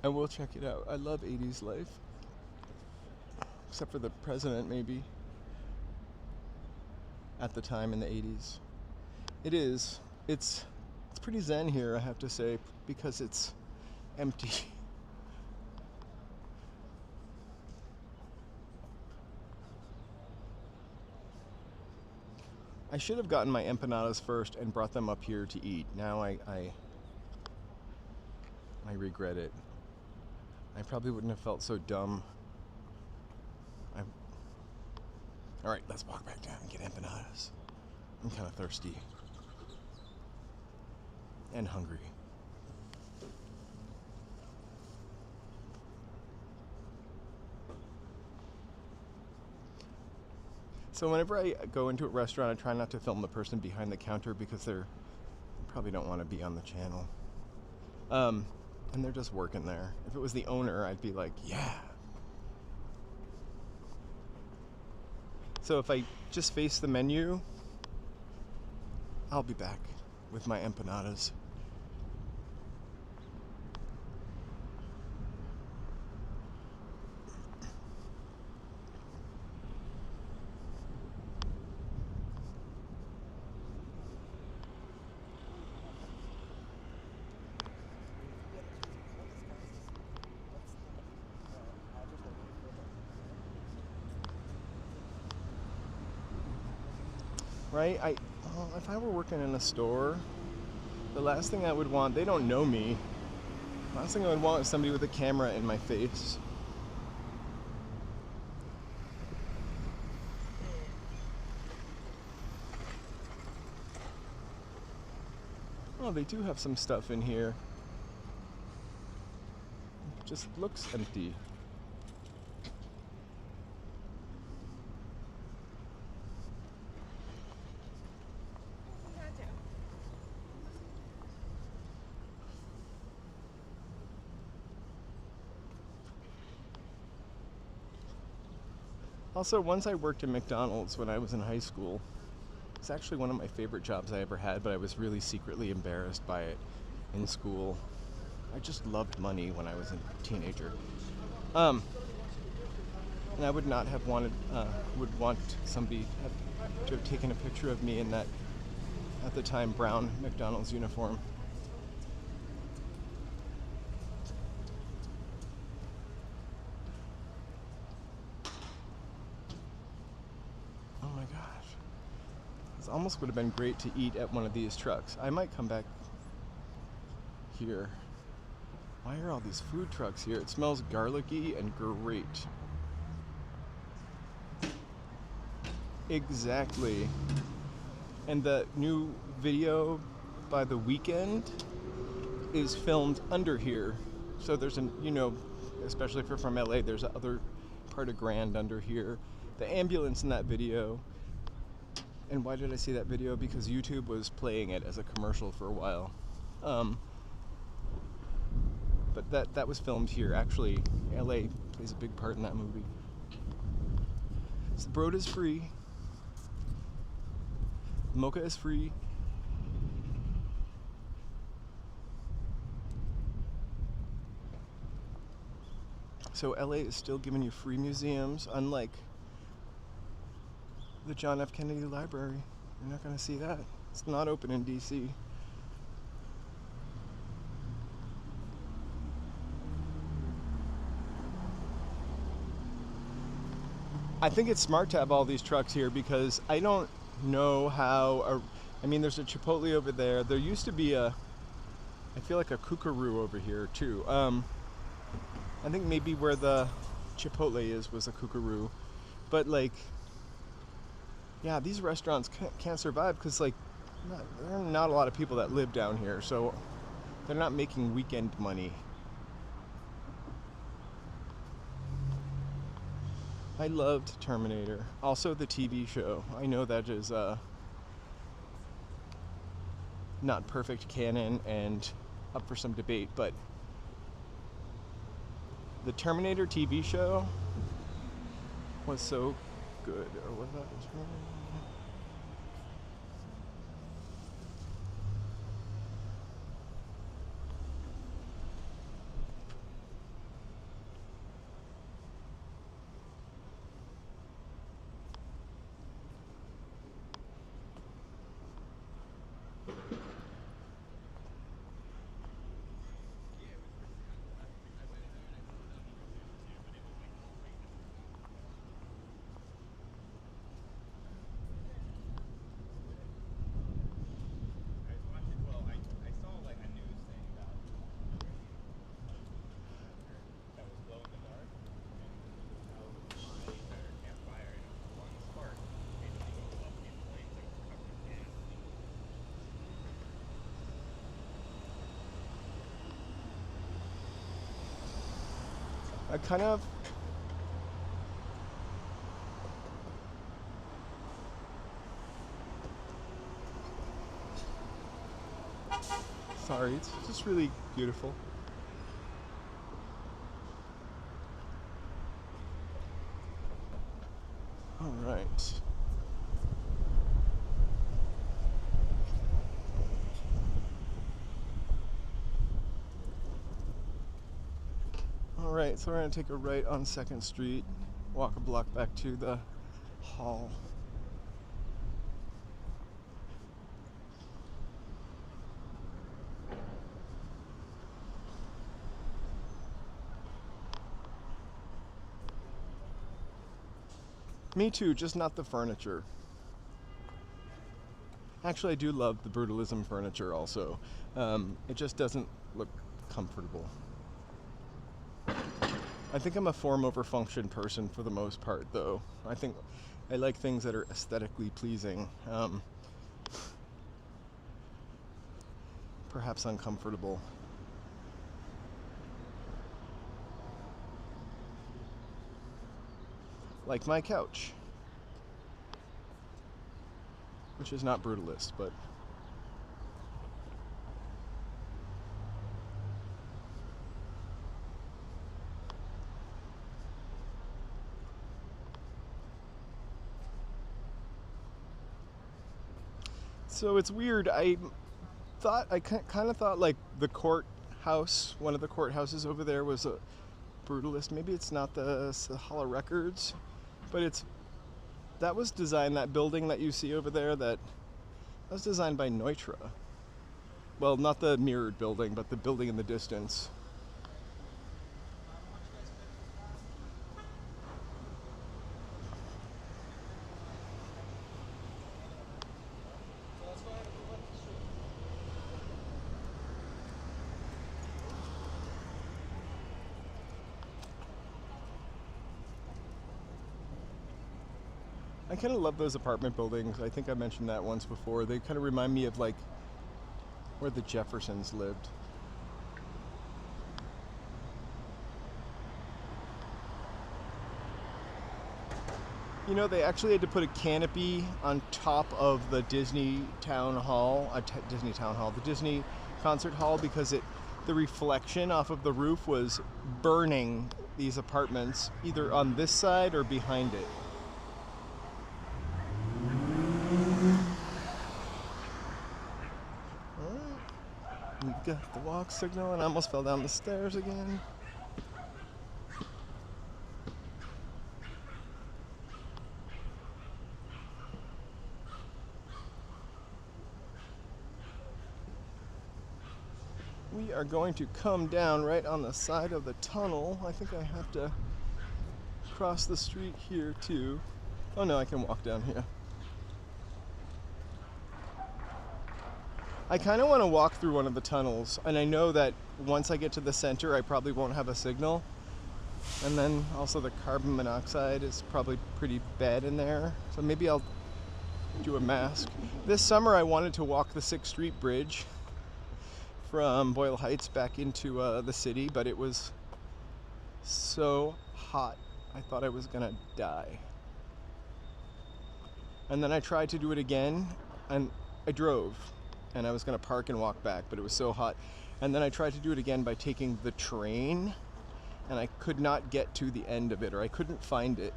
I will check it out. I love 80s life. Except for the president, maybe. At the time in the 80s. It is. It's pretty zen here, I have to say, because it's empty. I should have gotten my empanadas first and brought them up here to eat. Now I regret it. I probably wouldn't have felt so dumb. Alright, let's walk back down and get empanadas. I'm kind of thirsty. And hungry. So whenever I go into a restaurant, I try not to film the person behind the counter because they probably don't want to be on the channel. And they're just working there. If it was the owner, I'd be like, yeah. So if I just face the menu, I'll be back with my empanadas. Right? If I were working in a store, the last thing I would want, they don't know me. The last thing I would want is somebody with a camera in my face. Oh, they do have some stuff in here. It just looks empty. Also, once I worked at McDonald's when I was in high school. It's actually one of my favorite jobs I ever had, but I was really secretly embarrassed by it in school. I just loved money when I was a teenager. And I would not have wanted, would want somebody to have taken a picture of me in that, at the time, brown McDonald's uniform. almost would have been great to eat at one of these trucks. I might come back here. Why are all these food trucks here? It smells garlicky and great. Exactly. And the new video by The Weeknd is filmed under here. So there's an, you know, especially if you're from LA, there's a other part of Grand under here. The ambulance in that video. And why did I see that video? Because YouTube was playing it as a commercial for a while. But that was filmed here. Actually, LA plays a big part in that movie. So the broad is free. Mocha is free. So LA is still giving you free museums, unlike the John F. Kennedy Library. You're not going to see that. It's not open in DC. I think it's smart to have all these trucks here because I don't know how. I mean, there's a Chipotle over there. There used to be I feel like a Kookaroo over here too. I think maybe where the Chipotle is was a Kookaroo. But like, yeah, these restaurants can't survive because like, there are not a lot of people that live down here. So they're not making weekend money. I loved Terminator. Also the TV show. I know that is not perfect canon and up for some debate, but the Terminator TV show was so good. Or was that? I kind of sorry, it's just really beautiful. All right. Alright, so we're going to take a right on 2nd Street, walk a block back to the hall. Me too, just not the furniture. Actually, I do love the brutalism furniture also. It just doesn't look comfortable. I think I'm a form over function person for the most part, though. I think I like things that are aesthetically pleasing. Perhaps uncomfortable. Like my couch, which is not brutalist, but so it's weird. I kind of thought like the courthouse, one of the courthouses over there was a brutalist. Maybe it's not the Sahala Records, but that was designed, that building that you see over there, that was designed by Neutra. Well, not the mirrored building, but the building in the distance. I kind of love those apartment buildings. I think I mentioned that once before. They kind of remind me of like where the Jeffersons lived. You know, they actually had to put a canopy on top of the Disney Town Hall, the Disney Concert Hall, because the reflection off of the roof was burning these apartments either on this side or behind it. Alright, we got the walk signal, and I almost fell down the stairs again. We are going to come down right on the side of the tunnel. I think I have to cross the street here too. Oh no, I can walk down here. I kind of want to walk through one of the tunnels, and I know that once I get to the center I probably won't have a signal. And then also the carbon monoxide is probably pretty bad in there, so maybe I'll do a mask. This summer I wanted to walk the 6th Street Bridge from Boyle Heights back into the city, but it was so hot I thought I was gonna die. And then I tried to do it again, and I drove, and I was gonna park and walk back, but it was so hot. And then I tried to do it again by taking the train, and I could not get to the end of it, or I couldn't find it.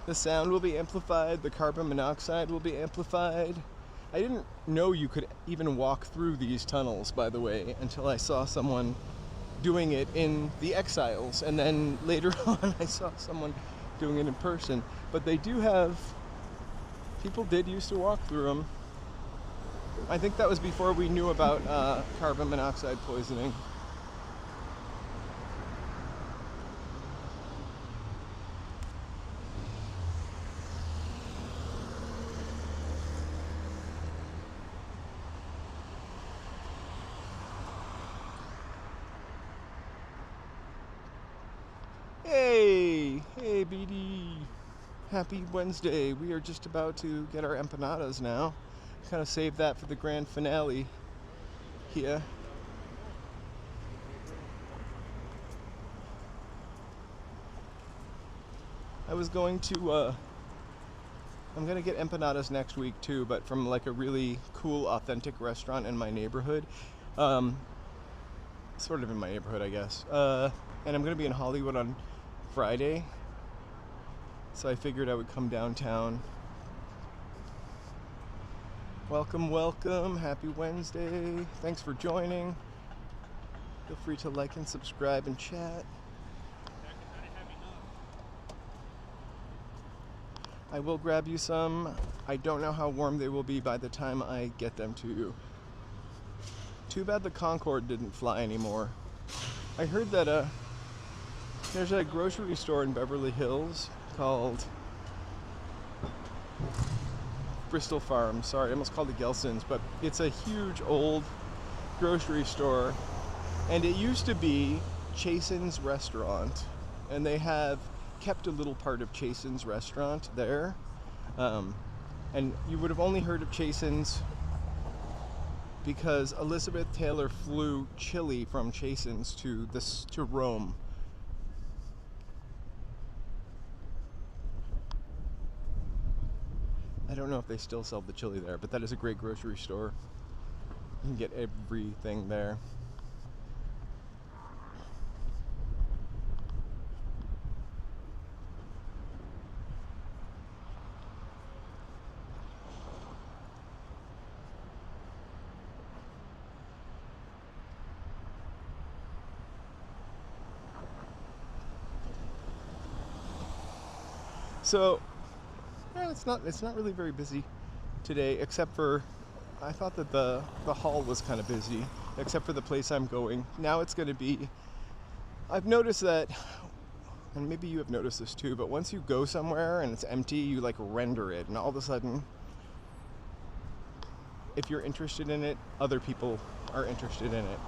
The sound will be amplified, the carbon monoxide will be amplified. I didn't know you could even walk through these tunnels, by the way, until I saw someone doing it in the Exiles, and then later on I saw someone doing it in person. But they do have, people did used to walk through them. I think that was before we knew about carbon monoxide poisoning. Hey BD, happy Wednesday. We are just about to get our empanadas now. Kind of saved that for the grand finale here. I was going to, I'm gonna get empanadas next week too, but from like a really cool, authentic restaurant in my neighborhood. Sort of in my neighborhood, I guess. And I'm gonna be in Hollywood on Friday, so I figured I would come downtown. Welcome, welcome, happy Wednesday. Thanks for joining. Feel free to like and subscribe and chat. I will grab you some. I don't know how warm they will be by the time I get them to you. Too bad the Concorde didn't fly anymore. I heard that there's a grocery store in Beverly Hills called Bristol Farms. Sorry, I almost called it Gelson's, but it's a huge old grocery store, and it used to be Chasen's restaurant, and they have kept a little part of Chasen's restaurant there. And you would have only heard of Chasen's because Elizabeth Taylor flew chili from Chasen's to Rome. I don't know if they still sell the chili there, but that is a great grocery store. You can get everything there. So, yeah, it's not really very busy today, except for I thought that the hall was kind of busy, except for the place I'm going. Now it's going to be, I've noticed that, and maybe you have noticed this too, but once you go somewhere and it's empty, you like render it, and all of a sudden, if you're interested in it, other people are interested in it.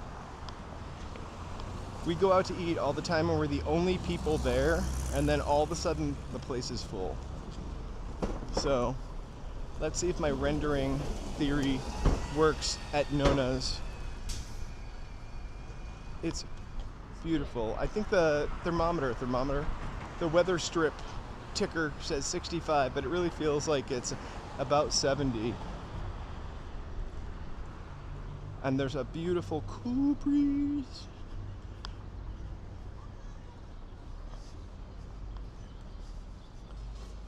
We go out to eat all the time and we're the only people there, and then all of a sudden the place is full. So let's see if my rendering theory works at Nona's. It's beautiful. I think the thermometer, the weather strip ticker says 65, but it really feels like it's about 70. And there's a beautiful cool breeze.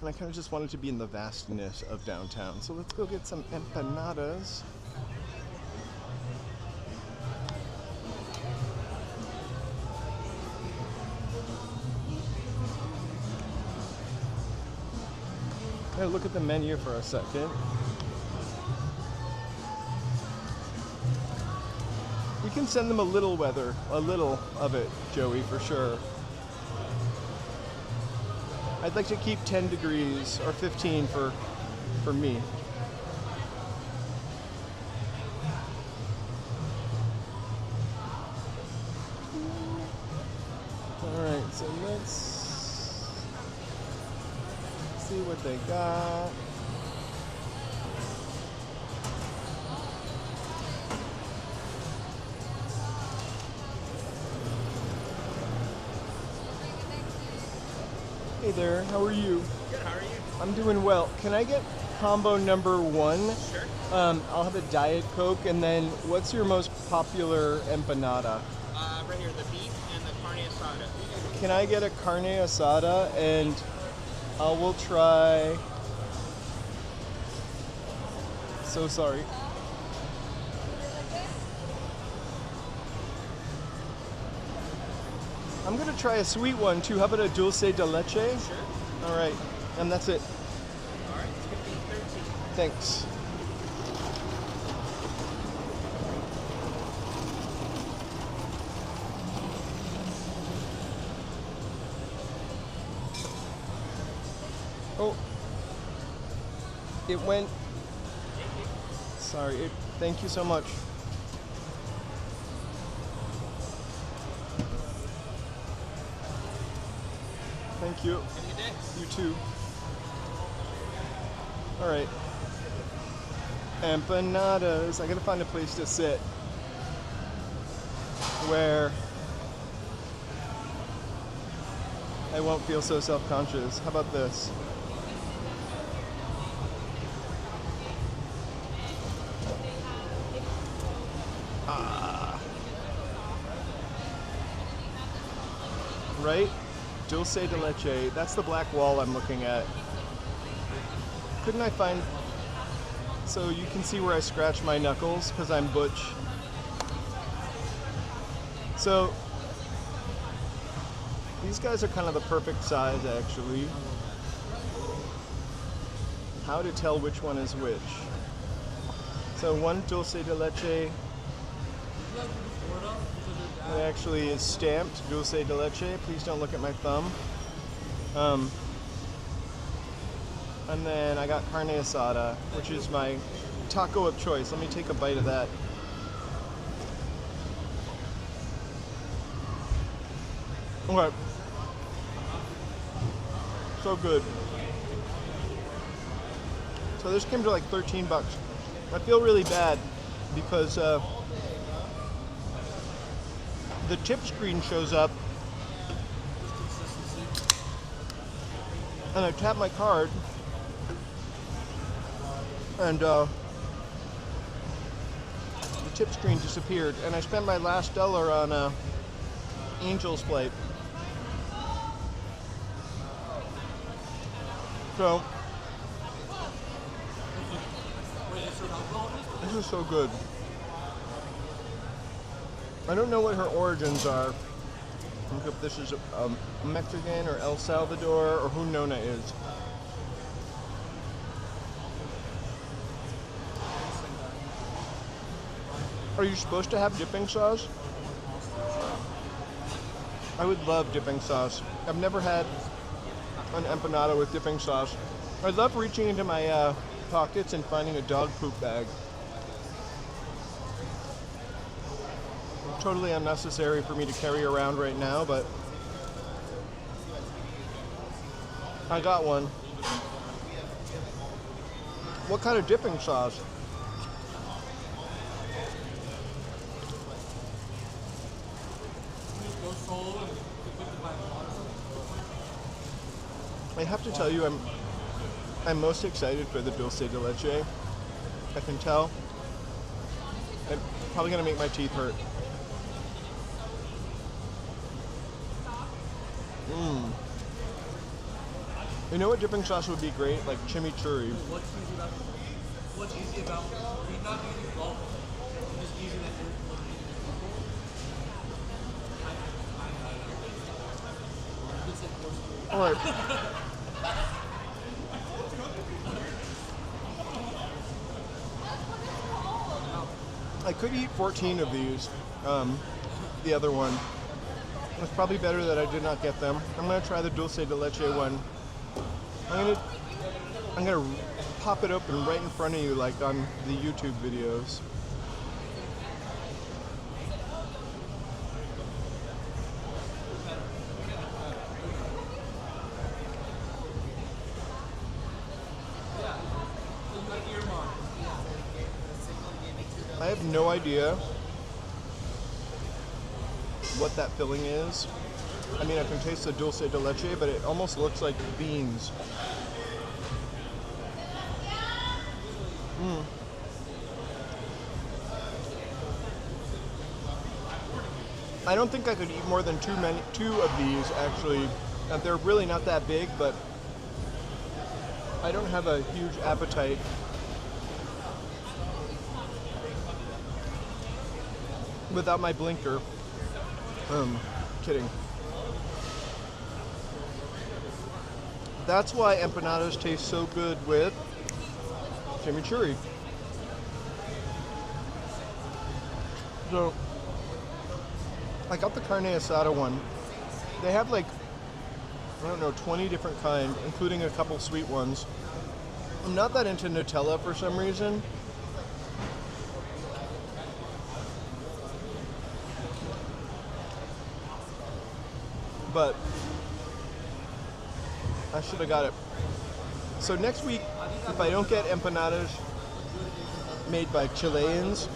And I kind of just wanted to be in the vastness of downtown. So let's go get some empanadas. I'm gonna look at the menu for a second. We can send them a little of it, Joey, for sure. I'd like to keep 10 degrees or 15 for me. All right, so let's see what they got. Hey there, how are you? Good, how are you? I'm doing well. Can I get combo number 1? Sure. I'll have a Diet Coke, and then what's your most popular empanada? Right here, the beef and the carne asada. Can I get a carne asada, and we'll try... So sorry. I'm gonna try a sweet one too. How about a dulce de leche? Sure. All right, and that's it. All right, it's going to be 13. Thanks. Oh, it went. Sorry. Thank you so much. Thank you. Have a good day. You too. All right. Empanadas. I gotta find a place to sit where I won't feel so self-conscious. How about this? Right? Dulce de leche. That's the black wall I'm looking at. Couldn't I find... So you can see where I scratch my knuckles because I'm butch. So these guys are kind of the perfect size, actually. How to tell which one is which. So one dulce de leche. It actually is stamped dulce de leche. Please don't look at my thumb. And then I got carne asada, which is my taco of choice. Let me take a bite of that. Okay. So good. So this came to like 13 bucks. I feel really bad because the tip screen shows up and I tap my card and the tip screen disappeared and I spent my last dollar on a Angel's flight. So this is so good. I don't know what her origins are. I don't know if this is Mexican or El Salvador or who Nona is. Are you supposed to have dipping sauce? I would love dipping sauce. I've never had an empanada with dipping sauce. I love reaching into my pockets and finding a dog poop bag. Totally unnecessary for me to carry around right now, but I got one. What kind of dipping sauce? I have to tell you, I'm most excited for the dulce de leche. I can tell. I'm probably gonna make my teeth hurt. You know what dipping sauce would be great? Like chimichurri. What's easy about you're not using salt, you're just using it All right. I could eat 14 of these. The other one. It's probably better that I did not get them. I'm gonna try the dulce de leche one. I'm gonna pop it open right in front of you, like on the YouTube videos. I have no idea what that filling is. I mean, I can taste the dulce de leche, but it almost looks like beans. I don't think I could eat more than two of these, actually. They're really not that big, but I don't have a huge appetite. Without my blinker. Kidding. That's why empanadas taste so good with chimichurri. So, I got the carne asada one. They have like, I don't know, 20 different kinds, including a couple sweet ones. I'm not that into Nutella for some reason. But I should have got it. So next week, if I don't get empanadas made by Chileans,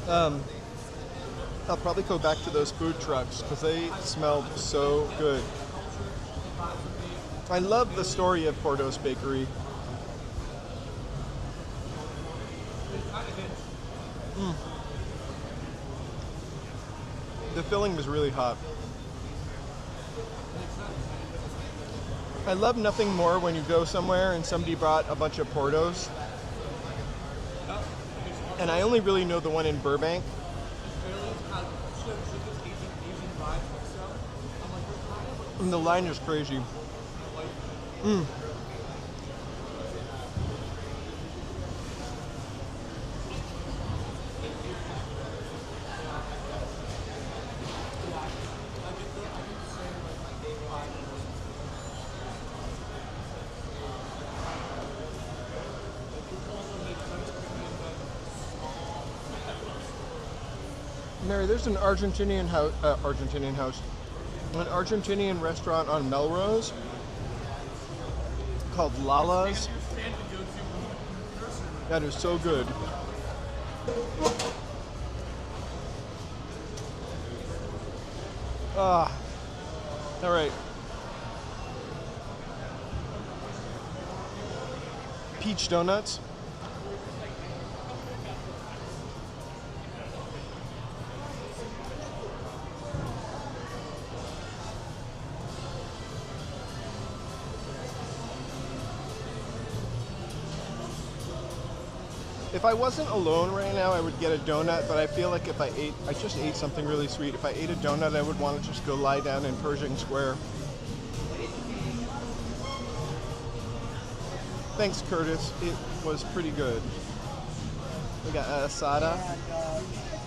I'll probably go back to those food trucks because they smelled so good. I love the story of Porto's Bakery. The filling was really hot. I love nothing more when you go somewhere and somebody brought a bunch of Portos. And I only really know the one in Burbank. And the line is crazy. Mary, there's an Argentinian restaurant on Melrose called Lala's. That is so good. All right. Peach donuts. If I wasn't alone right now, I would get a donut, but I feel like if I just ate something really sweet. If I ate a donut, I would want to just go lie down in Pershing Square. Thanks, Curtis. It was pretty good. We got asada.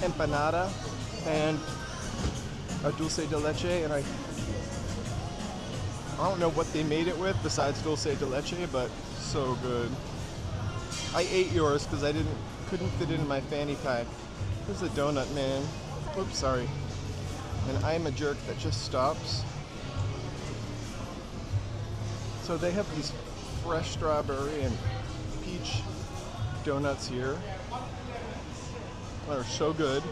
empanada and a dulce de leche, and I don't know what they made it with besides dulce de leche, but so good. I ate yours because I couldn't fit it in my fanny pack. There's a donut, man. Oops, sorry. And I'm a jerk that just stops. So they have these fresh strawberry and peach donuts here. They're so good.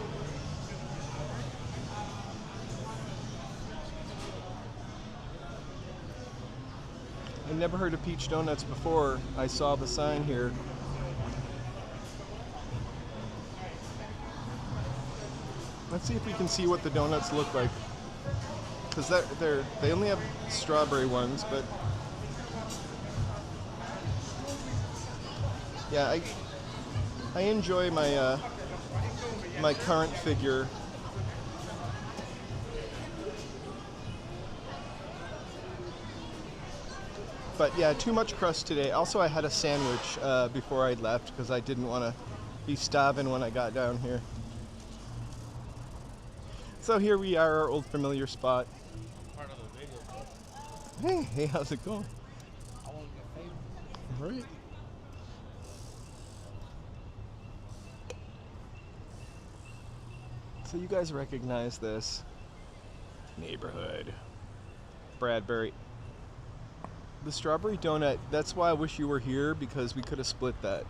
I never heard of peach donuts before I saw the sign here. Let's see if we can see what the donuts look like. Because they only have strawberry ones, but yeah, I enjoy my my current figure. But yeah, too much crust today. Also, I had a sandwich before I left because I didn't want to be starving when I got down here. So here we are, our old familiar spot. Part of the video. Hey, how's it going? I want your favorite. Right. So you guys recognize this neighborhood. Bradbury. The strawberry donut, that's why I wish you were here, because we could have split that.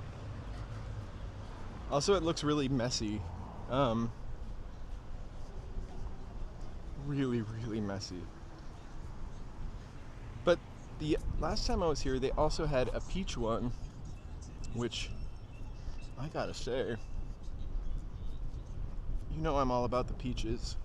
Also, it looks really messy. Really, really messy. But the last time I was here, they also had a peach one, which I gotta say, you know I'm all about the peaches.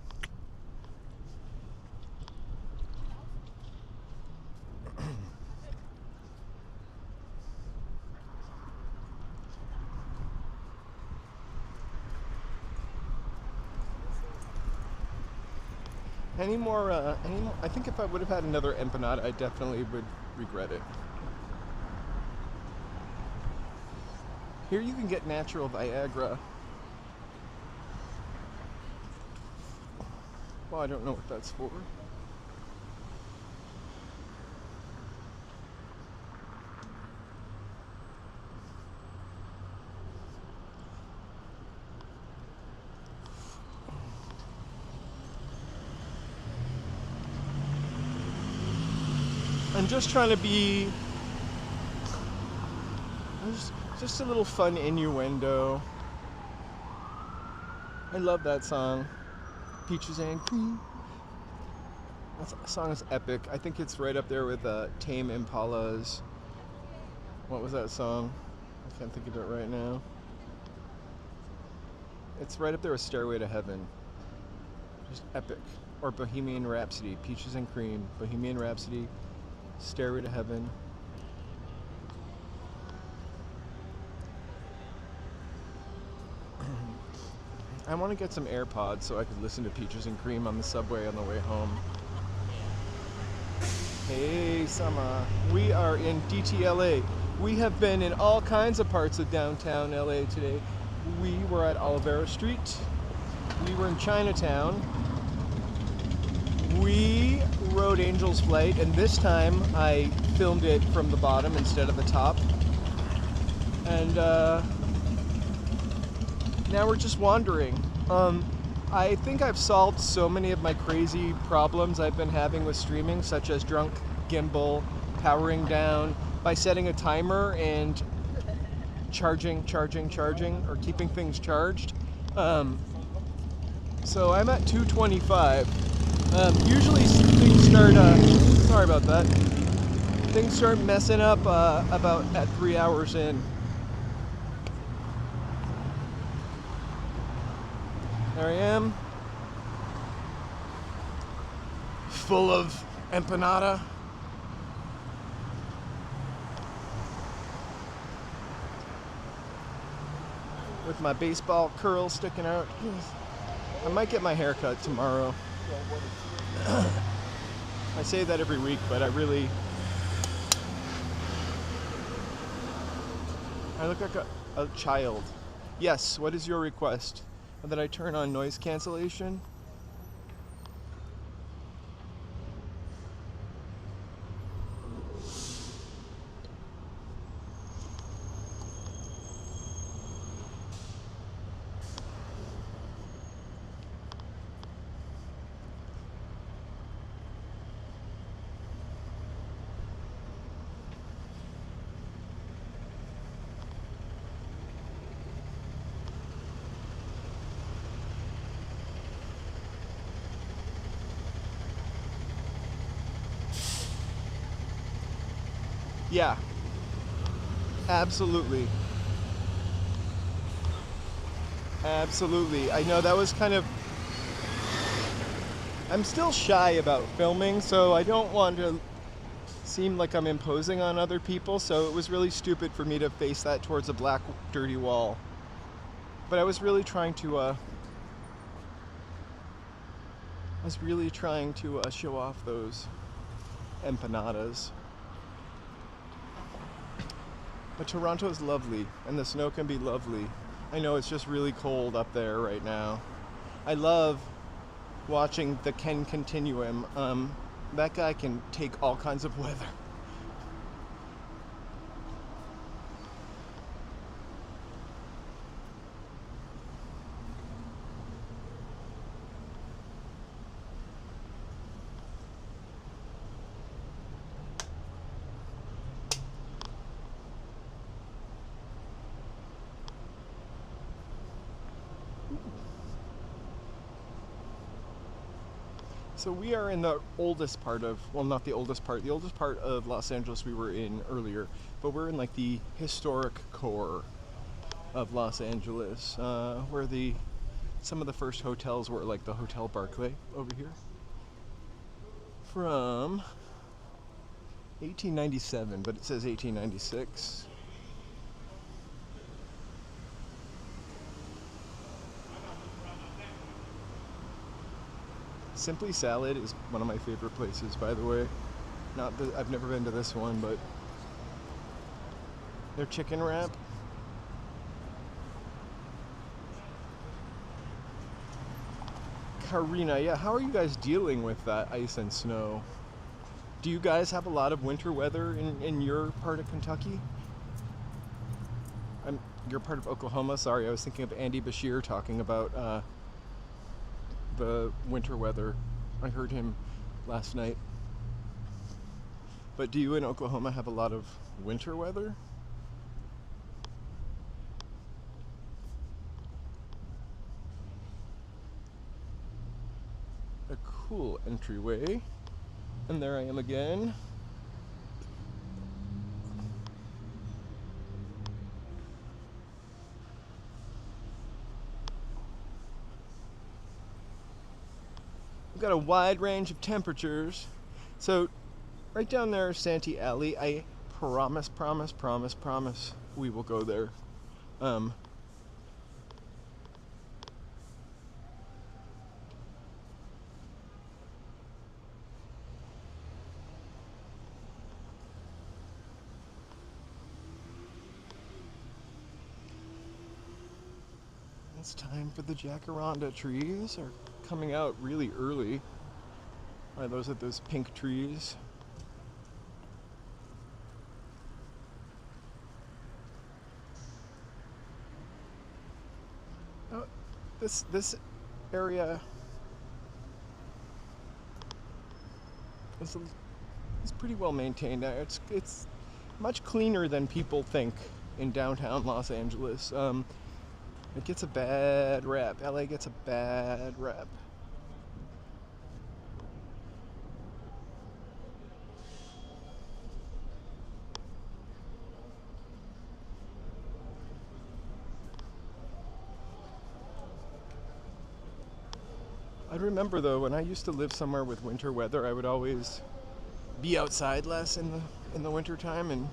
Any more, I think if I would have had another empanada, I definitely would regret it. Here you can get natural Viagra. Well, I don't know what that's for. I'm just trying to be just a little fun innuendo. I love that song, Peaches and Cream. That song is epic. I think it's right up there with Tame Impala's. What was that song? I can't think of it right now. It's right up there with Stairway to Heaven. Just epic. Or Bohemian Rhapsody, Peaches and Cream, Bohemian Rhapsody, Stairway to Heaven. I want to get some AirPods so I could listen to Peaches and Cream on the subway on the way home. Hey, Sama. We are in DTLA. We have been in all kinds of parts of downtown LA today. We were at Olivera Street. We were in Chinatown. We rode Angel's Flight, and this time I filmed it from the bottom instead of the top. And now we're just wandering. I think I've solved so many of my crazy problems I've been having with streaming, such as drunk gimbal, powering down, by setting a timer and charging, or keeping things charged. So I'm at 225. Usually things start, sorry about that, things start messing up about at 3 hours in. There I am, full of empanada. With my baseball curls sticking out. I might get my hair cut tomorrow. I say that every week, but I look like a child. Yes, what is your request? that I turn on noise cancellation. Yeah, absolutely. Absolutely. I know that was kind of... I'm still shy about filming, so I don't want to seem like I'm imposing on other people, so it was really stupid for me to face that towards a black, dirty wall. But I was really trying to, show off those empanadas. But Toronto is lovely, and the snow can be lovely. I know it's just really cold up there right now. I love watching the Ken Continuum. That guy can take all kinds of weather. So we are in the oldest part of, well, not the oldest part of Los Angeles we were in earlier, but we're in like the historic core of Los Angeles, where some of the first hotels were, like the Hotel Barclay over here, from 1897, but it says 1896. Simply Salad is one of my favorite places, by the way. I've never been to this one, but their chicken wrap. Karina, yeah, how are you guys dealing with that ice and snow? Do you guys have a lot of winter weather in your part of Kentucky? You're part of Oklahoma, sorry, I was thinking of Andy Bashir talking about the winter weather. I heard him last night. But do you in Oklahoma have a lot of winter weather? A cool entryway. And there I am again. We've got a wide range of temperatures. So right down there, Santee Alley, I promise we will go there. It's time for the jacaranda trees are coming out really early. Those are those pink trees. Oh, this area is pretty well maintained. It's much cleaner than people think in downtown Los Angeles. It gets a bad rep. LA gets a bad rep. I remember though, when I used to live somewhere with winter weather, I would always be outside less in the winter time, and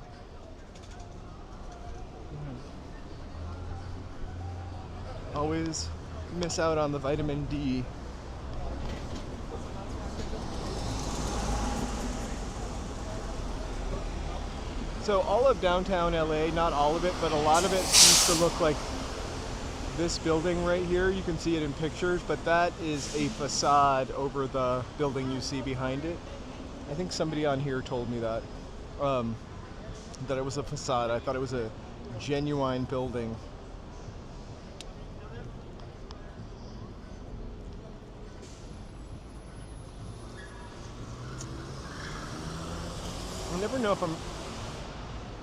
always miss out on the vitamin D. So all of downtown LA, not all of it, but a lot of it used to look like this building right here, you can see it in pictures, but that is a facade over the building you see behind it. I think somebody on here told me that, that it was a facade. I thought it was a genuine building. I never know if I'm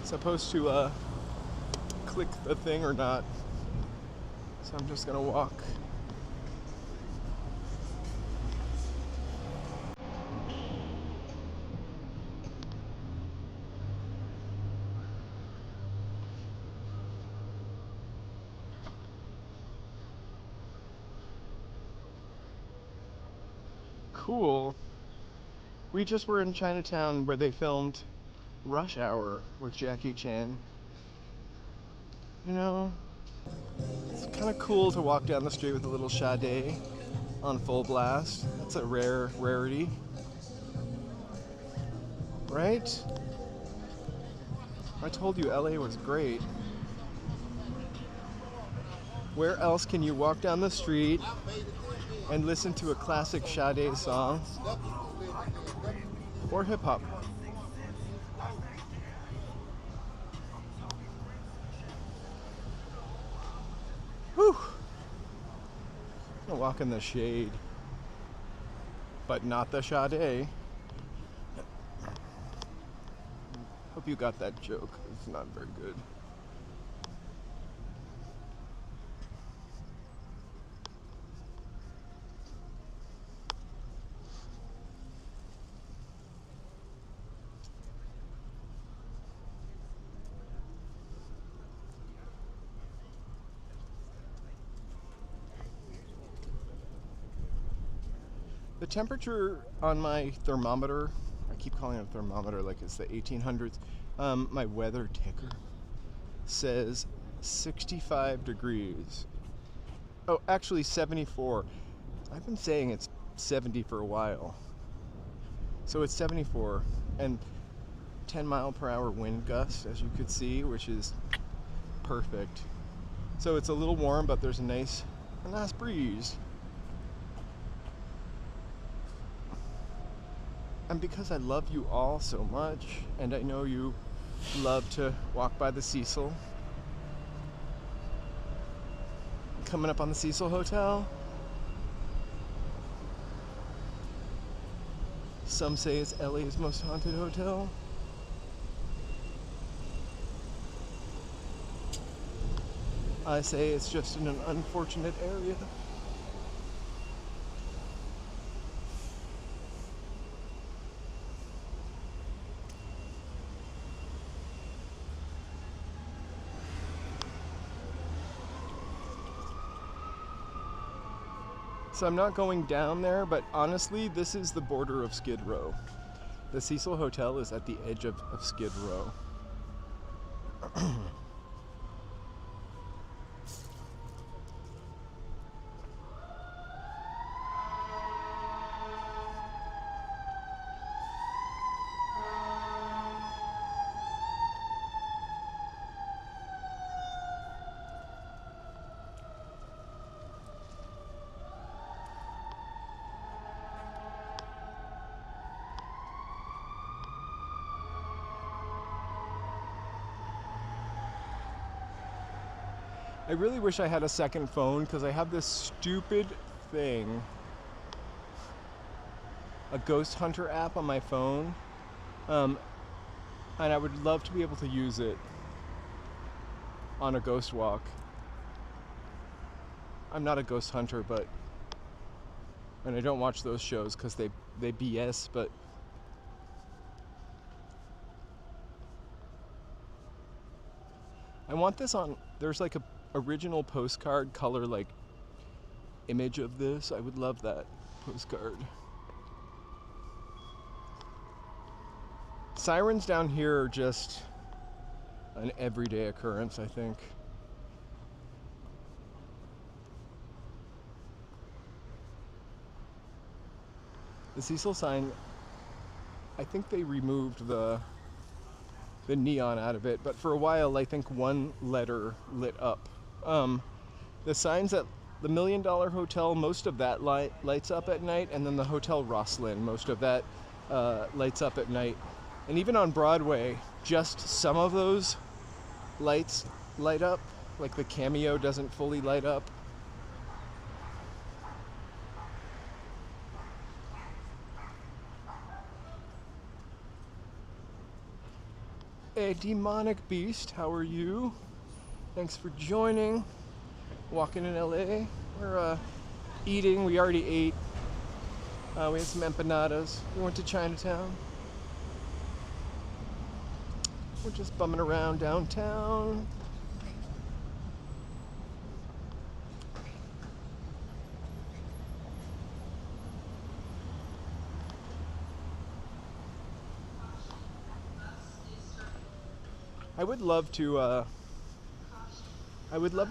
supposed to click the thing or not, so I'm just gonna walk. Cool. We just were in Chinatown where they filmed Rush Hour with Jackie Chan. You know, it's kind of cool to walk down the street with a little Sade on full blast. That's a rarity. Right? I told you LA was great. Where else can you walk down the street and listen to a classic Sade song? Or hip hop? Whew. I'm gonna walk in the shade, but not the Sade. Hope you got that joke. It's not very good. The temperature on my thermometer, I keep calling it a thermometer like it's the 1800s, my weather ticker says 65 degrees. Oh, actually 74. I've been saying it's 70 for a while. So it's 74 and 10-mile-per-hour wind gusts, as you could see, which is perfect. So it's a little warm, but there's a nice breeze. And because I love you all so much, and I know you love to walk by the Cecil, coming up on the Cecil Hotel, some say it's LA's most haunted hotel. I say it's just in an unfortunate area. So I'm not going down there, but honestly, this is the border of Skid Row. The Cecil Hotel is at the edge of Skid Row. I really wish I had a second phone because I have this stupid thing, a ghost hunter app on my phone, and I would love to be able to use it on a ghost walk. I'm not a ghost hunter, and I don't watch those shows because they BS, but I want this on, there's like a original postcard color like image of this. I would love that postcard. Sirens down here are just an everyday occurrence, I think. The Cecil sign, I think they removed the neon out of it, but for a while I think one letter lit up. The signs at the $1 Million Hotel, most of that lights up at night, and then the Hotel Rosslyn, most of that lights up at night. And even on Broadway, just some of those lights light up, like the Cameo doesn't fully light up. A demonic beast, how are you? Thanks for joining. Walking in LA. We're eating. We already ate. We had some empanadas. We went to Chinatown. We're just bumming around downtown. I would love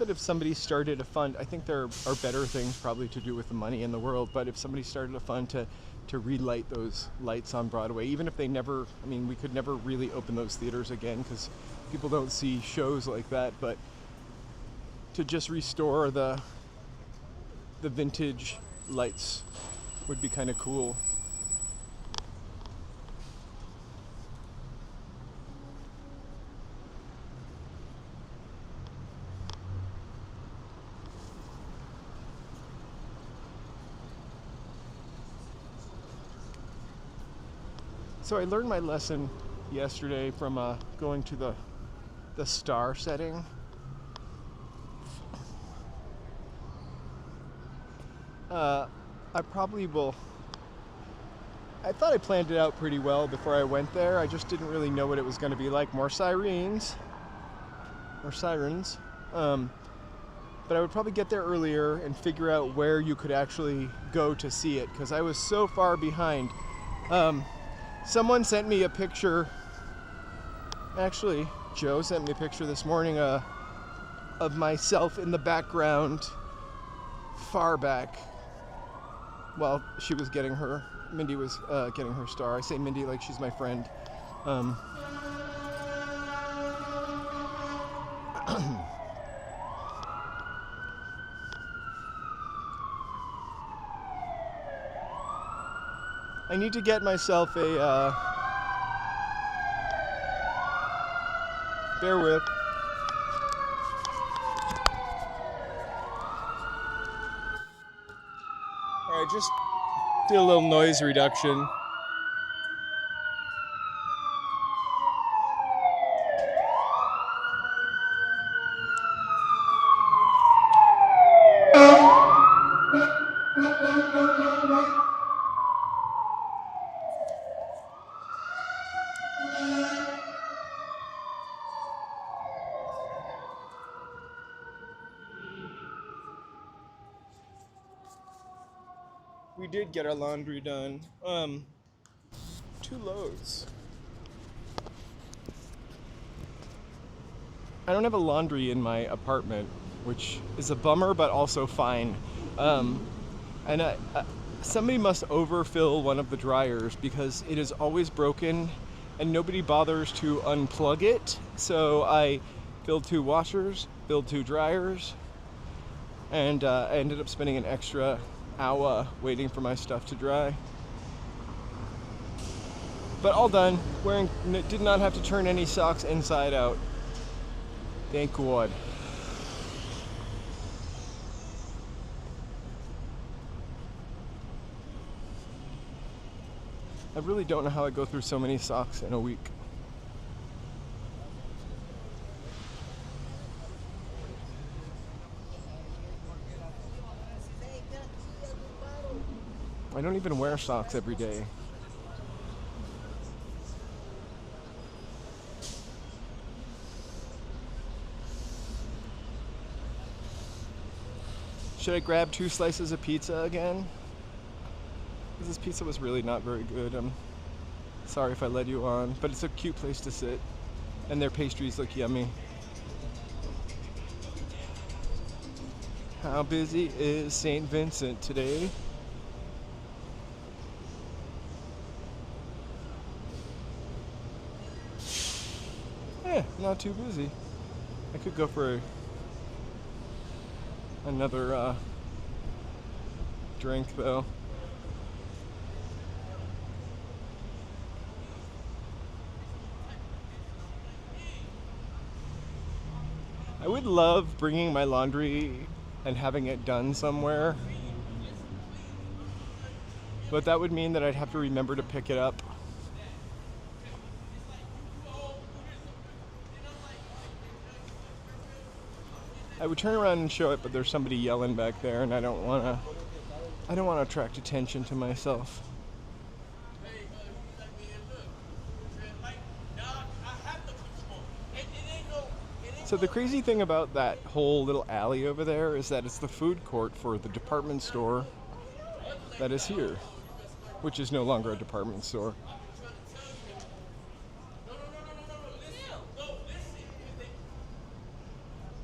it if somebody started a fund. I think there are better things probably to do with the money in the world, but if somebody started a fund to relight those lights on Broadway, even if they never, I mean, we could never really open those theaters again because people don't see shows like that, but to just restore the vintage lights would be kind of cool. So I learned my lesson yesterday from going to the star setting. I probably will. I thought I planned it out pretty well before I went there. I just didn't really know what it was going to be like. More sirens. But I would probably get there earlier and figure out where you could actually go to see it, because I was so far behind. Someone sent me a picture. Actually, Joe sent me a picture this morning of myself in the background, far back, while she was getting her. Mindy was getting her star. I say Mindy like she's my friend. I need to get myself a, bear with. Alright, just did a little noise reduction. We did get our laundry done. 2 loads. I don't have a laundry in my apartment, which is a bummer, but also fine. And somebody must overfill one of the dryers because it is always broken and nobody bothers to unplug it. So I filled 2 washers, filled 2 dryers, and I ended up spending an extra hour waiting for my stuff to dry. But all done. Did not have to turn any socks inside out. Thank God. I really don't know how I go through so many socks in a week. I don't even wear socks every day. Should I grab 2 slices of pizza again? Because this pizza was really not very good. I'm sorry if I led you on, but it's a cute place to sit. And their pastries look yummy. How busy is St. Vincent today? Not too busy. I could go for another drink though. I would love bringing my laundry and having it done somewhere, but that would mean that I'd have to remember to pick it up. I would turn around and show it, but there's somebody yelling back there, and I don't want to attract attention to myself. So the crazy thing about that whole little alley over there is that it's the food court for the department store that is here, which is no longer a department store.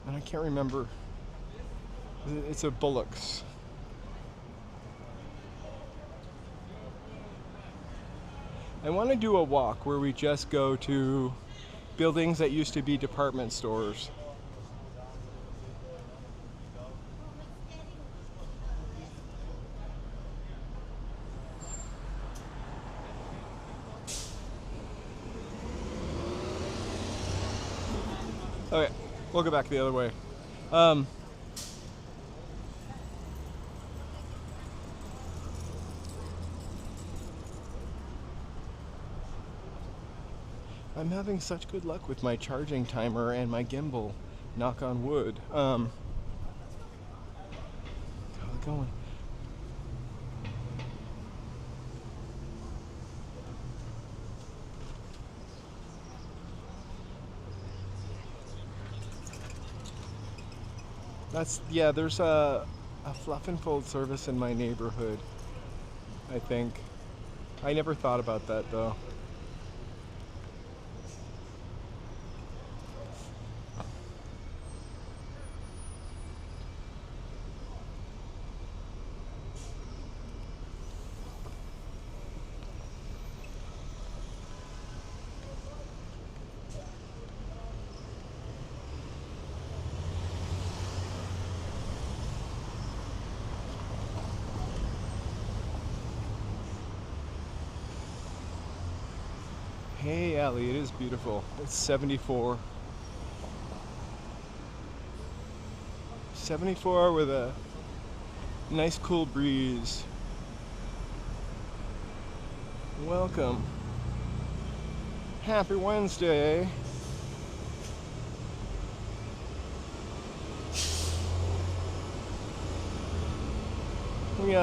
And I can't remember. It's a Bullock's. I want to do a walk where we just go to buildings that used to be department stores. Okay, we'll go back the other way. I'm having such good luck with my charging timer and my gimbal, knock on wood. How's it going? There's a fluff and fold service in my neighborhood, I think. I never thought about that though. Hey Allie, it is beautiful. It's 74. 74 with a nice cool breeze. Welcome. Happy Wednesday. We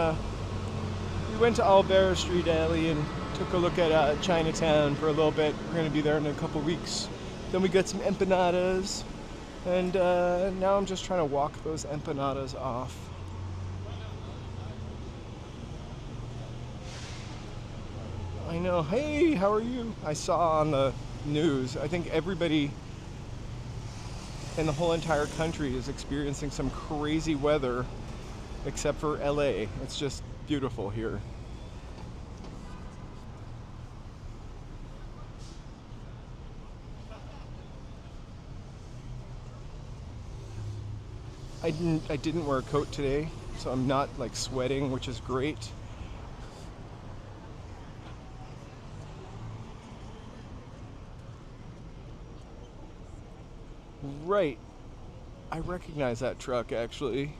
went to Albert Street Alley and took a look at Chinatown for a little bit. We're going to be there in a couple weeks. Then we got some empanadas, and now I'm just trying to walk those empanadas off. I know. Hey, how are you? I saw on the news, I think everybody in the whole entire country is experiencing some crazy weather except for LA. It's just beautiful here. I didn't wear a coat today, so I'm not like sweating, which is great. Right. I recognize that truck actually.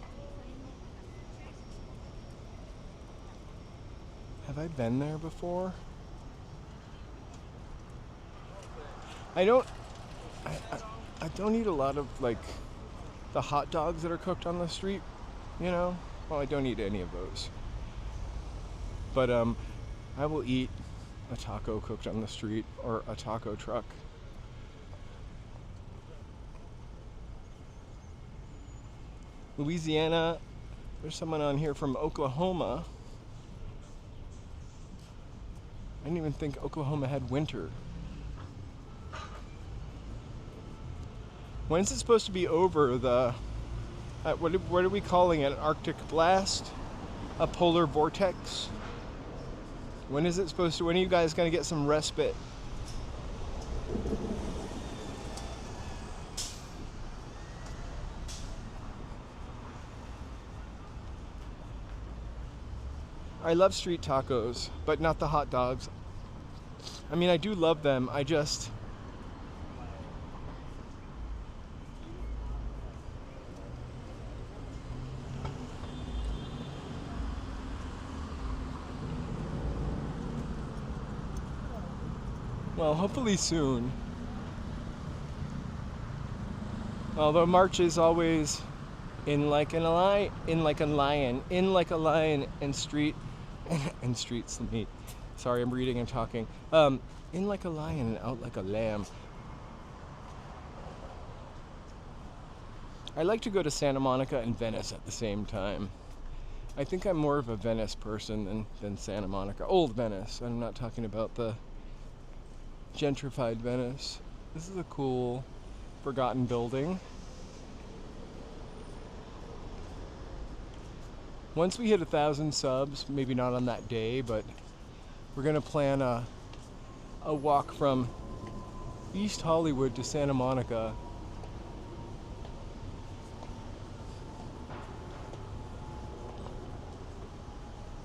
Have I been there before? I don't eat a lot of like the hot dogs that are cooked on the street, you know? Well, I don't eat any of those. But I will eat a taco cooked on the street or a taco truck. Louisiana, there's someone on here from Oklahoma. I didn't even think Oklahoma had winter. When's it supposed to be over? What are we calling it? An Arctic blast? A polar vortex? When is it supposed to? When are you guys gonna get some respite? I love street tacos, but not the hot dogs. I mean, I do love them. I just... Well, hopefully soon. Although March is always in like a lion, and street, and streets to meet. Sorry, I'm reading and talking. In like a lion and out like a lamb. I like to go to Santa Monica and Venice at the same time. I think I'm more of a Venice person than Santa Monica. Old Venice. I'm not talking about the gentrified Venice. This is a cool, forgotten building. Once we hit 1,000 subs, maybe not on that day, but we're gonna plan a walk from East Hollywood to Santa Monica.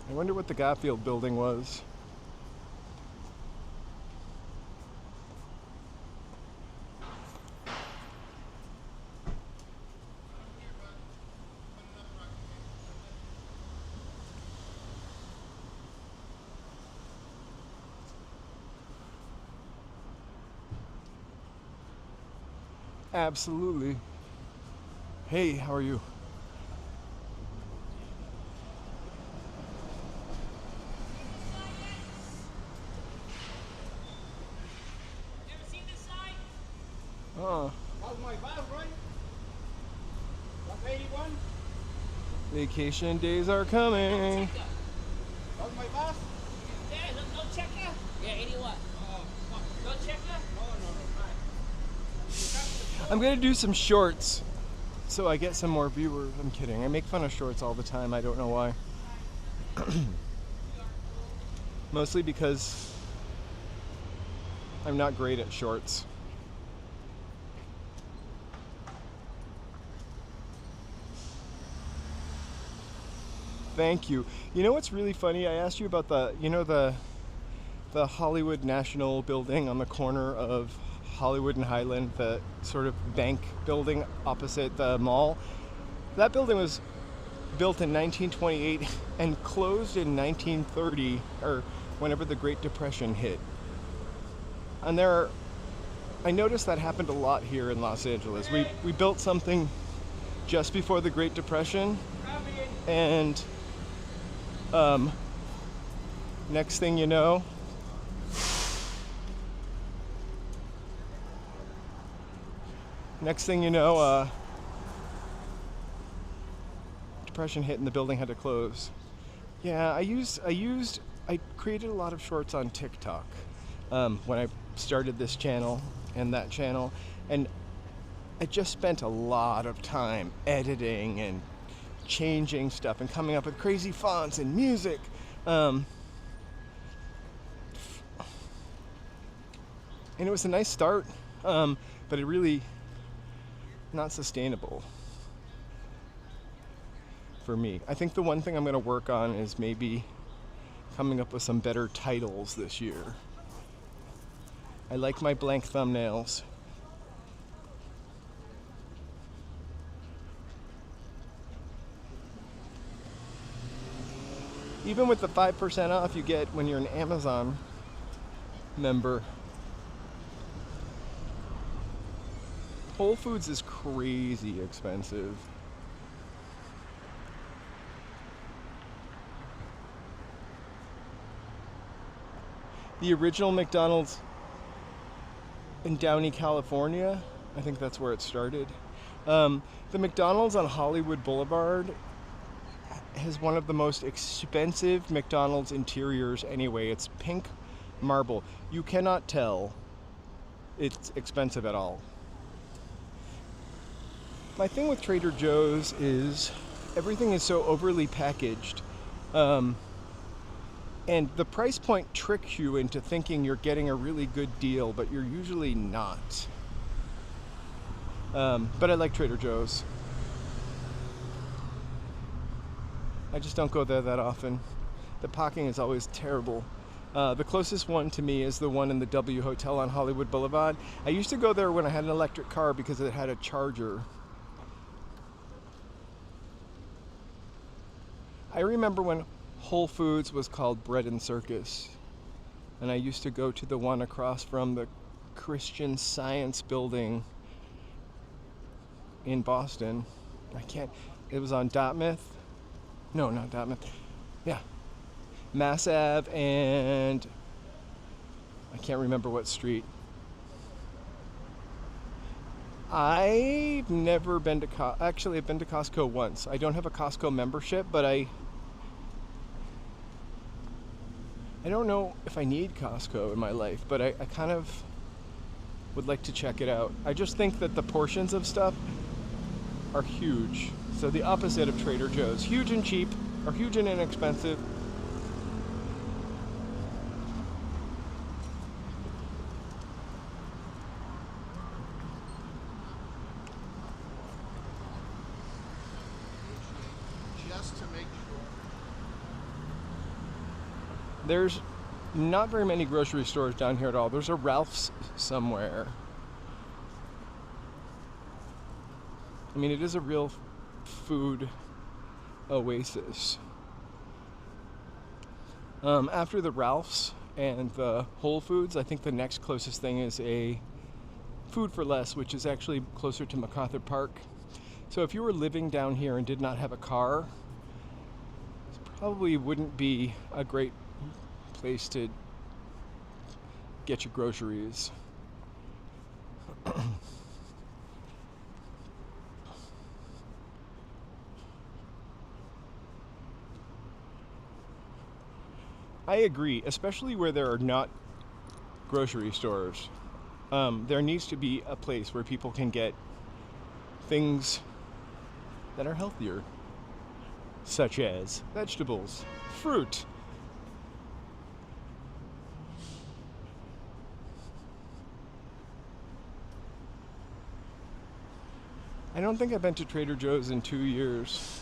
I wonder what the Garfield building was. Absolutely. Hey, how are you? Never seen this sign? Oh, That was my bus, right? That's 81? vacation days are coming. That was my bus? Yeah, no checker? Yeah, 81. No checker? No. I'm gonna do some shorts so I get some more viewers. I'm kidding. I make fun of shorts all the time. I don't know why. Mostly because I'm not great at shorts. Thank you. You know what's really funny? I asked you about the Hollywood National building on the corner of Hollywood and Highland, the sort of bank building opposite the mall. That building was built in 1928 and closed in 1930, or whenever the Great Depression hit. And I noticed that happened a lot here in Los Angeles. We built something just before the Great Depression, and next thing you know, Depression hit and the building had to close. Yeah, I created a lot of shorts on TikTok when I started this channel and that channel, and I just spent a lot of time editing and changing stuff and coming up with crazy fonts and music. And it was a nice start, but it really not sustainable for me. I think the one thing I'm going to work on is maybe coming up with some better titles this year. I like my blank thumbnails. Even with the 5% off you get when you're an Amazon member. Whole Foods is crazy expensive. The original McDonald's in Downey, California, I think that's where it started. The McDonald's on Hollywood Boulevard has one of the most expensive McDonald's interiors anyway. It's pink marble. You cannot tell it's expensive at all. My thing with Trader Joe's is everything is so overly packaged, and the price point tricks you into thinking you're getting a really good deal, but you're usually not. But I like Trader Joe's. I just don't go there that often. The parking is always terrible. The closest one to me is the one in the W Hotel on Hollywood Boulevard. I used to go there when I had an electric car because it had a charger. I remember when Whole Foods was called Bread and Circus, and I used to go to the one across from the Christian Science building in Boston. It was on Dartmouth. No, not Dartmouth. Yeah. Mass Ave and I can't remember what street. I've never been to actually I've been to Costco once. I don't have a Costco membership, but I don't know if I need Costco in my life, but I kind of would like to check it out. I just think that the portions of stuff are huge. So the opposite of Trader Joe's. Huge and cheap, or huge and inexpensive. Just to make sure. There's not very many grocery stores down here at all. There's a Ralph's somewhere. I mean, it is a real food oasis. After the Ralph's and the Whole Foods, I think the next closest thing is a Food for Less, which is actually closer to MacArthur Park. So if you were living down here and did not have a car, this probably wouldn't be a great place to get your groceries. I agree, especially where there are not grocery stores. There needs to be a place where people can get things that are healthier, such as vegetables, fruit. I don't think I've been to Trader Joe's in 2 years.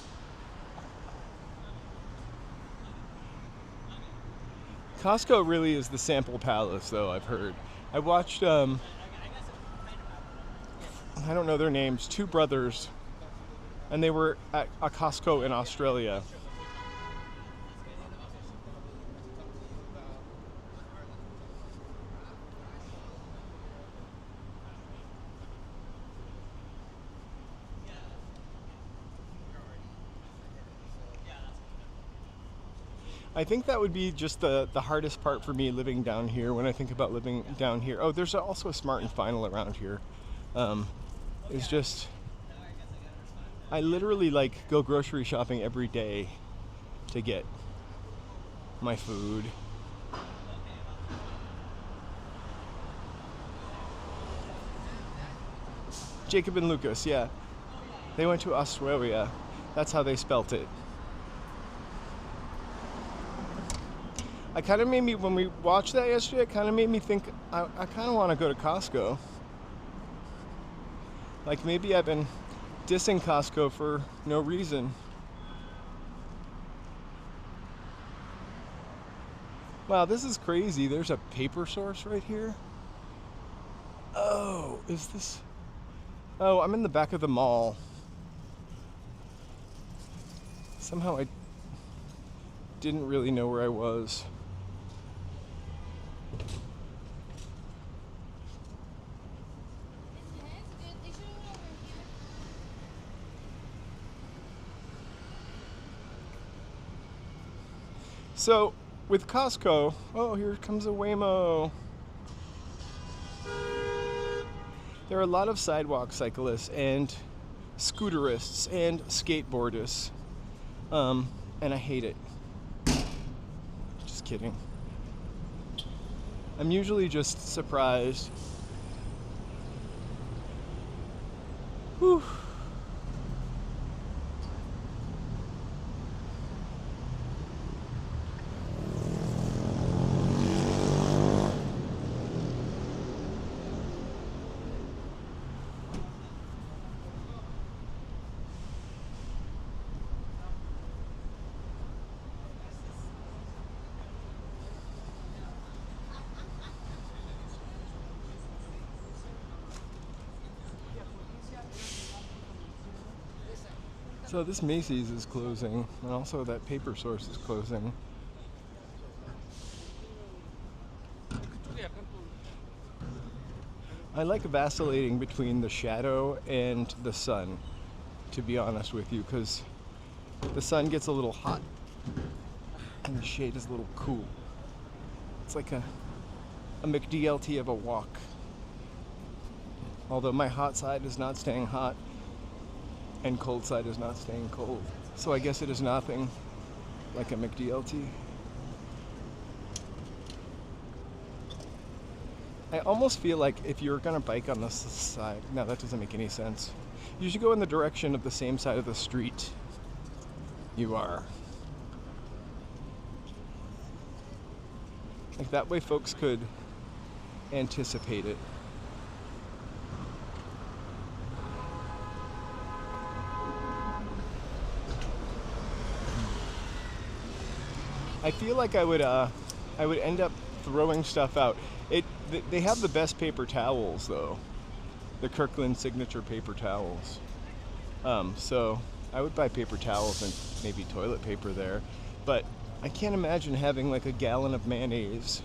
Costco really is the sample palace, though, I've heard. I watched, I don't know their names, two brothers, and they were at a Costco in Australia. I think that would be just the hardest part for me living down here when I think about living down here. Oh, there's also a Smart and Final around here. It's just, I literally go grocery shopping every day to get my food. Jacob and Lucas, yeah. They went to Australia. That's how they spelt it. I kind of made me, when we watched that yesterday, it kind of made me think I kind of want to go to Costco. Like maybe I've been dissing Costco for no reason. Wow, this is crazy. There's a paper source right here. Oh, is this? Oh, I'm in the back of the mall. Somehow I didn't really know where I was. So, with Costco, oh, here comes a Waymo. There are a lot of sidewalk cyclists and scooterists and skateboardists, and I hate it. Just kidding. I'm usually just surprised. Whew. So this Macy's is closing, and also that Paper Source is closing. I like vacillating between the shadow and the sun, to be honest with you, because the sun gets a little hot and the shade is a little cool. It's like a McDLT of a walk. Although my hot side is not staying hot and cold side is not staying cold. So I guess it is nothing like a McDLT. I almost feel like if you're gonna bike on this side, no, that doesn't make any sense. You should go in the direction of the same side of the street you are. Like that way folks could anticipate it. I feel like I would end up throwing stuff out. They have the best paper towels though, the Kirkland signature paper towels. So I would buy paper towels and maybe toilet paper there, but I can't imagine having like a gallon of mayonnaise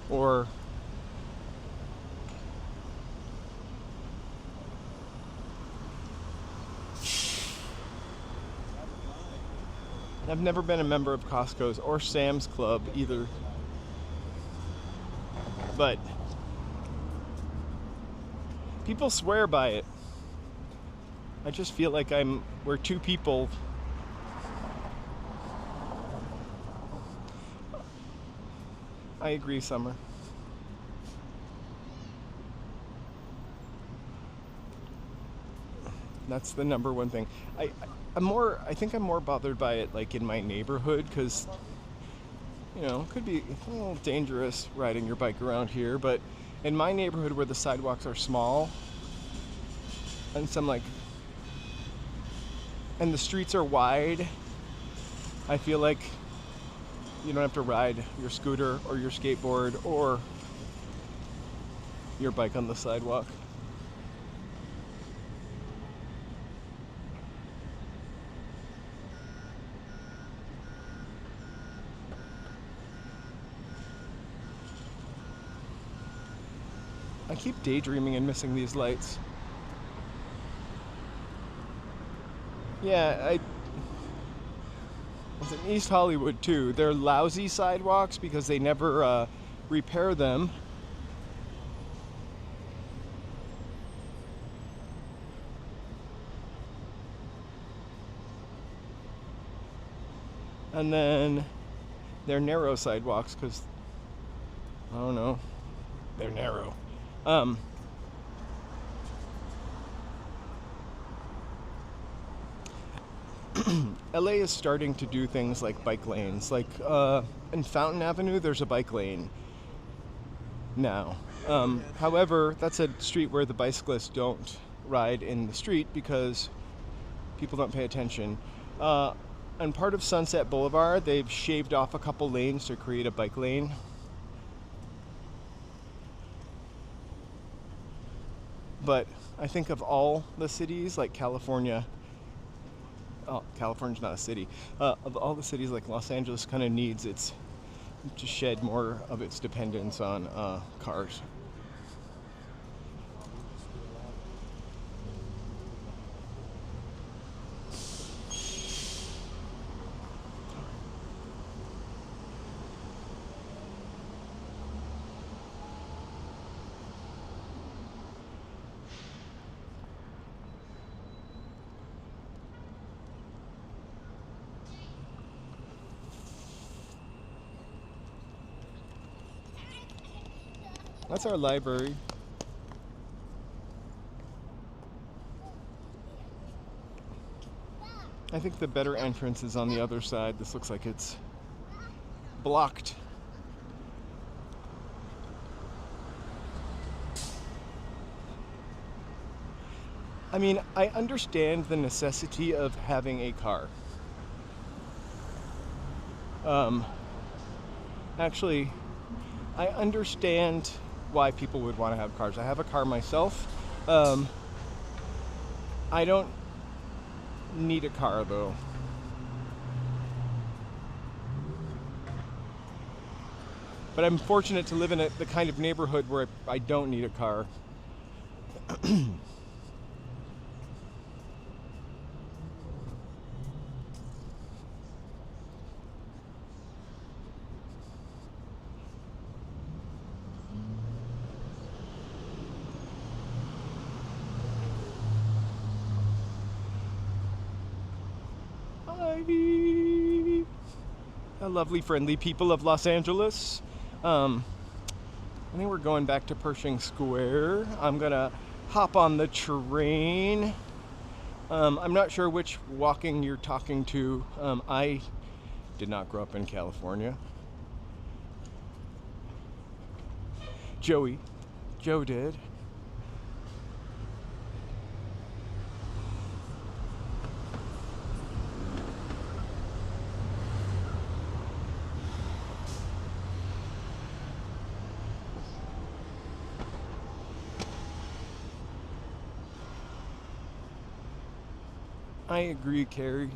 or I've never been a member of Costco's or Sam's Club either. But people swear by it. I just feel like we're two people. I agree, Summer. That's the number one thing. I think I'm more bothered by it like in my neighborhood because, you know, it could be a little dangerous riding your bike around here, but in my neighborhood where the sidewalks are small and and the streets are wide, I feel like you don't have to ride your scooter or your skateboard or your bike on the sidewalk. I keep daydreaming and missing these lights. Yeah, it's in East Hollywood too. They're lousy sidewalks because they never repair them. And then they're narrow sidewalks because, I don't know, they're narrow. LA is starting to do things like bike lanes. Like in Fountain Avenue, there's a bike lane now. However, that's a street where the bicyclists don't ride in the street because people don't pay attention. On part of Sunset Boulevard, they've shaved off a couple lanes to create a bike lane. But I think of all the cities, like California, California's not a city, of all the cities, like Los Angeles kind of needs to shed more of its dependence on cars. That's our library. I think the better entrance is on the other side. This looks like it's blocked. I mean, I understand the necessity of having a car. Actually, I understand why people would want to have cars. I have a car myself. I don't need a car though. But I'm fortunate to live in the kind of neighborhood where I don't need a car. Hi, the lovely, friendly people of Los Angeles. I think we're going back to Pershing Square. I'm gonna hop on the train. I'm not sure which walking you're talking to. I did not grow up in California. Joe did. I agree, Carrie.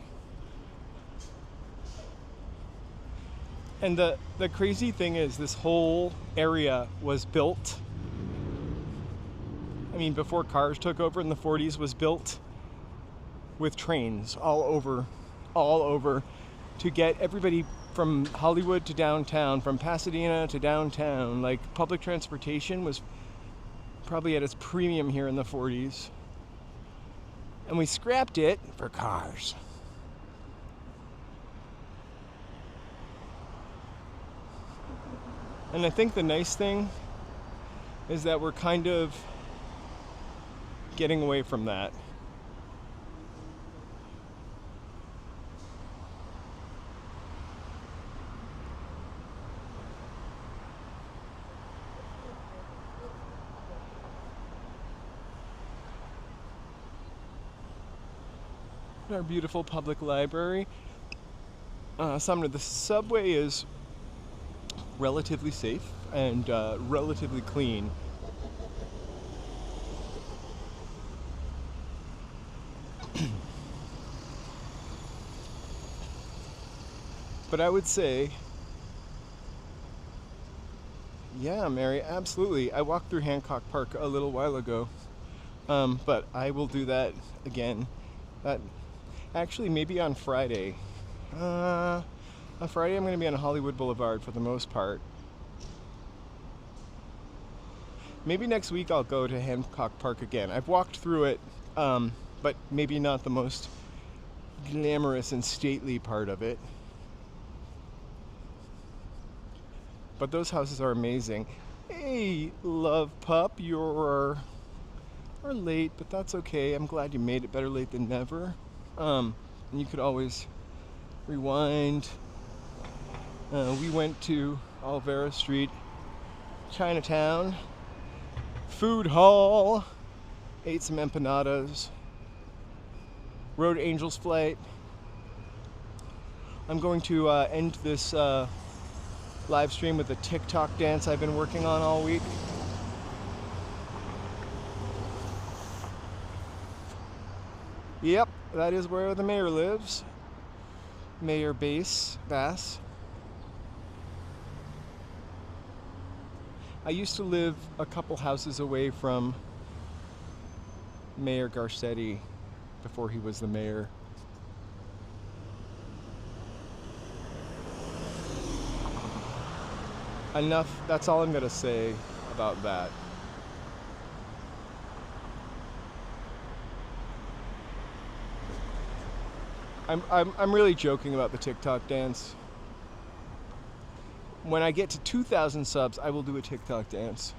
And the crazy thing is, this whole area was built, I mean, before cars took over in the 40s, was built with trains all over to get everybody from Hollywood to downtown, from Pasadena to downtown. Like, public transportation was probably at its premium here in the 40s. And we scrapped it for cars. And I think the nice thing is that we're kind of getting away from that. Our beautiful public library. Sumner, the subway is relatively safe and relatively clean. But I would say, yeah, Mary, absolutely. I walked through Hancock Park a little while ago, but I will do that again. Actually, maybe on Friday. On Friday, I'm going to be on Hollywood Boulevard for the most part. Maybe next week I'll go to Hancock Park again. I've walked through it, but maybe not the most glamorous and stately part of it. But those houses are amazing. Hey, love pup, you're late, but that's okay. I'm glad you made it. Better late than never. And you could always rewind. We went to Olvera Street, Chinatown, food hall, ate some empanadas, rode Angel's Flight. I'm going to end this live stream with a TikTok dance I've been working on all week. Yep, that is where the mayor lives. Mayor Bass. I used to live a couple houses away from Mayor Garcetti before he was the mayor. Enough, that's all I'm gonna say about that. I'm really joking about the TikTok dance. When I get to 2,000 subs, I will do a TikTok dance.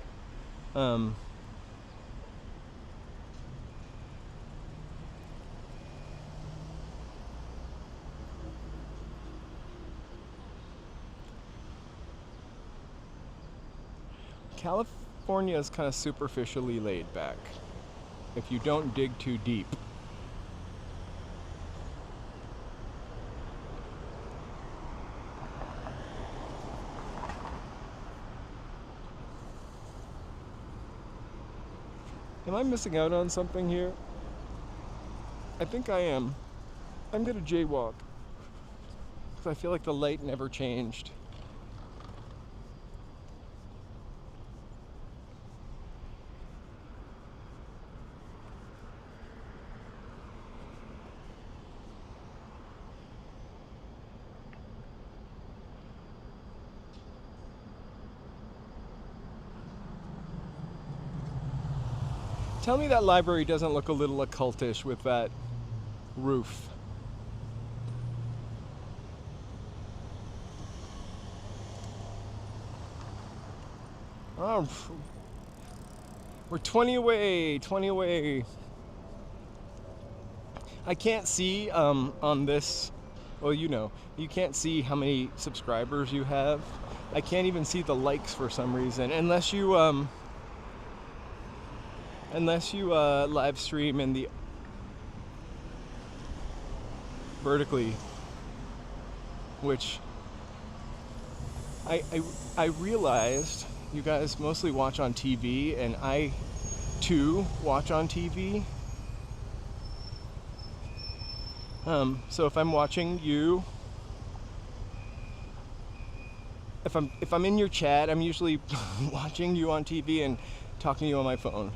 California is kind of superficially laid back, if you don't dig too deep. Am I missing out on something here? I think I am. I'm gonna jaywalk. Because I feel like the light never changed. Tell me that library doesn't look a little occultish with that roof. Oh, we're 20 away, 20 away. I can't see on this, well, you know, you can't see how many subscribers you have. I can't even see the likes for some reason, unless you live stream in the vertically, which I realized you guys mostly watch on TV, and I too watch on TV. So if I'm watching you, if I'm in your chat, I'm usually watching you on TV and talking to you on my phone.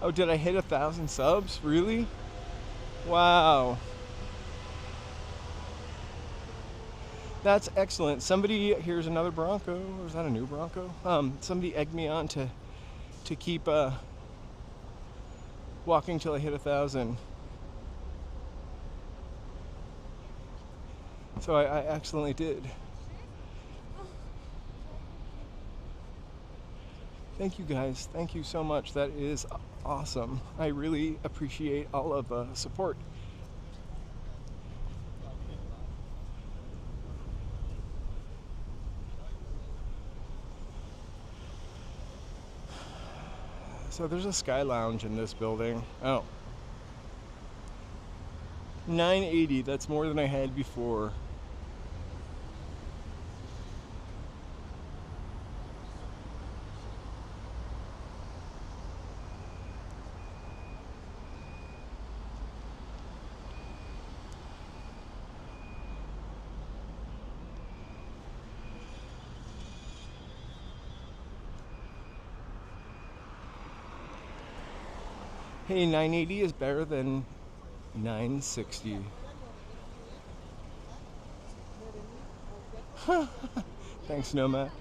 Oh, did I hit 1,000 subs? Really? Wow. That's excellent. Somebody, here's another Bronco, or is that a new Bronco? Somebody egged me on to keep walking till I hit 1,000. So I accidentally did. Thank you guys. Thank you so much. That is awesome. I really appreciate all of the support. So there's a Sky Lounge in this building. Oh. 980, that's more than I had before. Hey, 980 is better than 960. Thanks, Nomad.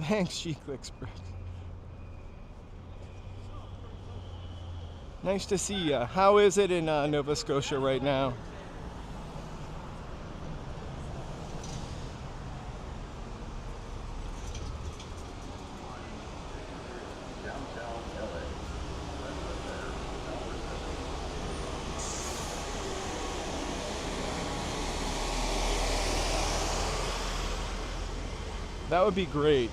Thanks, She-Clicks. Nice to see ya. How is it in Nova Scotia right now? That would be great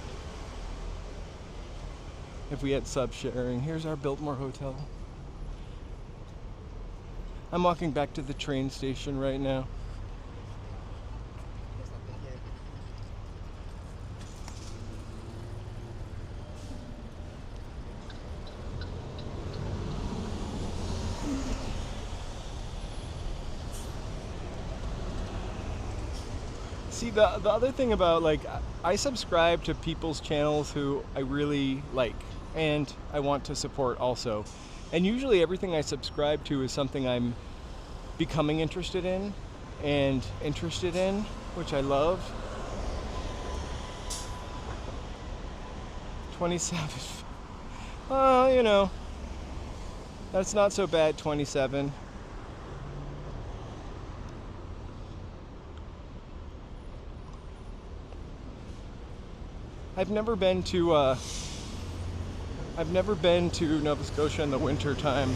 if we had sub sharing. Here's our Biltmore Hotel. I'm walking back to the train station right now. See, the other thing about, like, I subscribe to people's channels who I really like and I want to support also. And usually everything I subscribe to is something I'm becoming interested in, which I love. 27. You know, that's not so bad, 27. I've never been to Nova Scotia in the winter time.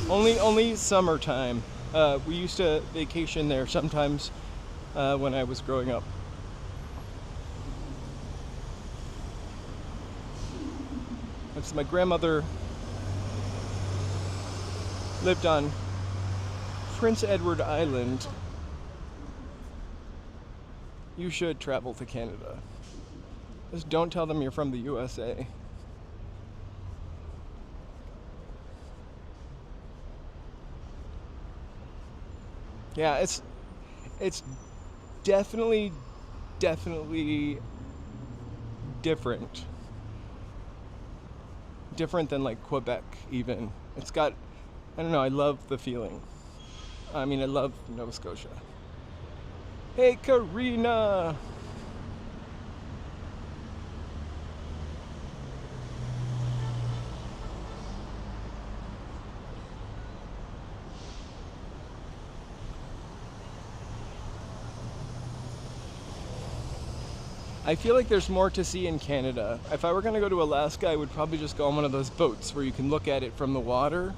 Only summertime. We used to vacation there sometimes when I was growing up. It's my grandmother lived on Prince Edward Island, you should travel to Canada. Just don't tell them you're from the USA. Yeah, it's definitely different. Different than like Quebec even. It's got, I don't know, I love the feeling. I mean, I love Nova Scotia. Hey, Karina! I feel like there's more to see in Canada. If I were going to go to Alaska, I would probably just go on one of those boats where you can look at it from the water.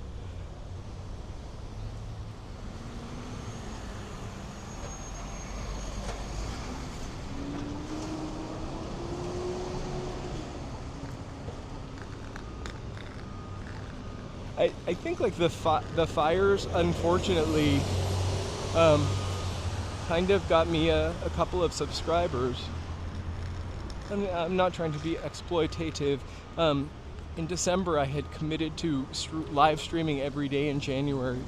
I think like the fires, unfortunately, kind of got me a couple of subscribers. I'm not trying to be exploitative. In December, I had committed to live streaming every day in January.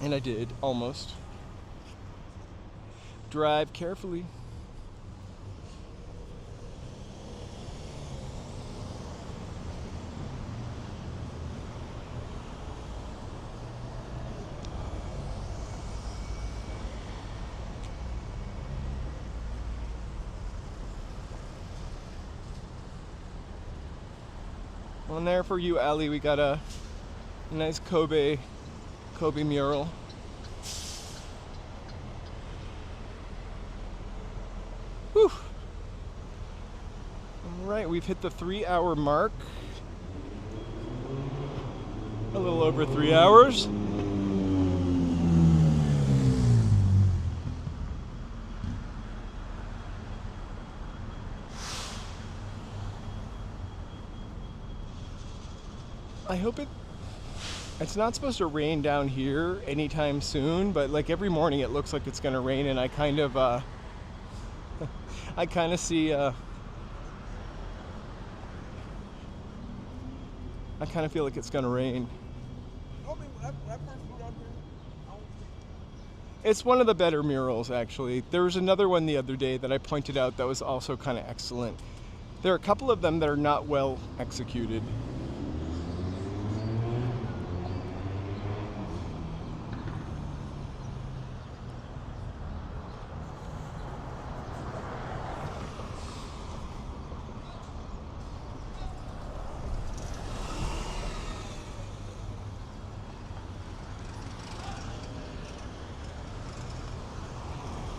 And I did, almost. Drive carefully. And there for you, Ali, we got a nice Kobe mural. Whew. All right, we've hit the 3-hour mark. A little over 3 hours. I hope it's not supposed to rain down here anytime soon, but like every morning it looks like it's gonna rain, and I kind of see I kind of feel like it's gonna rain. It's one of the better murals, actually. There was another one the other day that I pointed out that was also kind of excellent. There are a couple of them that are not well executed.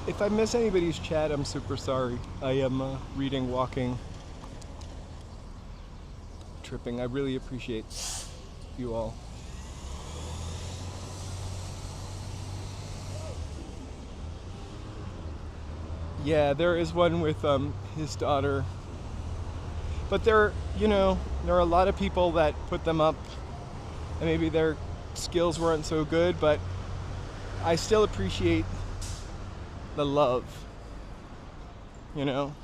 If I miss anybody's chat, I'm super sorry. I am reading, walking, tripping. I really appreciate you all. Yeah, there is one with his daughter. But there are a lot of people that put them up, and maybe their skills weren't so good, but I still appreciate the love, you know?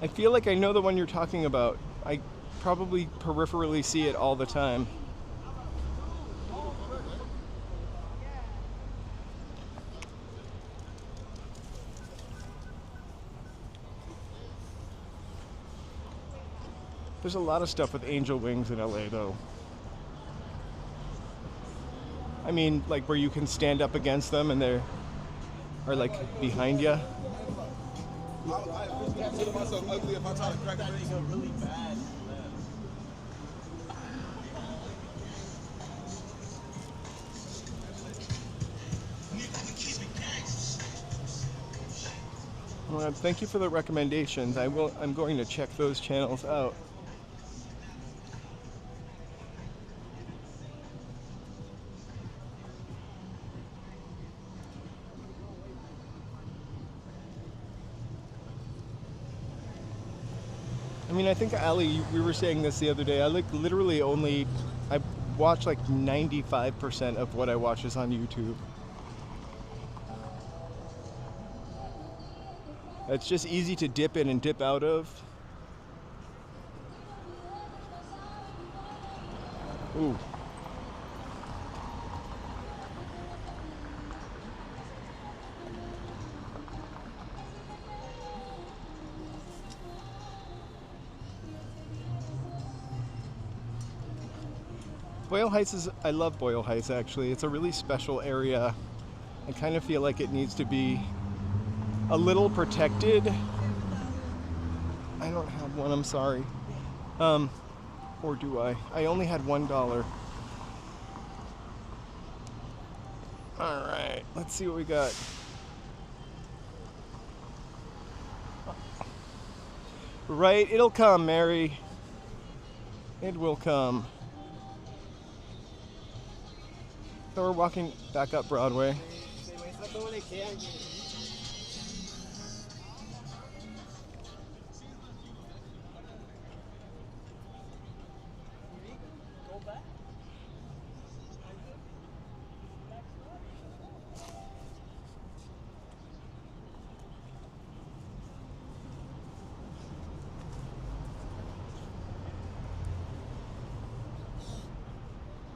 I feel like I know the one you're talking about. I probably peripherally see it all the time. There's a lot of stuff with angel wings in LA, though. I mean, like where you can stand up against them and they're like behind you. I consider myself ugly if I try to crack a really bad. Well, thank you for the recommendations. I'm going to check those channels out. I mean, I think Ali, we were saying this the other day. I like literally only, I watch like 95% of what I watch is on YouTube. It's just easy to dip in and dip out of. Ooh. Boyle Heights is, I love Boyle Heights actually. It's a really special area. I kind of feel like it needs to be a little protected. I don't have one, I'm sorry. Or do I? I only had $1. Alright, let's see what we got. Right, it'll come, Mary. It will come. So we're walking back up Broadway.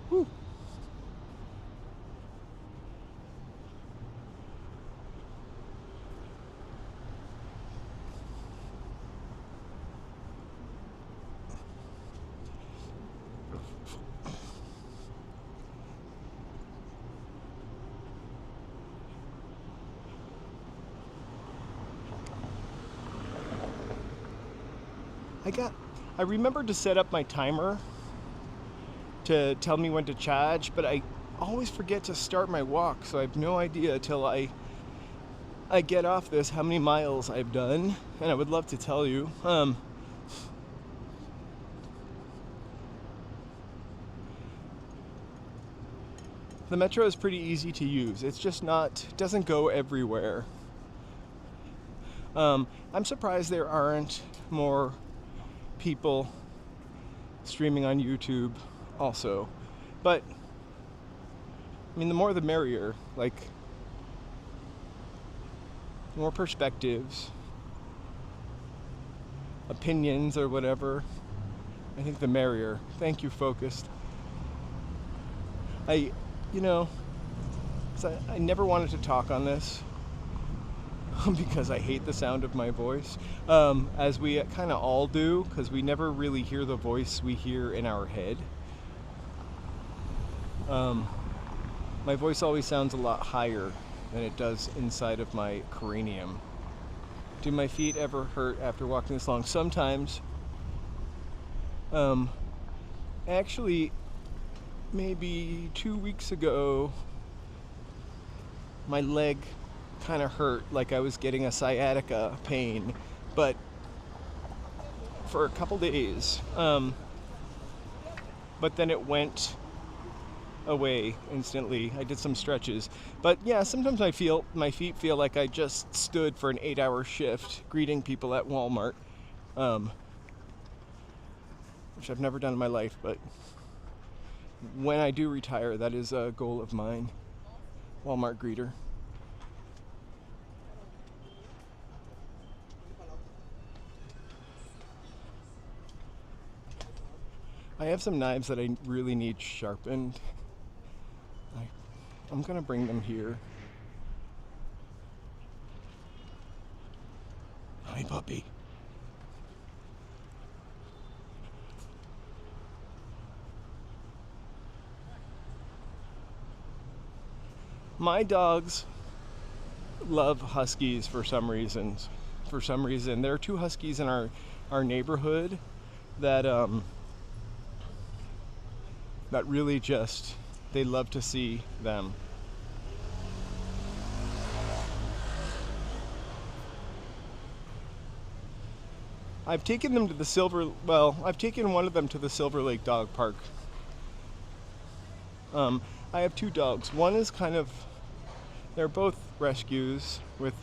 Whew. I remembered to set up my timer to tell me when to charge, but I always forget to start my walk, so I have no idea till I get off this how many miles I've done, and I would love to tell you. The metro is pretty easy to use. It's just doesn't go everywhere. I'm surprised there aren't more people streaming on YouTube also. But, I mean, the more the merrier. Like, more perspectives, opinions, or whatever. I think the merrier. Thank you, Focused. I never wanted to talk on this because I hate the sound of my voice, as we kind of all do, because we never really hear the voice we hear in our head. My voice always sounds a lot higher than it does inside of my cranium. Do my feet ever hurt after walking this long? Sometimes. Actually, maybe 2 weeks ago, my leg kind of hurt, like I was getting a sciatica pain, but for a couple days. But then it went away instantly. I did some stretches. But yeah, sometimes my feet feel like I just stood for an 8-hour shift greeting people at Walmart, which I've never done in my life, but when I do retire, that is a goal of mine. Walmart greeter. I have some knives that I really need sharpened. I'm gonna bring them here. Hi, puppy. My dogs love huskies for some reason. There are 2 huskies in our neighborhood that really just, they love to see them. I've taken them to I've taken one of them to the Silver Lake Dog Park. I have 2 dogs. One is they're both rescues with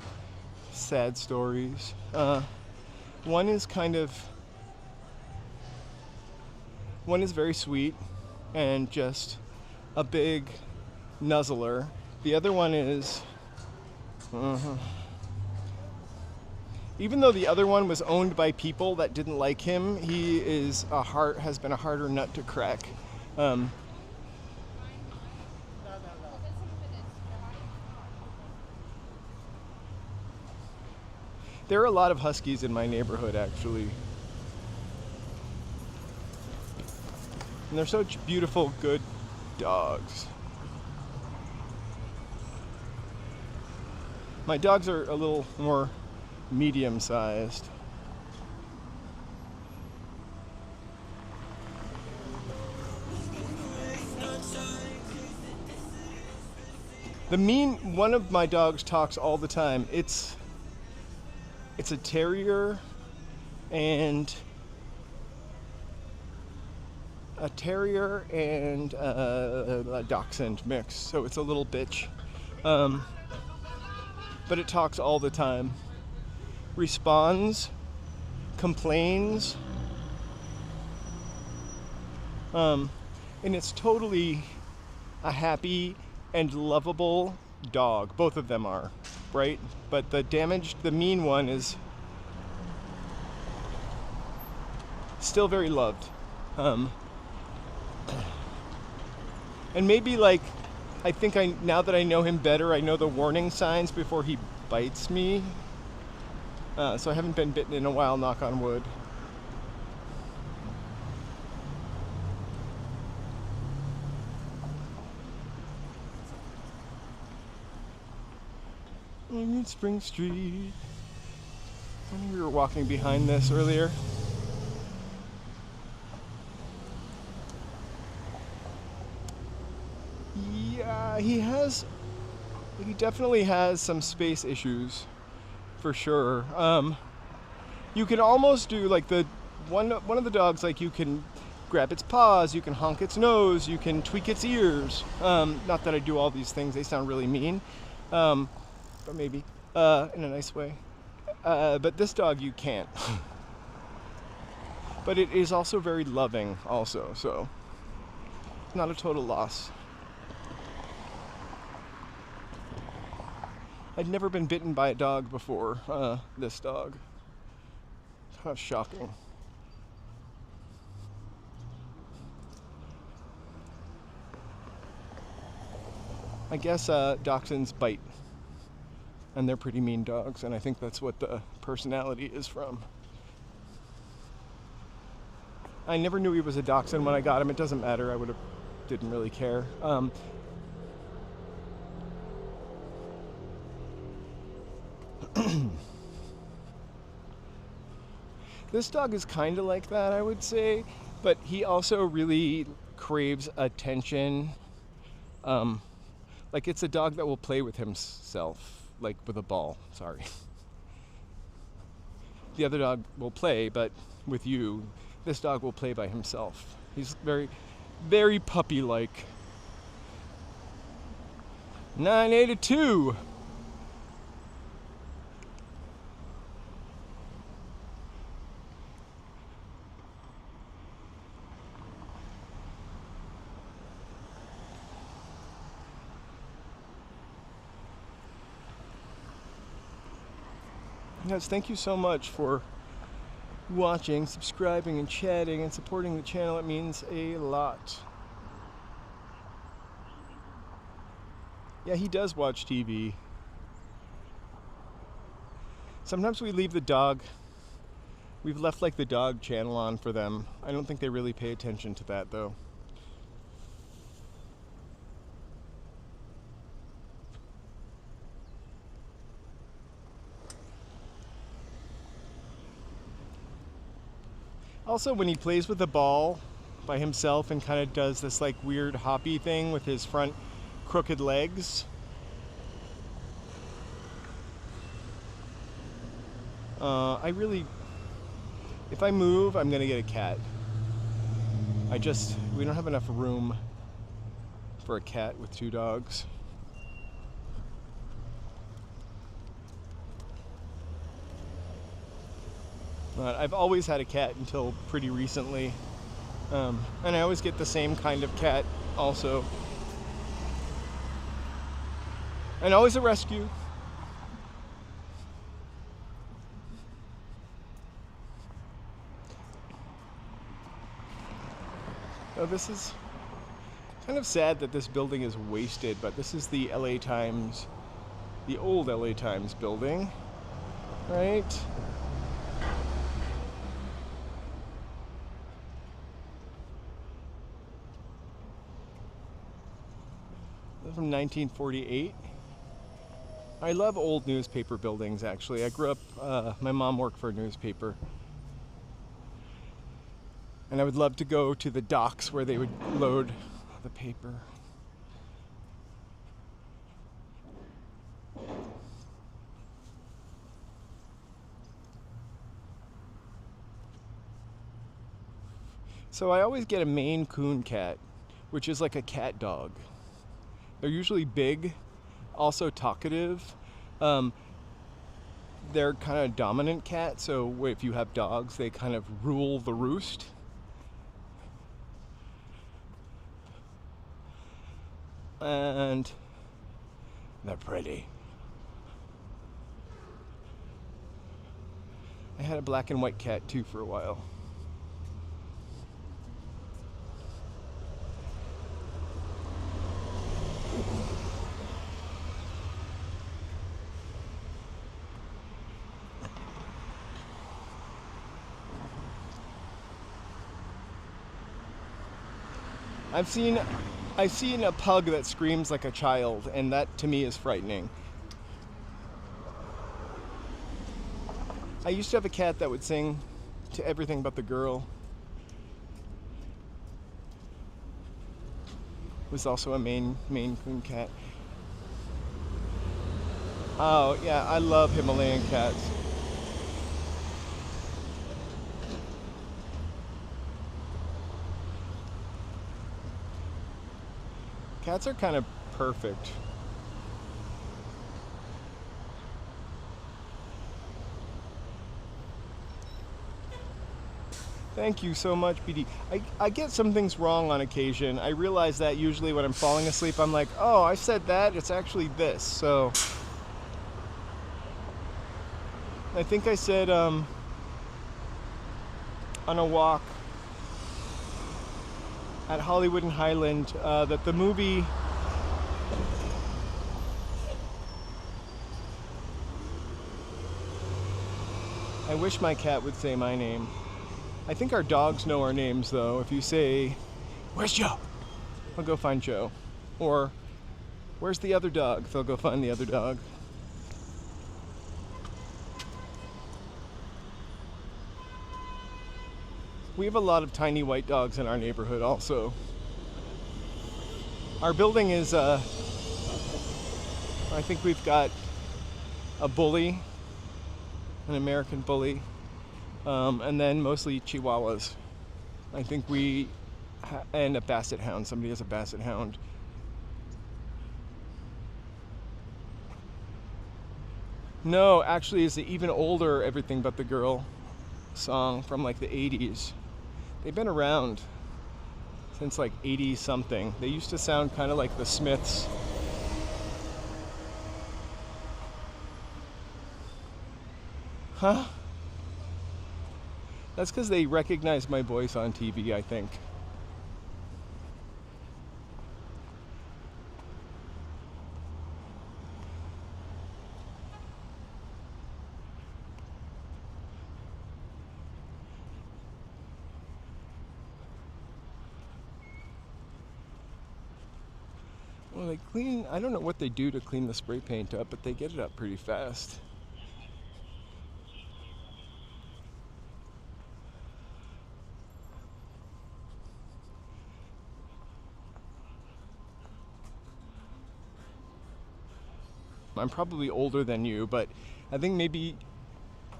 sad stories. One is kind of One is very sweet and just a big nuzzler. The other one is, even though the other one was owned by people that didn't like him, he is has been a harder nut to crack. There are a lot of huskies in my neighborhood, actually. And they're such beautiful, good dogs. My dogs are a little more medium-sized. One of my dogs talks all the time. It's a terrier and a dachshund mix, so it's a little bitch. But it talks all the time. Responds, complains, and it's totally a happy and lovable dog. Both of them are, right? But the mean one is still very loved. And maybe I think now that I know him better, I know the warning signs before he bites me. So I haven't been bitten in a while, knock on wood. In Spring Street. I think we were walking behind this earlier. Yeah, he definitely has some space issues, for sure. You can almost do one of the dogs, you can grab its paws, you can honk its nose, you can tweak its ears. Not that I do all these things, they sound really mean. But maybe, in a nice way. But this dog you can't. But it is also very loving also, so not a total loss. I'd never been bitten by a dog before, this dog. How shocking. I guess dachshunds bite. And they're pretty mean dogs, and I think that's what the personality is from. I never knew he was a dachshund when I got him. It doesn't matter. I didn't really care. This dog is kind of like that, I would say, but he also really craves attention. It's a dog that will play with himself. With a ball, sorry. The other dog will play, but with you, this dog will play by himself. He's very, very puppy-like. 982. Yes, thank you so much for watching, subscribing, and chatting, and supporting the channel. It means a lot. Yeah, he does watch TV. Sometimes we leave the dog. We've left the dog channel on for them. I don't think they really pay attention to that, though. Also, when he plays with the ball by himself and kind of does this weird hoppy thing with his front crooked legs, if I move, I'm gonna get a cat. We don't have enough room for a cat with two dogs. I've always had a cat until pretty recently. And I always get the same kind of cat also. And always a rescue. Oh, this is kind of sad that this building is wasted, but this is the LA Times, the old LA Times building, right? From 1948. I love old newspaper buildings, actually. I grew up, my mom worked for a newspaper. And I would love to go to the docks where they would load the paper. So I always get a Maine Coon cat, which is like a cat dog. They're usually big, also talkative. They're kind of dominant cat, so if you have dogs, they kind of rule the roost. And they're pretty. I had a black and white cat too for a while. I've seen a pug that screams like a child, and that to me is frightening. I used to have a cat that would sing to everything but the girl. It was also a Maine Coon cat. Oh yeah, I love Himalayan cats. Cats are kind of perfect. Thank you so much, BD. I get some things wrong on occasion. I realize that usually when I'm falling asleep, I'm like, oh, I said that, it's actually this. So I think I said on a walk at Hollywood and Highland that the movie I wish my cat would say my name. I think our dogs know our names though. If you say, "Where's Joe?" I'll go find Joe. Or, "Where's the other dog?" They'll go find the other dog. We have a lot of tiny white dogs in our neighborhood also. Our building is, I think we've got a bully, an American bully, and then mostly Chihuahuas. I think and a Basset Hound. Somebody has a Basset Hound. No, actually it's an even older Everything But the Girl song from like the 80s. They've been around since like 80 something. They used to sound kind of like the Smiths. Huh? That's because they recognized my voice on TV, I think. Well, they clean, I don't know what they do to clean the spray paint up, but they get it up pretty fast. I'm probably older than you, but I think maybe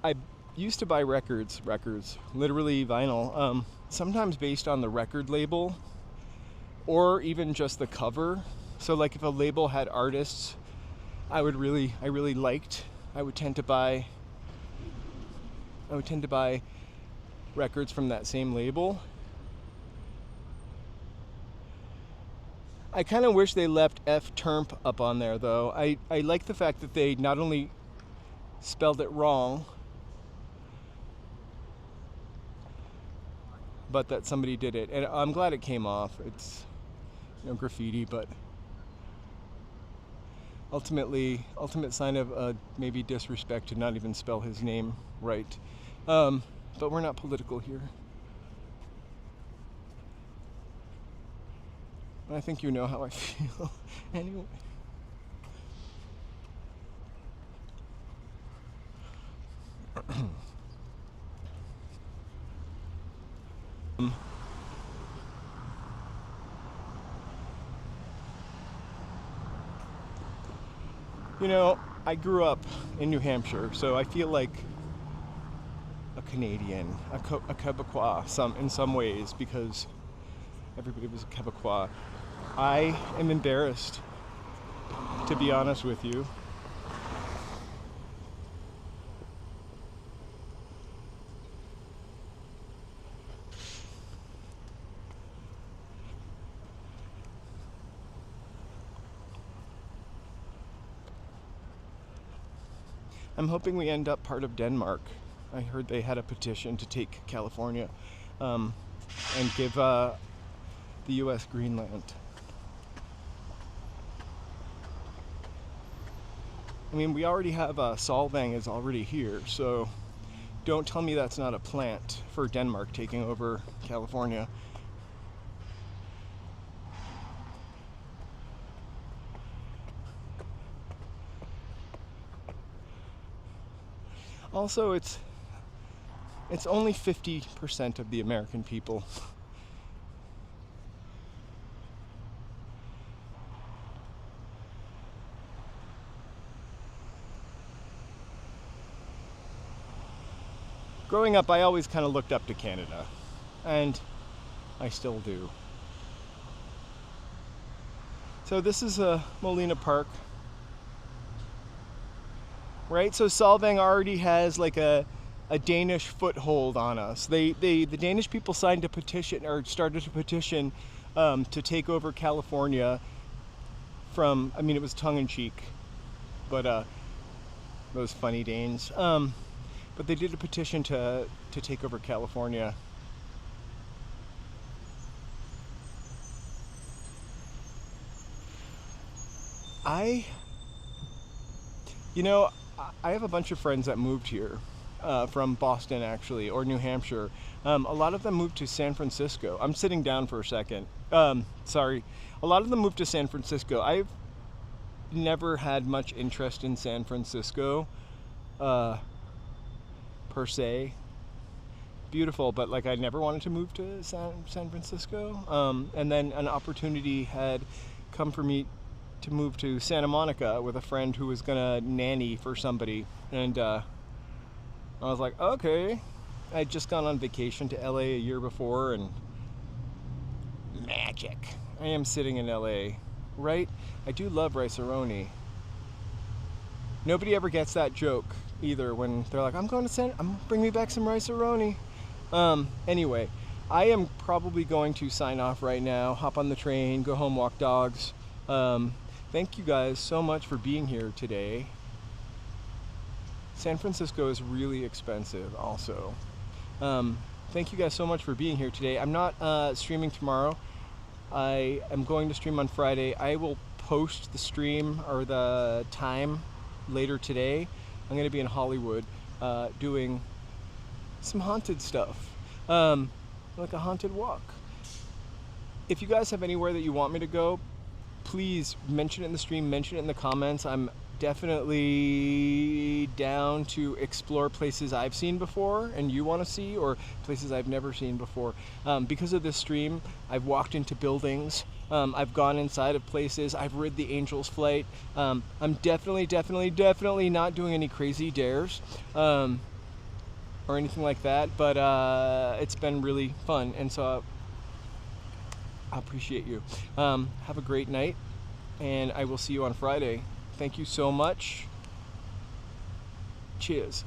I used to buy records, literally vinyl, sometimes based on the record label or even just the cover. So like if a label had artists I really liked, I would tend to buy records from that same label. I kind of wish they left F terp up on there, though. I like the fact that they not only spelled it wrong, but that somebody did it. And I'm glad it came off. It's, you know, graffiti, but ultimate sign of maybe disrespect to not even spell his name right. But we're not political here. I think you know how I feel. Anyway. You know, I grew up in New Hampshire, so I feel like a Canadian, a Quebecois in some ways, because everybody was a Quebecois. I am embarrassed, to be honest with you. I'm hoping we end up part of Denmark. I heard they had a petition to take California and give the U.S. Greenland. I mean, we already have Solvang is already here, so don't tell me that's not a plant for Denmark taking over California. Also, it's only 50% of the American people. Growing up, I always kind of looked up to Canada, and I still do. So this is Molina Park. Right, so Solvang already has like a Danish foothold on us. The Danish people signed a petition, or started a petition, to take over California from, I mean, it was tongue-in-cheek, but those funny Danes. But they did a petition to take over California. You know, I have a bunch of friends that moved here from Boston, actually, or New Hampshire. A lot of them moved to San Francisco. I'm sitting down for a second. Sorry. A lot of them moved to San Francisco. I've never had much interest in San Francisco, per se. Beautiful, but like I never wanted to move to San Francisco. And then an opportunity had come for me to move to Santa Monica with a friend who was gonna nanny for somebody, and I was like, okay. I'd just gone on vacation to LA a year before, and magic. I am sitting in LA, right? I do love rice-a-roni. Nobody ever gets that joke either when they're like, I'm bring me back some rice-a-roni. Anyway, I am probably going to sign off right now, hop on the train, go home, walk dogs. Thank you guys so much for being here today. San Francisco is really expensive also. Thank you guys so much for being here today. I'm not streaming tomorrow. I am going to stream on Friday. I will post the stream or the time later today. I'm going to be in Hollywood doing some haunted stuff, like a haunted walk. If you guys have anywhere that you want me to go, please mention it in the stream, mention it in the comments. I'm definitely down to explore places I've seen before and you want to see, or places I've never seen before. Because of this stream, I've walked into buildings, I've gone inside of places, I've rid the Angel's Flight. I'm definitely not doing any crazy dares or anything like that, but it's been really fun, and so I appreciate you. Have a great night, and I will see you on Friday. Thank you so much. Cheers.